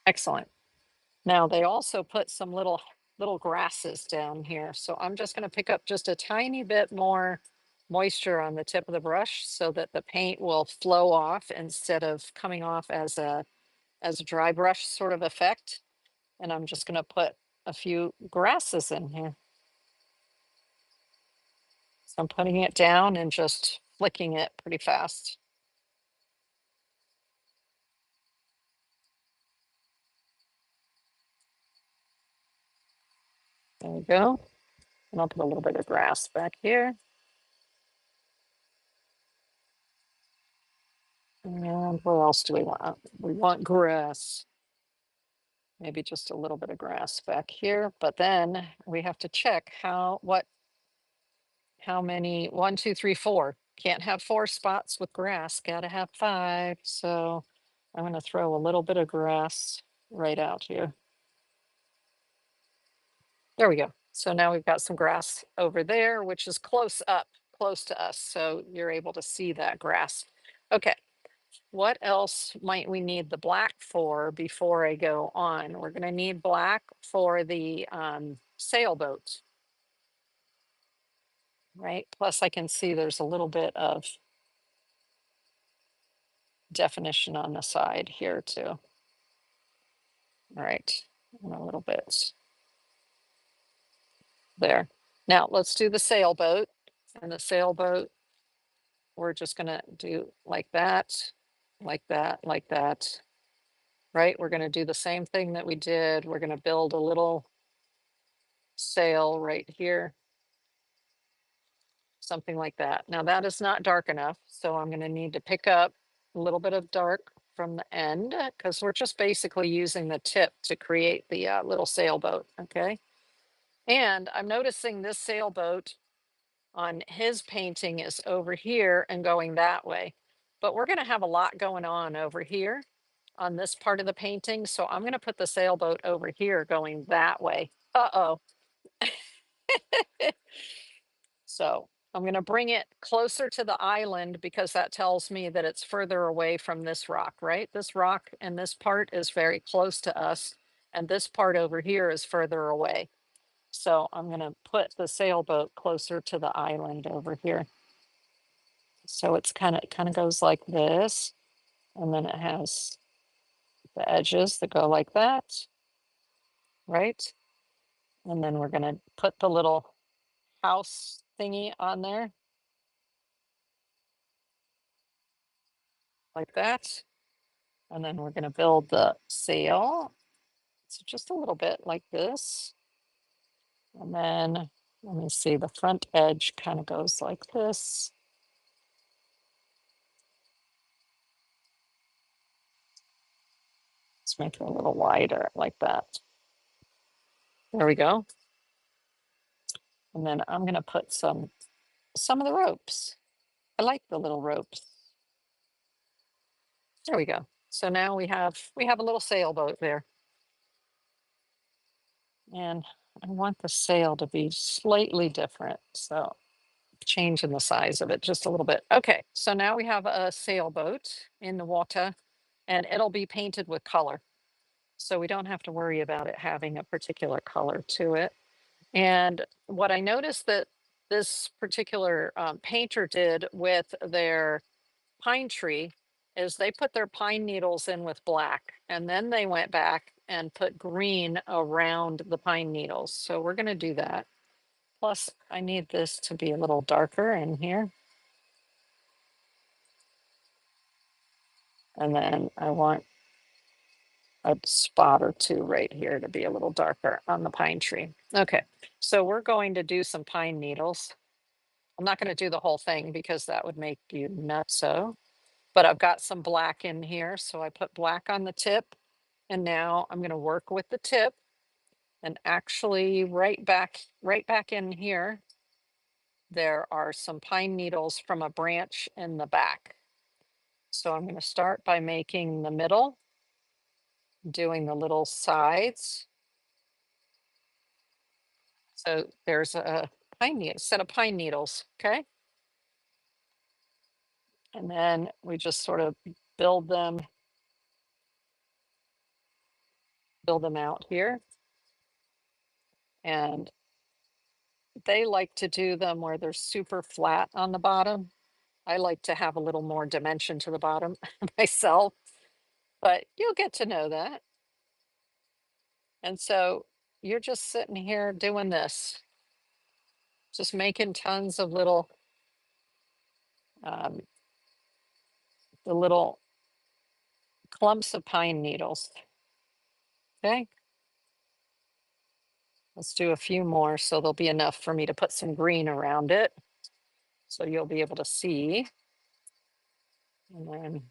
Excellent. Now they also put some little grasses down here. So I'm just going to pick up just a tiny bit more moisture on the tip of the brush so that the paint will flow off instead of coming off as a dry brush sort of effect. And I'm just going to put a few grasses in here. So I'm putting it down and just flicking it pretty fast. There we go. And I'll put a little bit of grass back here. And where else do we want? We want grass. Maybe just a little bit of grass back here, but then we have to check how many, 1, 2, 3, 4. Can't have 4 spots with grass, gotta have 5. So I'm gonna throw a little bit of grass right out here. There we go. So now we've got some grass over there, which is close up, close to us. So you're able to see that grass. Okay. What else might we need the black for before I go on? We're going to need black for the sailboat, right? Plus I can see there's a little bit of definition on the side here too. All right, and a little bit there. Now let's do the sailboat. And the sailboat, we're just going to do like that, like that, like that, right? We're going to do the same thing that we did. We're going to build a little sail right here, something like that. Now that is not dark enough, so I'm going to need to pick up a little bit of dark from the end because we're just basically using the tip to create the little sailboat, okay? And I'm noticing this sailboat on his painting is over here and going that way, but we're going to have a lot going on over here on this part of the painting, so I'm going to put the sailboat over here going that way. Uh-oh. So I'm going to bring it closer to the island because that tells me that it's further away from this rock, right? This rock and this part is very close to us, and this part over here is further away. So I'm going to put the sailboat closer to the island over here. So it's kind of goes like this. And then it has the edges that go like that, right? And then we're gonna put the little house thingy on there like that. And then we're gonna build the sail. So just a little bit like this. And then let me see, the front edge kind of goes like this. Let's make it a little wider like that. There we go. And then I'm gonna put some of the ropes. I like the little ropes. There we go. So now we have a little sailboat there. And I want the sail to be slightly different. So changing the size of it just a little bit. Okay, so now we have a sailboat in the water and it'll be painted with color. So we don't have to worry about it having a particular color to it. And what I noticed that this particular painter did with their pine tree is they put their pine needles in with black and then they went back and put green around the pine needles. So we're going to do that. Plus, I need this to be a little darker in here. And then I want a spot or two right here to be a little darker on the pine tree. Okay, so we're going to do some pine needles. I'm not going to do the whole thing because that would make you nutso, but I've got some black in here. So I put black on the tip and now I'm going to work with the tip and actually right back in here, there are some pine needles from a branch in the back. So I'm going to start by making the middle, doing the little sides. So there's a set of pine needles, okay? And then we just sort of build them out here. And they like to do them where they're super flat on the bottom. I like to have a little more dimension to the bottom myself, but you'll get to know that. And so you're just sitting here doing this, just making tons of um, the little clumps of pine needles. Okay, let's do a few more so there'll be enough for me to put some green around it. So you'll be able to see. And then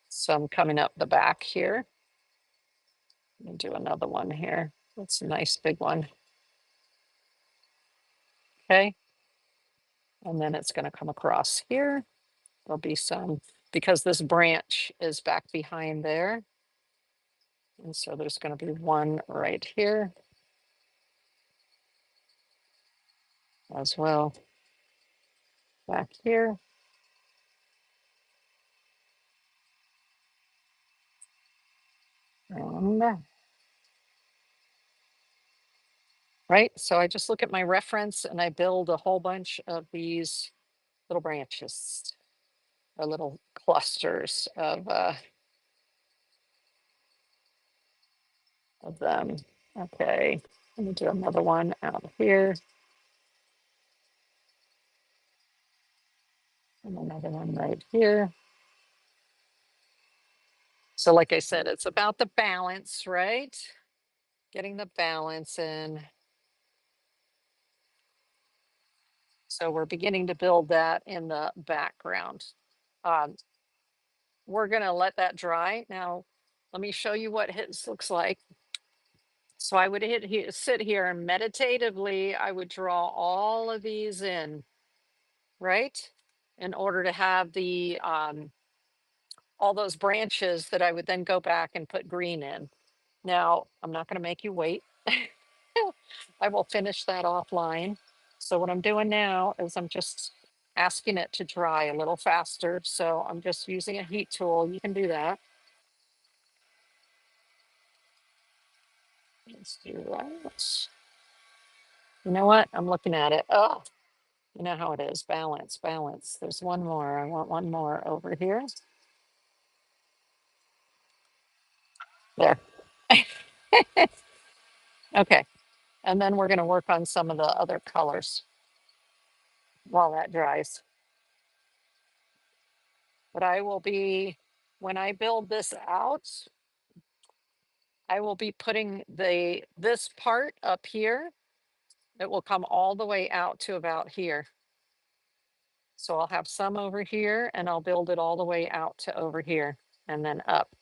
some coming up the back here. Let me do another one here. That's a nice big one. Okay. And then it's going to come across here. There'll be some, because this branch is back behind there. And so there's going to be one right here as well. Back here. And right. So I just look at my reference and I build a whole bunch of these little branches or little clusters of them. Okay. Let me do another one out here. And another one right here. So like I said, it's about the balance, right? Getting the balance in. So we're beginning to build that in the background. Um, we're gonna let that dry. Now, let me show you what his looks like. So I would sit here and meditatively, I would draw all of these in, right? In order to have the all those branches that I would then go back and put green in. Now, I'm not gonna make you wait. I will finish that offline. So what I'm doing now is I'm just asking it to dry a little faster. So I'm just using a heat tool. You can do that. Let's do that. You know what? I'm looking at it. Oh, You know how it is, balance, balance. There's one more, I want one more over here. There, okay. And then we're gonna work on some of the other colors while that dries. But I will be, when I build this out, I will be putting this part up here. It will come all the way out to about here. So I'll have some over here and I'll build it all the way out to over here and then up.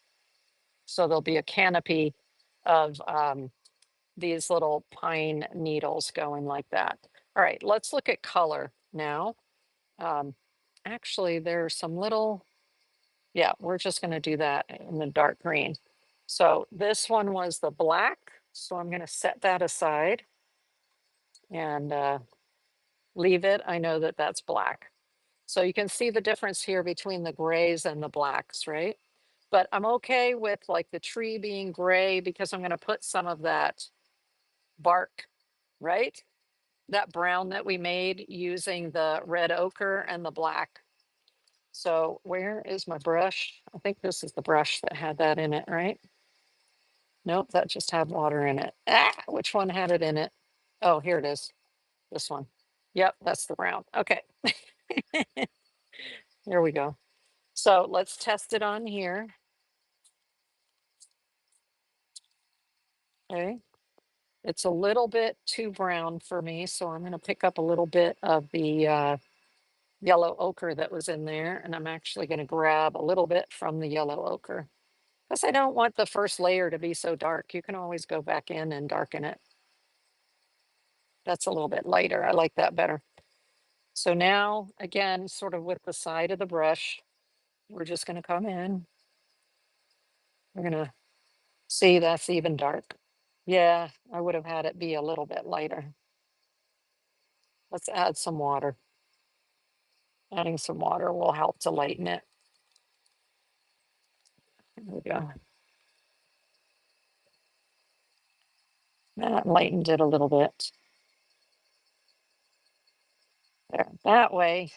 So there'll be a canopy of these little pine needles going like that. All right, let's look at color now. Um, Actually, there's some little, yeah, we're just going to do that in the dark green. So this one was the black. So I'm going to set that aside and leave it. I know that that's black. So you can see the difference here between the grays and the blacks, right? But I'm okay with like the tree being gray because I'm going to put some of that bark, right? That brown that we made using the red ochre and the black. So where is my brush? I think this is the brush that had that in it, right? Nope, that just had water in it. Ah, which one had it in it? Oh, here it is. This one. Yep, that's the brown. Okay, here we go. So let's test it on here. Okay, it's a little bit too brown for me, so I'm going to pick up a little bit of the yellow ochre that was in there, and I'm actually going to grab a little bit from the yellow ochre because I don't want the first layer to be so dark. You can always go back in and darken it. That's a little bit lighter. I like that better. So now, again, sort of with the side of the brush, we're just going to come in. We're going to see that's even dark. Yeah, I would have had it be a little bit lighter. Let's add some water. Adding some water will help to lighten it. There we go. That lightened it a little bit. There. That way,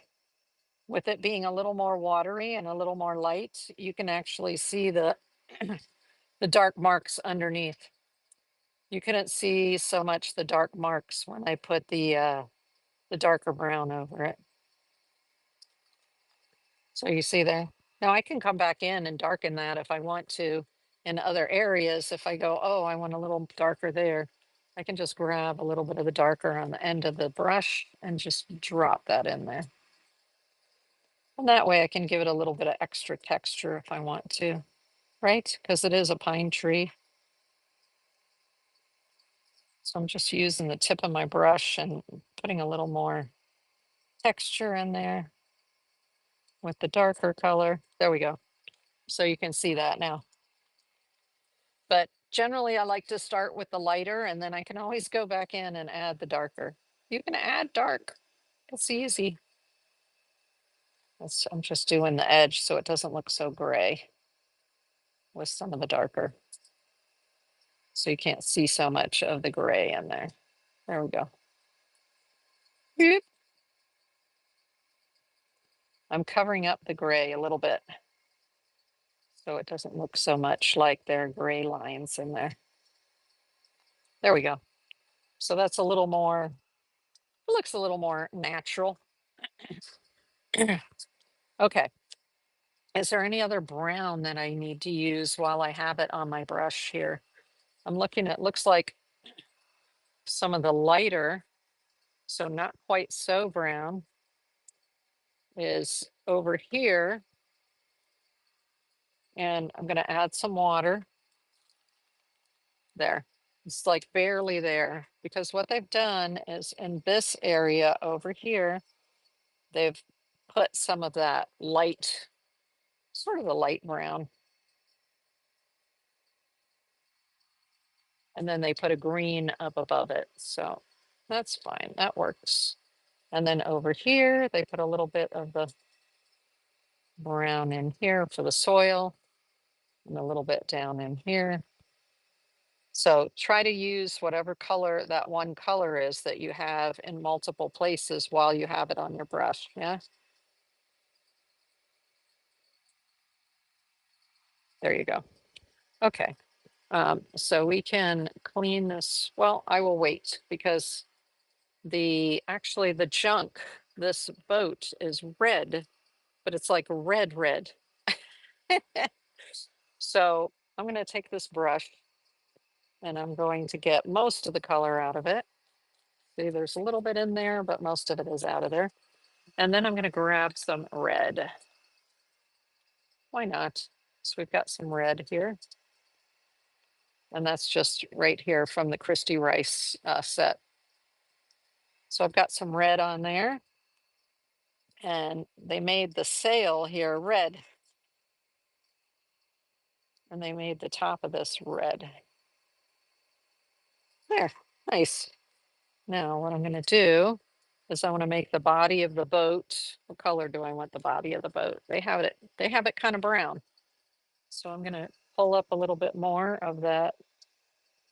with it being a little more watery and a little more light, you can actually see the the dark marks underneath. You couldn't see so much the dark marks when I put the darker brown over it. So you see there. Now I can come back in and darken that if I want to in other areas. If I go, oh, I want a little darker there, I can just grab a little bit of the darker on the end of the brush and just drop that in there. And that way I can give it a little bit of extra texture if I want to, right? Because it is a pine tree. So I'm just using the tip of my brush and putting a little more texture in there with the darker color. There we go. So you can see that now. But generally I like to start with the lighter and then I can always go back in and add the darker. You can add dark. It's easy. I'm just doing the edge so it doesn't look so gray with some of the darker. So you can't see so much of the gray in there. There we go. Boop. I'm covering up the gray a little bit so it doesn't look so much like there are gray lines in there. There we go. So that's a little more, it looks a little more natural. Okay. Is there any other brown that I need to use while I have it on my brush here? I'm looking at, looks like some of the lighter, so not quite so brown, is over here. And I'm going to add some water there. It's like barely there because what they've done is in this area over here, they've put some of that light, sort of the light brown. And then they put a green up above it. So that's fine. That works. And then over here, they put a little bit of the brown in here for the soil and a little bit down in here. So try to use whatever color that one color is that you have in multiple places while you have it on your brush. Yeah, there you go. Okay. So we can clean this. Well, I will wait because actually the junk, this boat is red, but it's like red, red. So I'm going to take this brush and I'm going to get most of the color out of it. See, there's a little bit in there, but most of it is out of there. And then I'm going to grab some red. Why not? So we've got some red here. And that's just right here from the Christy Rice set. So I've got some red on there. And they made the sail here red. And they made the top of this red. There, nice. Now what I'm going to do is I want to make the body of the boat. What color do I want the body of the boat? They have it kind of brown. So I'm going to pull up a little bit more of that.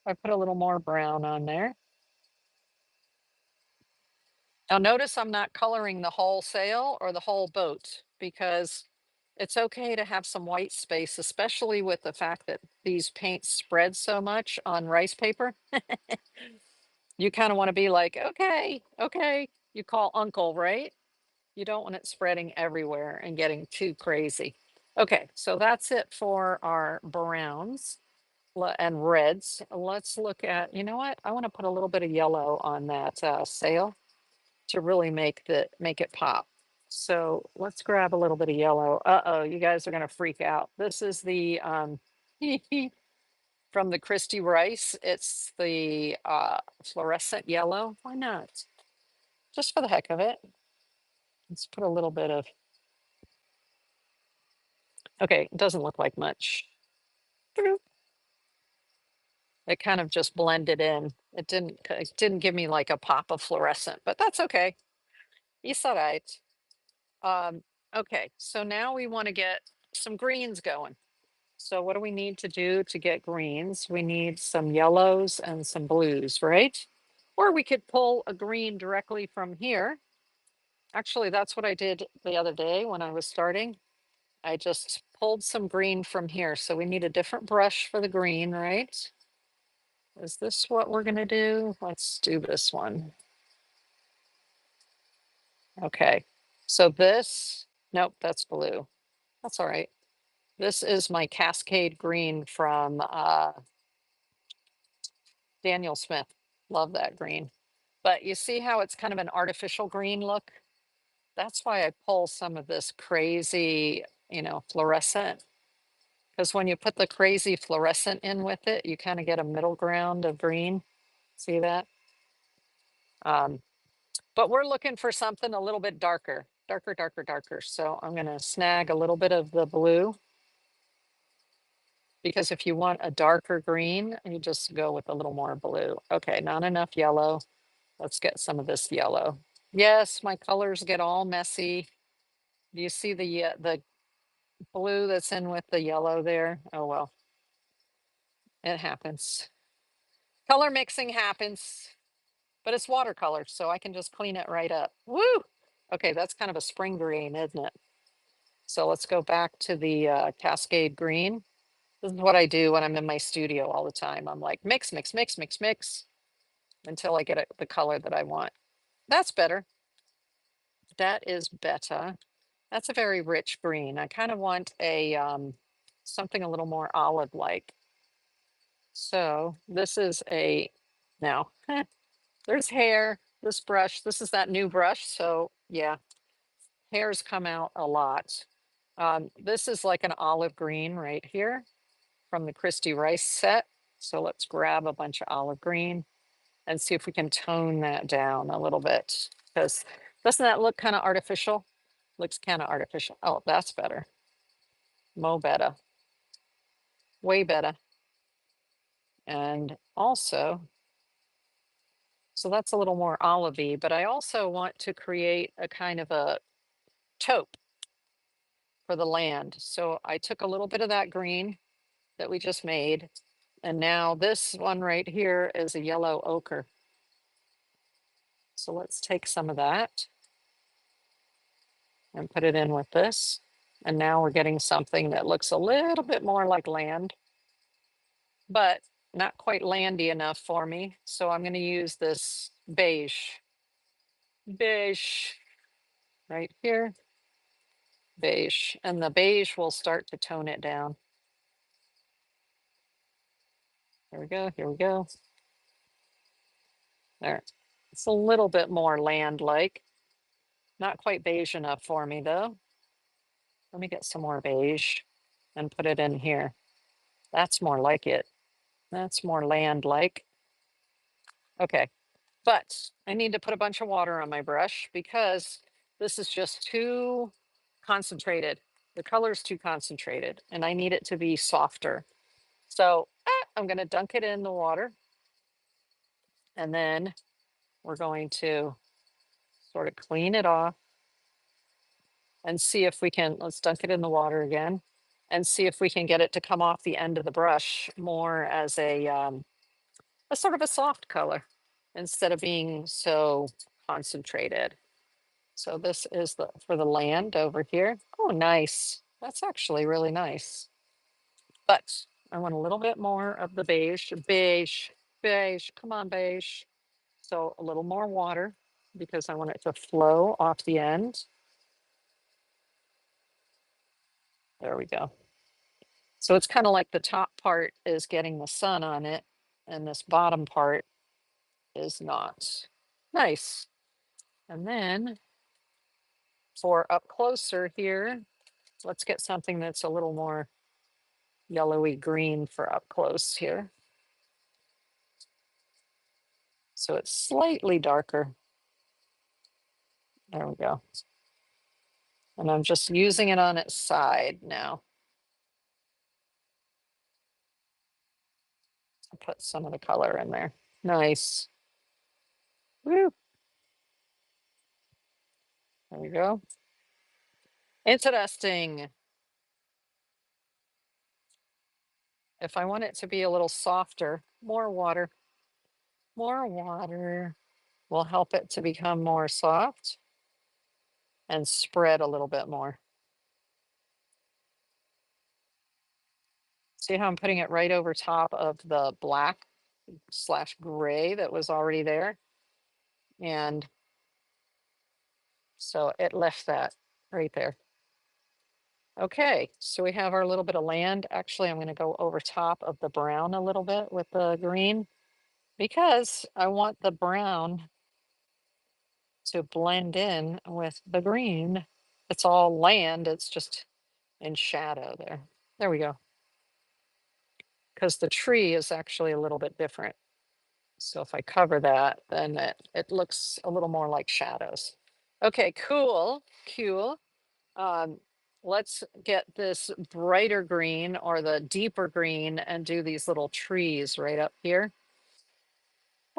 I put a little more brown on there. Now notice I'm not coloring the whole sail or the whole boat because it's okay to have some white space, especially with the fact that these paints spread so much on rice paper. You kind of want to be like, okay, okay, you call uncle, right? You don't want it spreading everywhere and getting too crazy. Okay, so that's it for our browns and reds. Let's look at, you know what? I want to put a little bit of yellow on that sail to really make it pop. So let's grab a little bit of yellow. Uh-oh, you guys are gonna freak out. This is the from the Christy Rice. It's the fluorescent yellow. Why not? Just for the heck of it. Let's put a little bit of, okay, it doesn't look like much. It kind of just blended in. It didn't give me like a pop of fluorescent, but that's okay. It's all right. Okay, so now we want to get some greens going. So what do we need to do to get greens? We need some yellows and some blues, right? Or we could pull a green directly from here. Actually, that's what I did the other day when I was starting. I just pulled some green from here. So we need a different brush for the green, right? Is this what we're gonna do? Let's do this one. Okay, so nope, that's blue. That's all right. This is my Cascade green from Daniel Smith. Love that green. But you see how it's kind of an artificial green look? That's why I pull some of this crazy, fluorescent. Because when you put the crazy fluorescent in with it, you kind of get a middle ground of green. See that? Um, but we're looking for something a little bit darker, darker, darker, darker. So I'm going to snag a little bit of the blue because if you want a darker green, you just go with a little more blue. Okay, not enough yellow. Let's get some of this yellow. Yes, my colors get all messy. Do you see the blue that's in with the yellow there? Oh well, it happens. Color mixing happens, but it's watercolor, so I can just clean it right up. Woo! Okay, that's kind of a spring green, isn't it? So let's go back to the Cascade green. This is what I do when I'm in my studio all the time. I'm like mix, mix, mix, mix, mix until I get the color that I want. That's better. That is better. That's a very rich green. I kind of want a something a little more olive-like. So this is now there's hair, this brush, this is that new brush. So yeah, hairs come out a lot. This is like an olive green right here from the Christy Rice set. So let's grab a bunch of olive green and see if we can tone that down a little bit. Because doesn't that look kind of artificial? Looks kind of artificial. Oh, that's better. Mo better. Way better. And also, so that's a little more olivey, but I also want to create a kind of a taupe for the land. So I took a little bit of that green that we just made And now this one right here is a yellow ochre. So let's take some of that and put it in with this. And now we're getting something that looks a little bit more like land, but not quite landy enough for me. So I'm going to use this beige right here, beige. And the beige will start to tone it down. Here we go, here we go. There. It's a little bit more land-like. Not quite beige enough for me though. Let me get some more beige and put it in here. That's more like it. That's more land-like. Okay, but I need to put a bunch of water on my brush because this is just too concentrated. The color's too concentrated and I need it to be softer. So I'm gonna dunk it in the water and then we're going to sort of clean it off and see if we can, let's dunk it in the water again and see if we can get it to come off the end of the brush more as a sort of a soft color instead of being so concentrated. So this is the for the land over here. Oh, nice. That's actually really nice. But I want a little bit more of the beige, beige, beige. Come on, beige. So a little more water because I want it to flow off the end. There we go. So it's kind of like the top part is getting the sun on it and this bottom part is not. Nice. And then for up closer here, let's get something that's a little more yellowy green for up close here. So it's slightly darker. There we go. And I'm just using it on its side now. I'll put some of the color in there. Nice. Woo. There we go. Interesting. If I want it to be a little softer, more water will help it to become more soft and spread a little bit more. See how I'm putting it right over top of the black / gray that was already there? And so it left that right there. Okay, so we have our little bit of land. Actually, I'm going to go over top of the brown a little bit with the green because I want the brown to blend in with the green. It's all land, it's just in shadow there. There we go. Because the tree is actually a little bit different. So if I cover that, then it looks a little more like shadows. Okay, cool, cool. Um, let's get this brighter green or the deeper green and do these little trees right up here.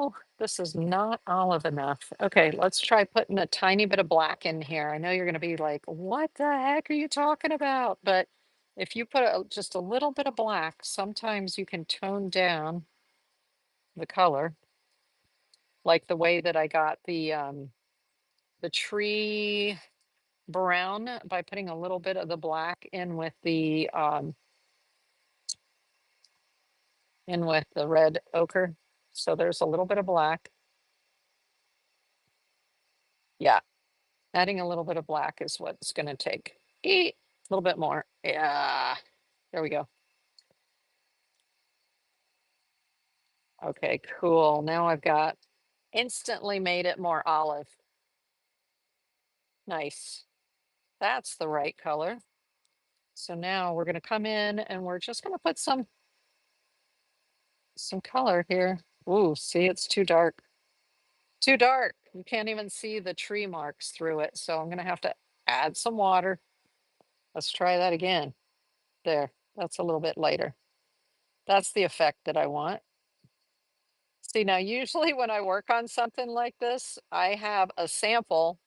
Oh, this is not olive enough. Okay, let's try putting a tiny bit of black in here. I know you're going to be like, what the heck are you talking about? But if you put just a little bit of black, sometimes you can tone down the color, like the way that I got the tree brown by putting a little bit of the black in with the red ochre. So there's a little bit of black. Yeah, adding a little bit of black is what it's going to take. A little bit more. Yeah, there we go. Okay, cool. Now I've got instantly made it more olive. Nice. That's the right color. So now we're going to come in and we're just going to put some color here. Ooh, see, it's too dark. Too dark. You can't even see the tree marks through it. So I'm going to have to add some water. Let's try that again. There, that's a little bit lighter. That's the effect that I want. See, now usually when I work on something like this, I have a sample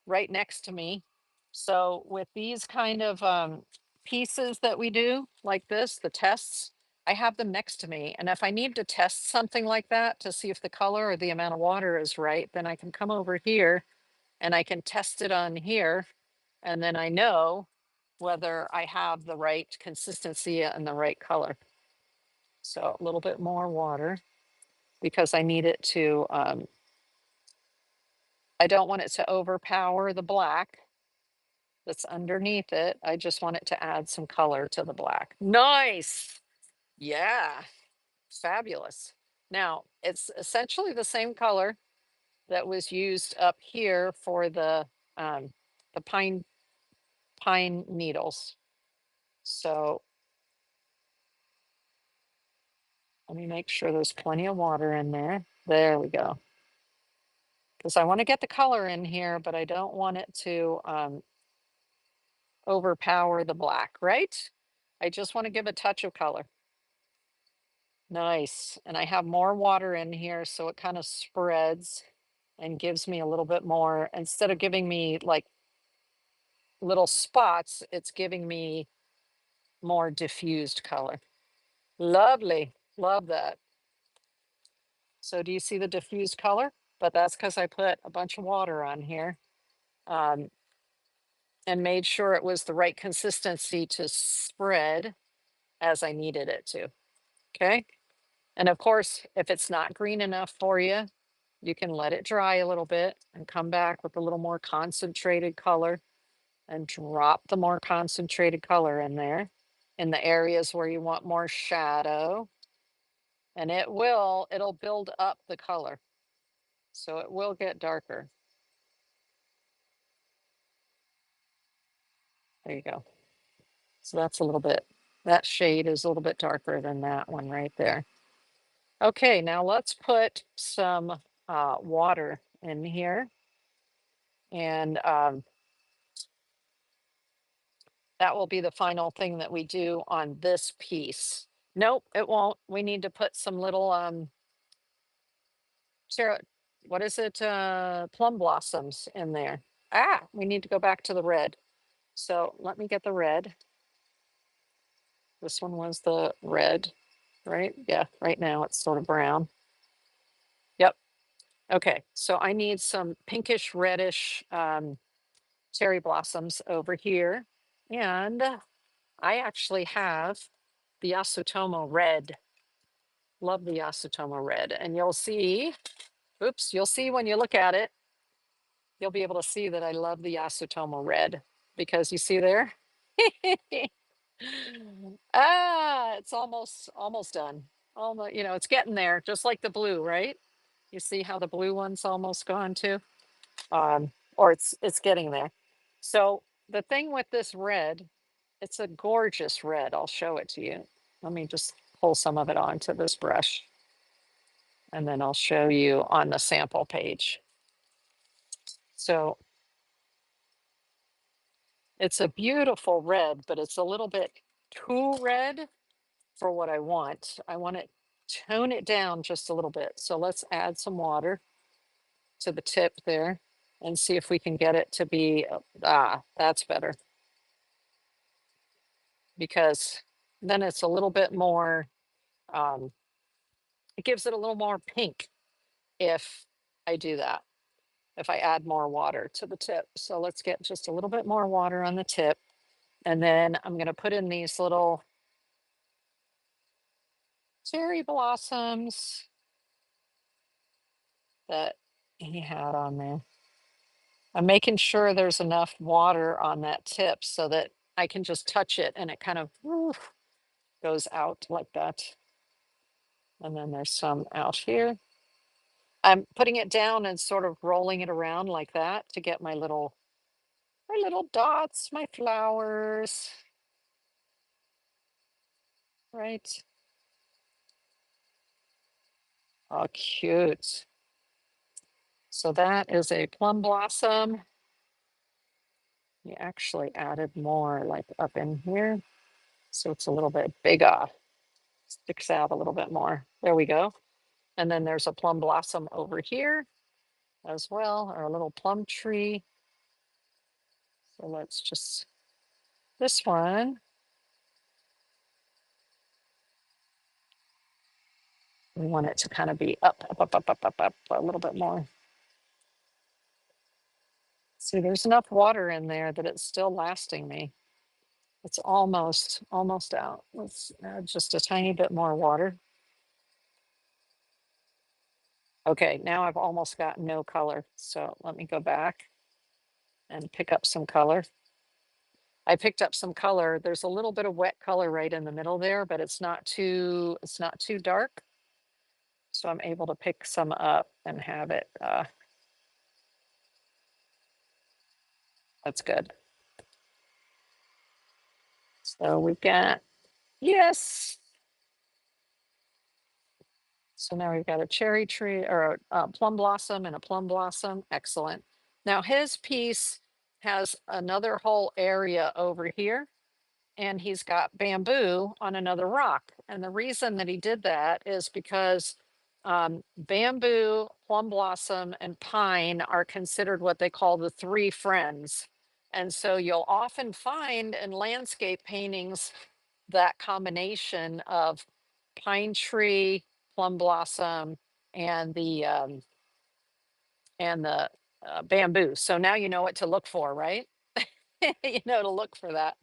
right next to me. So with these kind of pieces that we do like this, the tests, I have them next to me. And if I need to test something like that to see if the color or the amount of water is right, then I can come over here and I can test it on here. And then I know whether I have the right consistency and the right color. So a little bit more water because I need it to, I don't want it to overpower the black that's underneath it. I just want it to add some color to the black. Nice. Yeah, fabulous. Now, it's essentially the same color that was used up here for the pine needles. So let me make sure there's plenty of water in there. There we go. Because I want to get the color in here, but I don't want it to overpower the black, right? I just want to give a touch of color. Nice. And I have more water in here, so it kind of spreads and gives me a little bit more. Instead of giving me like little spots, it's giving me more diffused color. Lovely. Love that. So do you see the diffused color? But that's because I put a bunch of water on here um, and made sure it was the right consistency to spread as I needed it to. Okay. And of course, if it's not green enough for you, you can let it dry a little bit and come back with a little more concentrated color and drop the more concentrated color in there in the areas where you want more shadow. And it'll build up the color. So it will get darker. There you go. So that's a little bit, that shade is a little bit darker than that one right there. Okay, now let's put some water in here. And that will be the final thing that we do on this piece. Nope, it won't. We need to put some little Sarah, what is it? Plum blossoms in there. Ah, we need to go back to the red. So let me get the red. This one was the red, right? Yeah, right now it's sort of brown. Yep. Okay, so I need some pinkish reddish cherry blossoms over here. And I actually have the Yasutomo red. Love the Yasutomo red. And you'll see, oops, you'll see when you look at it, you'll be able to see that I love the Yasutomo red because you see there? Ah, it's almost done. Almost, it's getting there, just like the blue, right? You see how the blue one's almost gone too? Or it's getting there. So the thing with this red, it's a gorgeous red. I'll show it to you. Let me just pull some of it onto this brush and then I'll show you on the sample page. So it's a beautiful red, but it's a little bit too red for what I want. I want to tone it down just a little bit. So let's add some water to the tip there and see if we can get it to be, that's better. Because then it's a little bit more, it gives it a little more pink if I do that, if I add more water to the tip. So let's get just a little bit more water on the tip. And then I'm going to put in these little cherry blossoms that he had on there. I'm making sure there's enough water on that tip so that I can just touch it and it kind of goes out like that. And then there's some out here. I'm putting it down and sort of rolling it around like that to get my little dots, my flowers. Right. Oh, cute. So that is a plum blossom. We actually added more like up in here. So it's a little bit bigger, sticks out a little bit more. There we go. And then there's a plum blossom over here as well, or a little plum tree. So let's just, this one, We want it to kind of be up a little bit more. See, there's enough water in there that it's still lasting me. It's almost out. Let's add just a tiny bit more water. Okay, now I've almost got no color. So let me go back and pick up some color. I picked up some color. There's a little bit of wet color right in the middle there, but it's not too dark. So I'm able to pick some up and have it. That's good. So we've got, yes. So now we've got a cherry tree or a plum blossom and a plum blossom. Excellent. Now his piece has another whole area over here, and he's got bamboo on another rock. And the reason that he did that is because bamboo, plum blossom, and pine are considered what they call the three friends. And so you'll often find in landscape paintings that combination of pine tree, plum blossom, and the bamboo. So now you know what to look for, right? You know to look for that.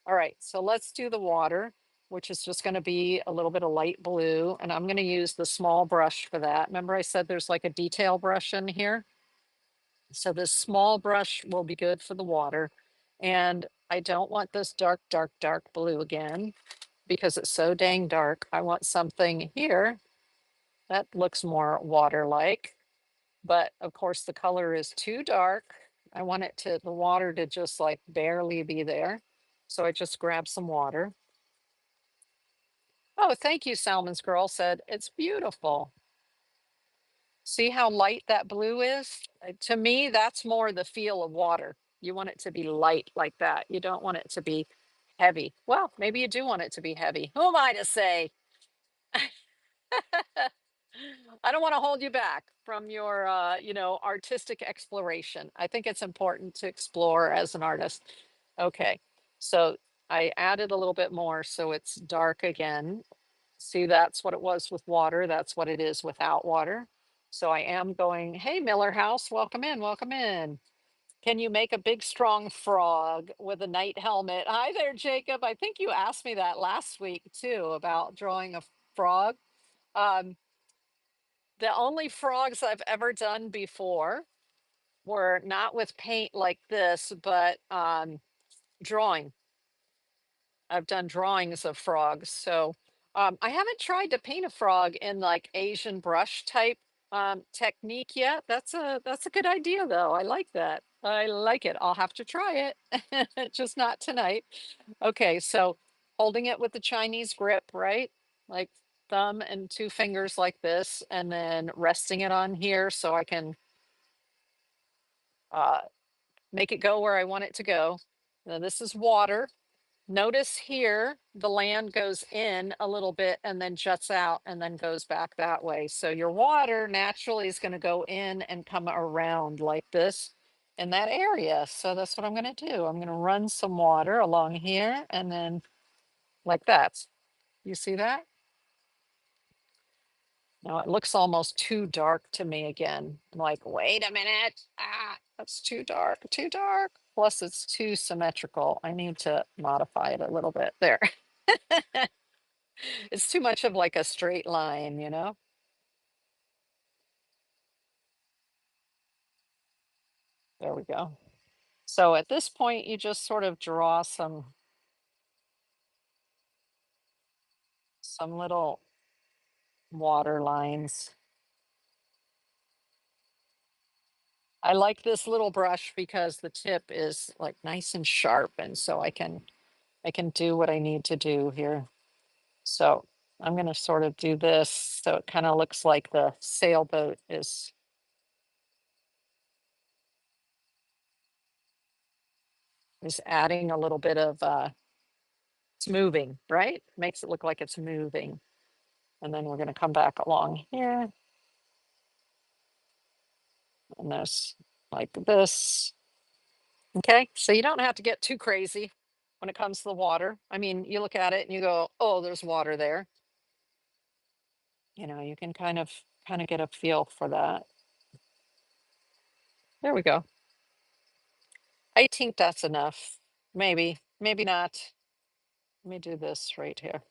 All right, so let's do the water, which is just going to be a little bit of light blue, and I'm going to use the small brush for that. Remember I said there's like a detail brush in here? So this small brush will be good for the water. And I don't want this dark, dark, dark blue again because it's so dang dark. I want something here that looks more water-like, but of course the color is too dark. I want the water to just like barely be there. So I just grab some water. Oh, thank you, Salmon's Girl said, it's beautiful. See how light that blue is? To me, that's more the feel of water. You want it to be light like that. You don't want it to be heavy. Well, maybe you do want it to be heavy. Who am I to say? I don't want to hold you back from your, artistic exploration. I think it's important to explore as an artist. Okay, so I added a little bit more so it's dark again. See, that's what it was with water. That's what it is without water. So I am going, hey, Miller House, welcome in, welcome in. Can you make a big, strong frog with a knight helmet? Hi there, Jacob. I think you asked me that last week too about drawing a frog. Um, the only frogs I've ever done before were not with paint like this, but drawing. I've done drawings of frogs. So I haven't tried to paint a frog in like Asian brush type technique yet. That's a good idea though. I like that. I like it. I'll have to try it. Just not tonight. Okay, so holding it with the Chinese grip, right? Like thumb and two fingers like this, and then resting it on here so I can uh, make it go where I want it to go. Now this is water. Notice here, the land goes in a little bit and then juts out and then goes back that way. So your water naturally is going to go in and come around like this in that area. So that's what I'm going to do. I'm going to run some water along here and then like that. You see that? Now it looks almost too dark to me again. I'm like, wait a minute. That's too dark, too dark. Plus it's too symmetrical. I need to modify it a little bit there. It's too much of like a straight line, you know? There we go. So at this point, you just sort of draw some little water lines. I like this little brush because the tip is like nice and sharp, and so I can do what I need to do here. So I'm going to sort of do this so it kind of looks like the sailboat is adding a little bit of it's moving, right? Makes it look like it's moving. And then we're going to come back along here. And there's like this. Okay, so you don't have to get too crazy when it comes to the water. I mean, you look at it and you go, oh, there's water there. You know, you can kind of get a feel for that. There we go. I think that's enough. Maybe, maybe not. Let me do this right here.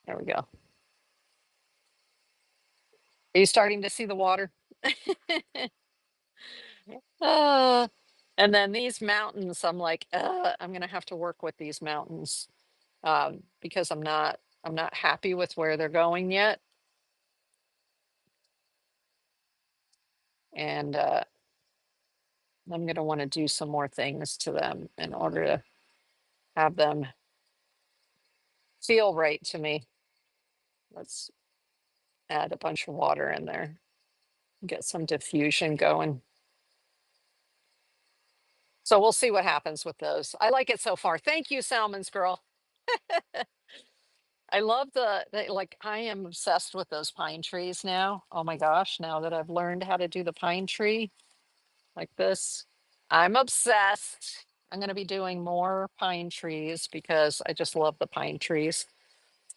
There we go. Are you starting to see the water? Uh, and then these mountains, I'm like, I'm gonna have to work with these mountains because I'm not happy with where they're going yet, and I'm gonna want to do some more things to them in order to have them feel right to me. Let's add a bunch of water in there, get some diffusion going. So we'll see what happens with those. I like it so far. Thank you, Salmon's Girl. I love like I am obsessed with those pine trees now. Oh my gosh, now that I've learned how to do the pine tree like this, I'm obsessed. I'm going to be doing more pine trees because I just love the pine trees.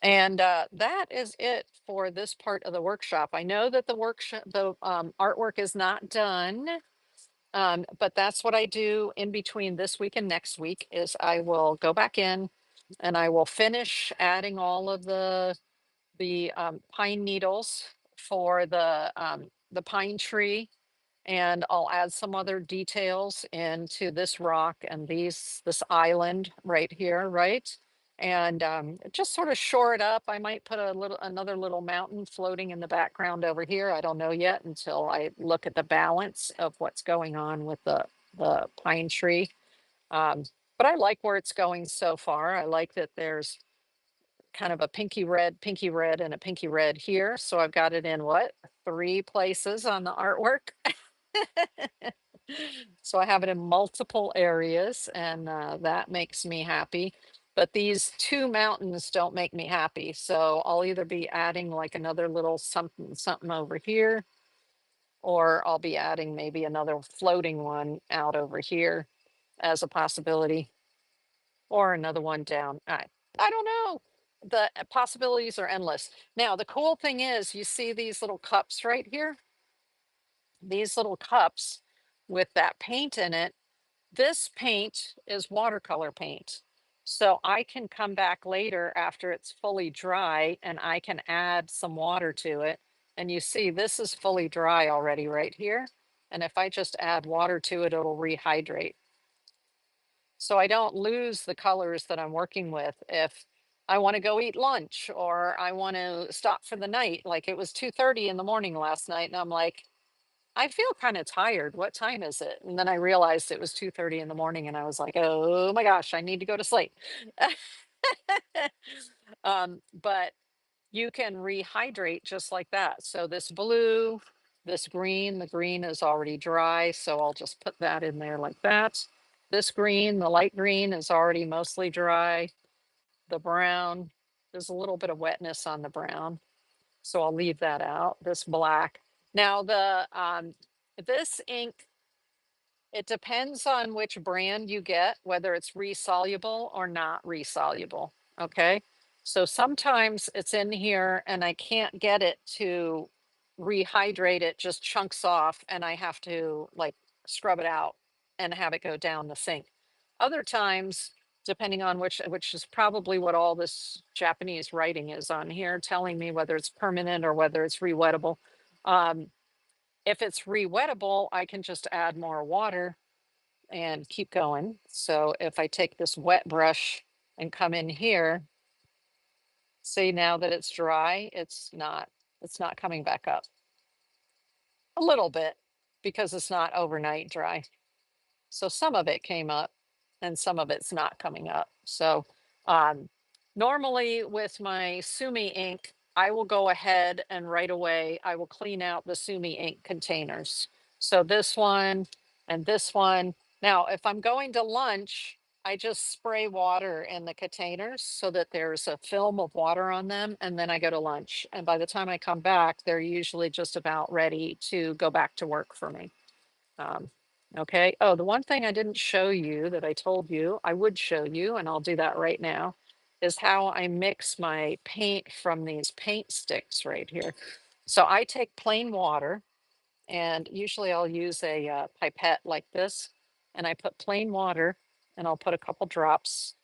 And that is it for this part of the workshop. I know that the workshop, the artwork is not done, but that's what I do in between this week and next week is I will go back in and I will finish adding all of the pine needles for the pine tree, and I'll add some other details into this rock and this island right here, right? And just sort of shore it up. I might put another little mountain floating in the background over here. I don't know yet until I look at the balance of what's going on with the pine tree. Um, but I like where it's going so far. I like that there's kind of a pinky red, and a pinky red here. So I've got it in what, 3 places on the artwork. So I have it in multiple areas, and that makes me happy. But these 2 mountains don't make me happy. So I'll either be adding like another little something, something over here, or I'll be adding maybe another floating one out over here as a possibility, or another one down. I don't know. The possibilities are endless. Now, the cool thing is, you see these little cups right here? These little cups with that paint in it. This paint is watercolor paint. So I can come back later after it's fully dry and I can add some water to it. And you see, this is fully dry already right here. And if I just add water to it, it'll rehydrate. So I don't lose the colors that I'm working with if I want to go eat lunch or I want to stop for the night. Like it was 2:30 in the morning last night, and I'm like, I feel kind of tired. What time is it? And then I realized it was 2:30 in the morning, and I was like, oh my gosh, I need to go to sleep. But you can rehydrate just like that. So this blue, this green, the green is already dry. So I'll just put that in there like that. This green, the light green is already mostly dry. The brown, there's a little bit of wetness on the brown. So I'll leave that out. This black. Now this ink, it depends on which brand you get, whether it's resoluble or not resoluble. Okay. So sometimes it's in here and I can't get it to rehydrate, it just chunks off and I have to like scrub it out and have it go down the sink. Other times, depending on which is probably what all this Japanese writing is on here, telling me whether it's permanent or whether it's rewettable. Um, if it's rewettable, I can just add more water and keep going. So if I take this wet brush and come in here, see now that it's dry, it's not coming back up. A little bit because it's not overnight dry. So some of it came up and some of it's not coming up. So um, normally with my Sumi ink, I will go ahead and right away, I will clean out the Sumi ink containers. So this one and this one. Now, if I'm going to lunch, I just spray water in the containers so that there's a film of water on them. And then I go to lunch. And by the time I come back, they're usually just about ready to go back to work for me. Um, okay. Oh, the one thing I didn't show you that I told you I would show you, and I'll do that right now, is how I mix my paint from these paint sticks right here. So I take plain water, and usually I'll use a pipette like this, and I put plain water, and I'll put a couple drops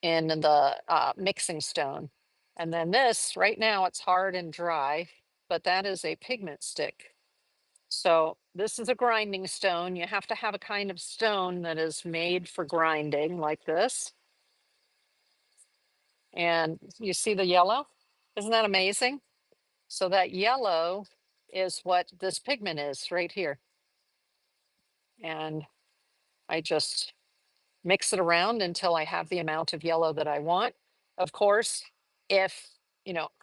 in the mixing stone. And then this, right now it's hard and dry, but that is a pigment stick. So this is a grinding stone. You have to have a kind of stone that is made for grinding like this. And you see the yellow? Isn't that amazing? So that yellow is what this pigment is right here. And I just mix it around until I have the amount of yellow that I want. Of course, if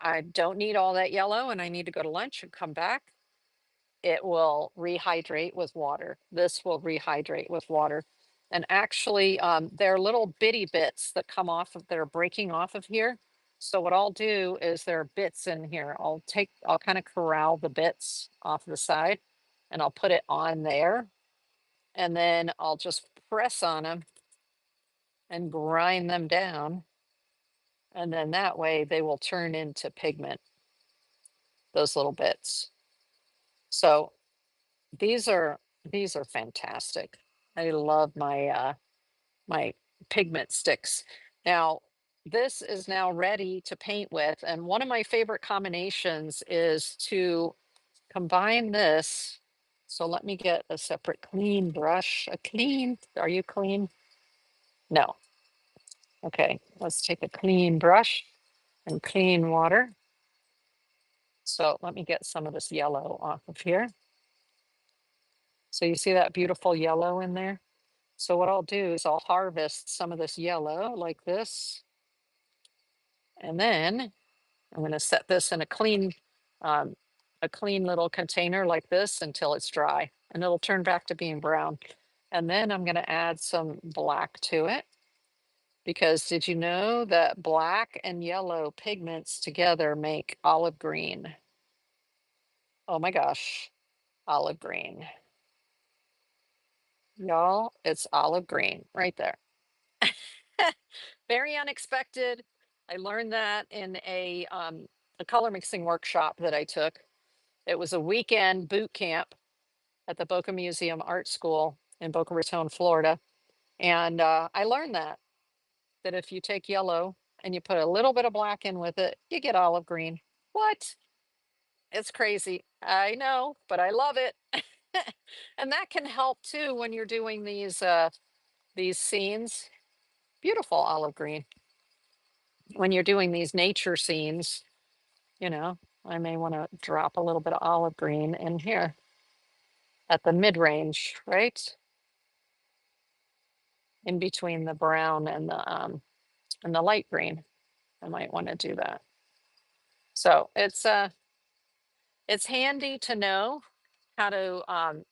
I don't need all that yellow and I need to go to lunch and come back, it will rehydrate with water. This will rehydrate with water. And actually, there are little bitty bits that come off of, that are breaking off of here. So what I'll do is there are bits in here. I'll kind of corral the bits off the side, and I'll put it on there. And then I'll just press on them and grind them down. And then that way they will turn into pigment, those little bits. So these are fantastic. I love my pigment sticks. Now, this is now ready to paint with, and one of my favorite combinations is to combine this. So let me get a separate clean brush. Are you clean? No. Okay, let's take a clean brush and clean water. So let me get some of this yellow off of here. So you see that beautiful yellow in there? So what I'll do is I'll harvest some of this yellow like this. And then I'm going to set this in um, a clean little container like this until it's dry, and it'll turn back to being brown. And then I'm going to add some black to it, because did you know that black and yellow pigments together make olive green? Oh my gosh, olive green. Y'all, it's olive green right there. Very unexpected. I learned that in a color mixing workshop that I took. It was a weekend boot camp at the Boca Museum Art School in Boca Raton, Florida. And I learned that if you take yellow and you put a little bit of black in with it, you get olive green. What? It's crazy. I know, but I love it. And that can help too when you're doing these scenes. Beautiful olive green. When you're doing these nature scenes, you know, I may want to drop a little bit of olive green in here at the mid-range, right? In between the brown and the light green. I might want to do that. So it's handy to know how to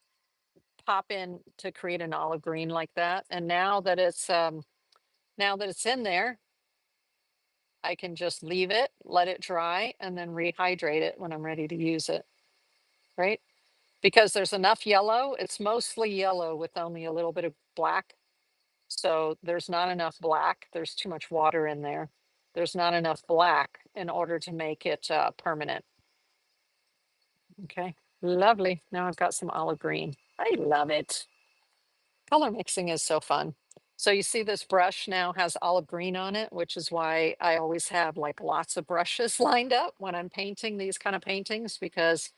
pop in to create an olive green like that. And now that it's in there, I can just leave it, let it dry, and then rehydrate it when I'm ready to use it, right? Because there's enough yellow. It's mostly yellow with only a little bit of black. So there's not enough black. There's too much water in there. There's not enough black in order to make it permanent. Okay, lovely. Now I've got some olive green. I love it. Color mixing is so fun. So you see this brush now has olive green on it, which is why I always have like lots of brushes lined up when I'm painting these kind of paintings, because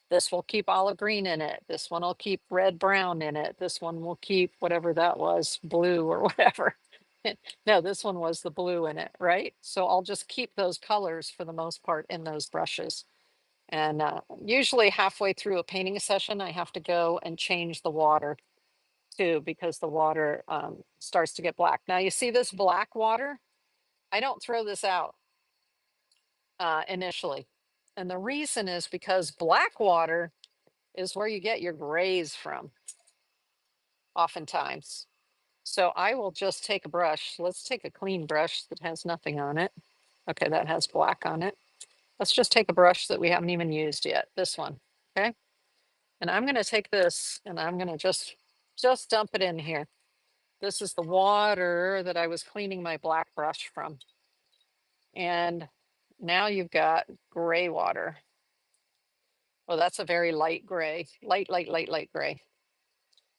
this will keep olive green in it. This one will keep red brown in it. This one will keep whatever that was, blue or whatever. No, this one was the blue in it, right? So I'll just keep those colors for the most part in those brushes. And usually halfway through a painting session, I have to go and change the water too, because the water starts to get black. Now you see this black water? I don't throw this out initially. And the reason is because black water is where you get your grays from, oftentimes. So I will just take a brush. Let's take a clean brush that has nothing on it. Okay, that has black on it. Let's just take a brush that we haven't even used yet, this one, okay? And I'm gonna take this and I'm gonna just dump it in here. This is the water that I was cleaning my black brush from. And now you've got gray water. Well, that's a very light gray, light gray.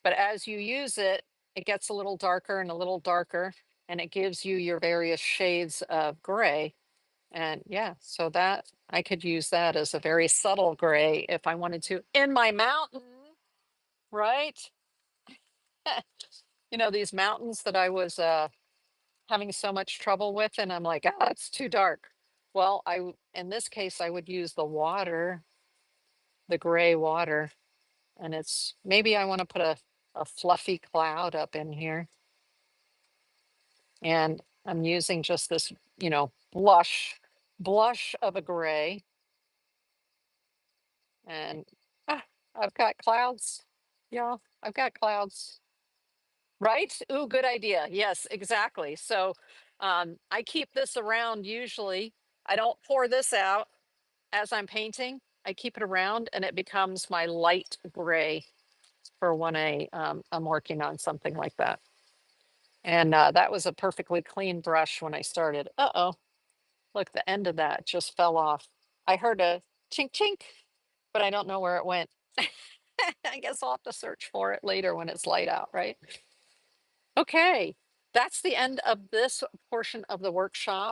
But as you use it, it gets a little darker and a little darker, and it gives you your various shades of gray. And yeah, so that I could use that as a very subtle gray if I wanted to in my mountain, right? These mountains that I was having so much trouble with, and I'm like, ah, it's too dark. Well, in this case, I would use the water, the gray water, and it's maybe I want to put a fluffy cloud up in here. And I'm using just this, blush of a gray. And I've got clouds. Yeah, I've got clouds. Right? Ooh, good idea. Yes, exactly. So I keep this around usually. I don't pour this out as I'm painting. I keep it around and it becomes my light gray for when I'm working on something like that. And that was a perfectly clean brush when I started. Uh-oh, look, the end of that just fell off. I heard a chink chink, but I don't know where it went. I guess I'll have to search for it later when it's light out, right? Okay, that's the end of this portion of the workshop.